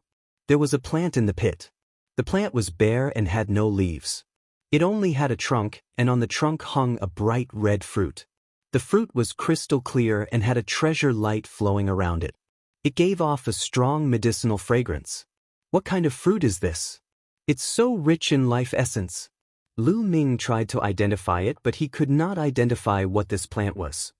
There was a plant in the pit. The plant was bare and had no leaves. It only had a trunk, and on the trunk hung a bright red fruit. The fruit was crystal clear and had a treasure light flowing around it. It gave off a strong medicinal fragrance. What kind of fruit is this? It's so rich in life essence. Lu Ming tried to identify it, but he could not identify what this plant was.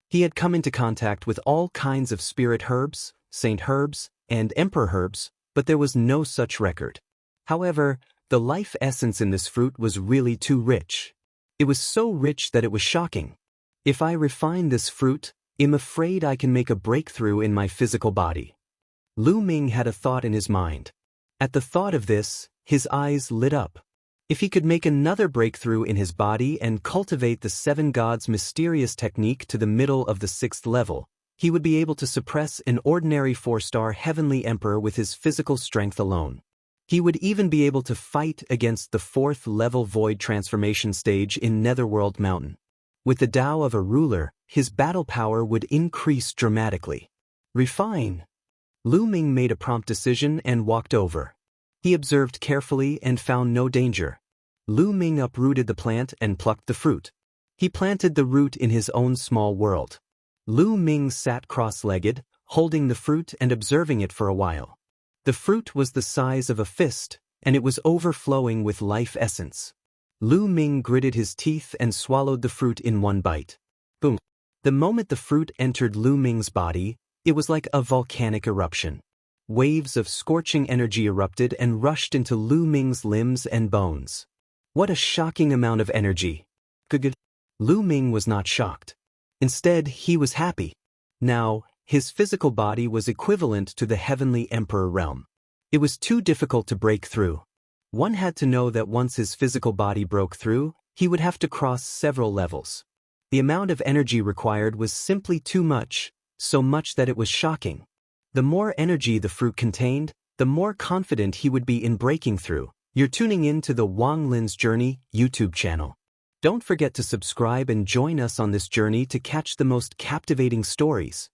He had come into contact with all kinds of spirit herbs, saint herbs, and emperor herbs, but there was no such record. However, the life essence in this fruit was really too rich. It was so rich that it was shocking. If I refine this fruit, I'm afraid I can make a breakthrough in my physical body. Lu Ming had a thought in his mind. At the thought of this, his eyes lit up. If he could make another breakthrough in his body and cultivate the 7 gods' mysterious technique to the middle of the 6th level, he would be able to suppress an ordinary 4-star heavenly emperor with his physical strength alone. He would even be able to fight against the 4th level void transformation stage in Netherworld Mountain. With the Tao of a ruler, his battle power would increase dramatically. Refine. Lu Ming made a prompt decision and walked over. He observed carefully and found no danger. Lu Ming uprooted the plant and plucked the fruit. He planted the root in his own small world. Lu Ming sat cross-legged, holding the fruit and observing it for a while. The fruit was the size of a fist, and it was overflowing with life essence. Lu Ming gritted his teeth and swallowed the fruit in one bite. Boom! The moment the fruit entered Lu Ming's body, it was like a volcanic eruption. Waves of scorching energy erupted and rushed into Lu Ming's limbs and bones. What a shocking amount of energy! Good. Lu Ming was not shocked. Instead, he was happy. Now, his physical body was equivalent to the heavenly emperor realm. It was too difficult to break through. One had to know that once his physical body broke through, he would have to cross several levels. The amount of energy required was simply too much, so much that it was shocking. The more energy the fruit contained, the more confident he would be in breaking through. You're tuning in to the Wang Lin's Journey YouTube channel. Don't forget to subscribe and join us on this journey to catch the most captivating stories.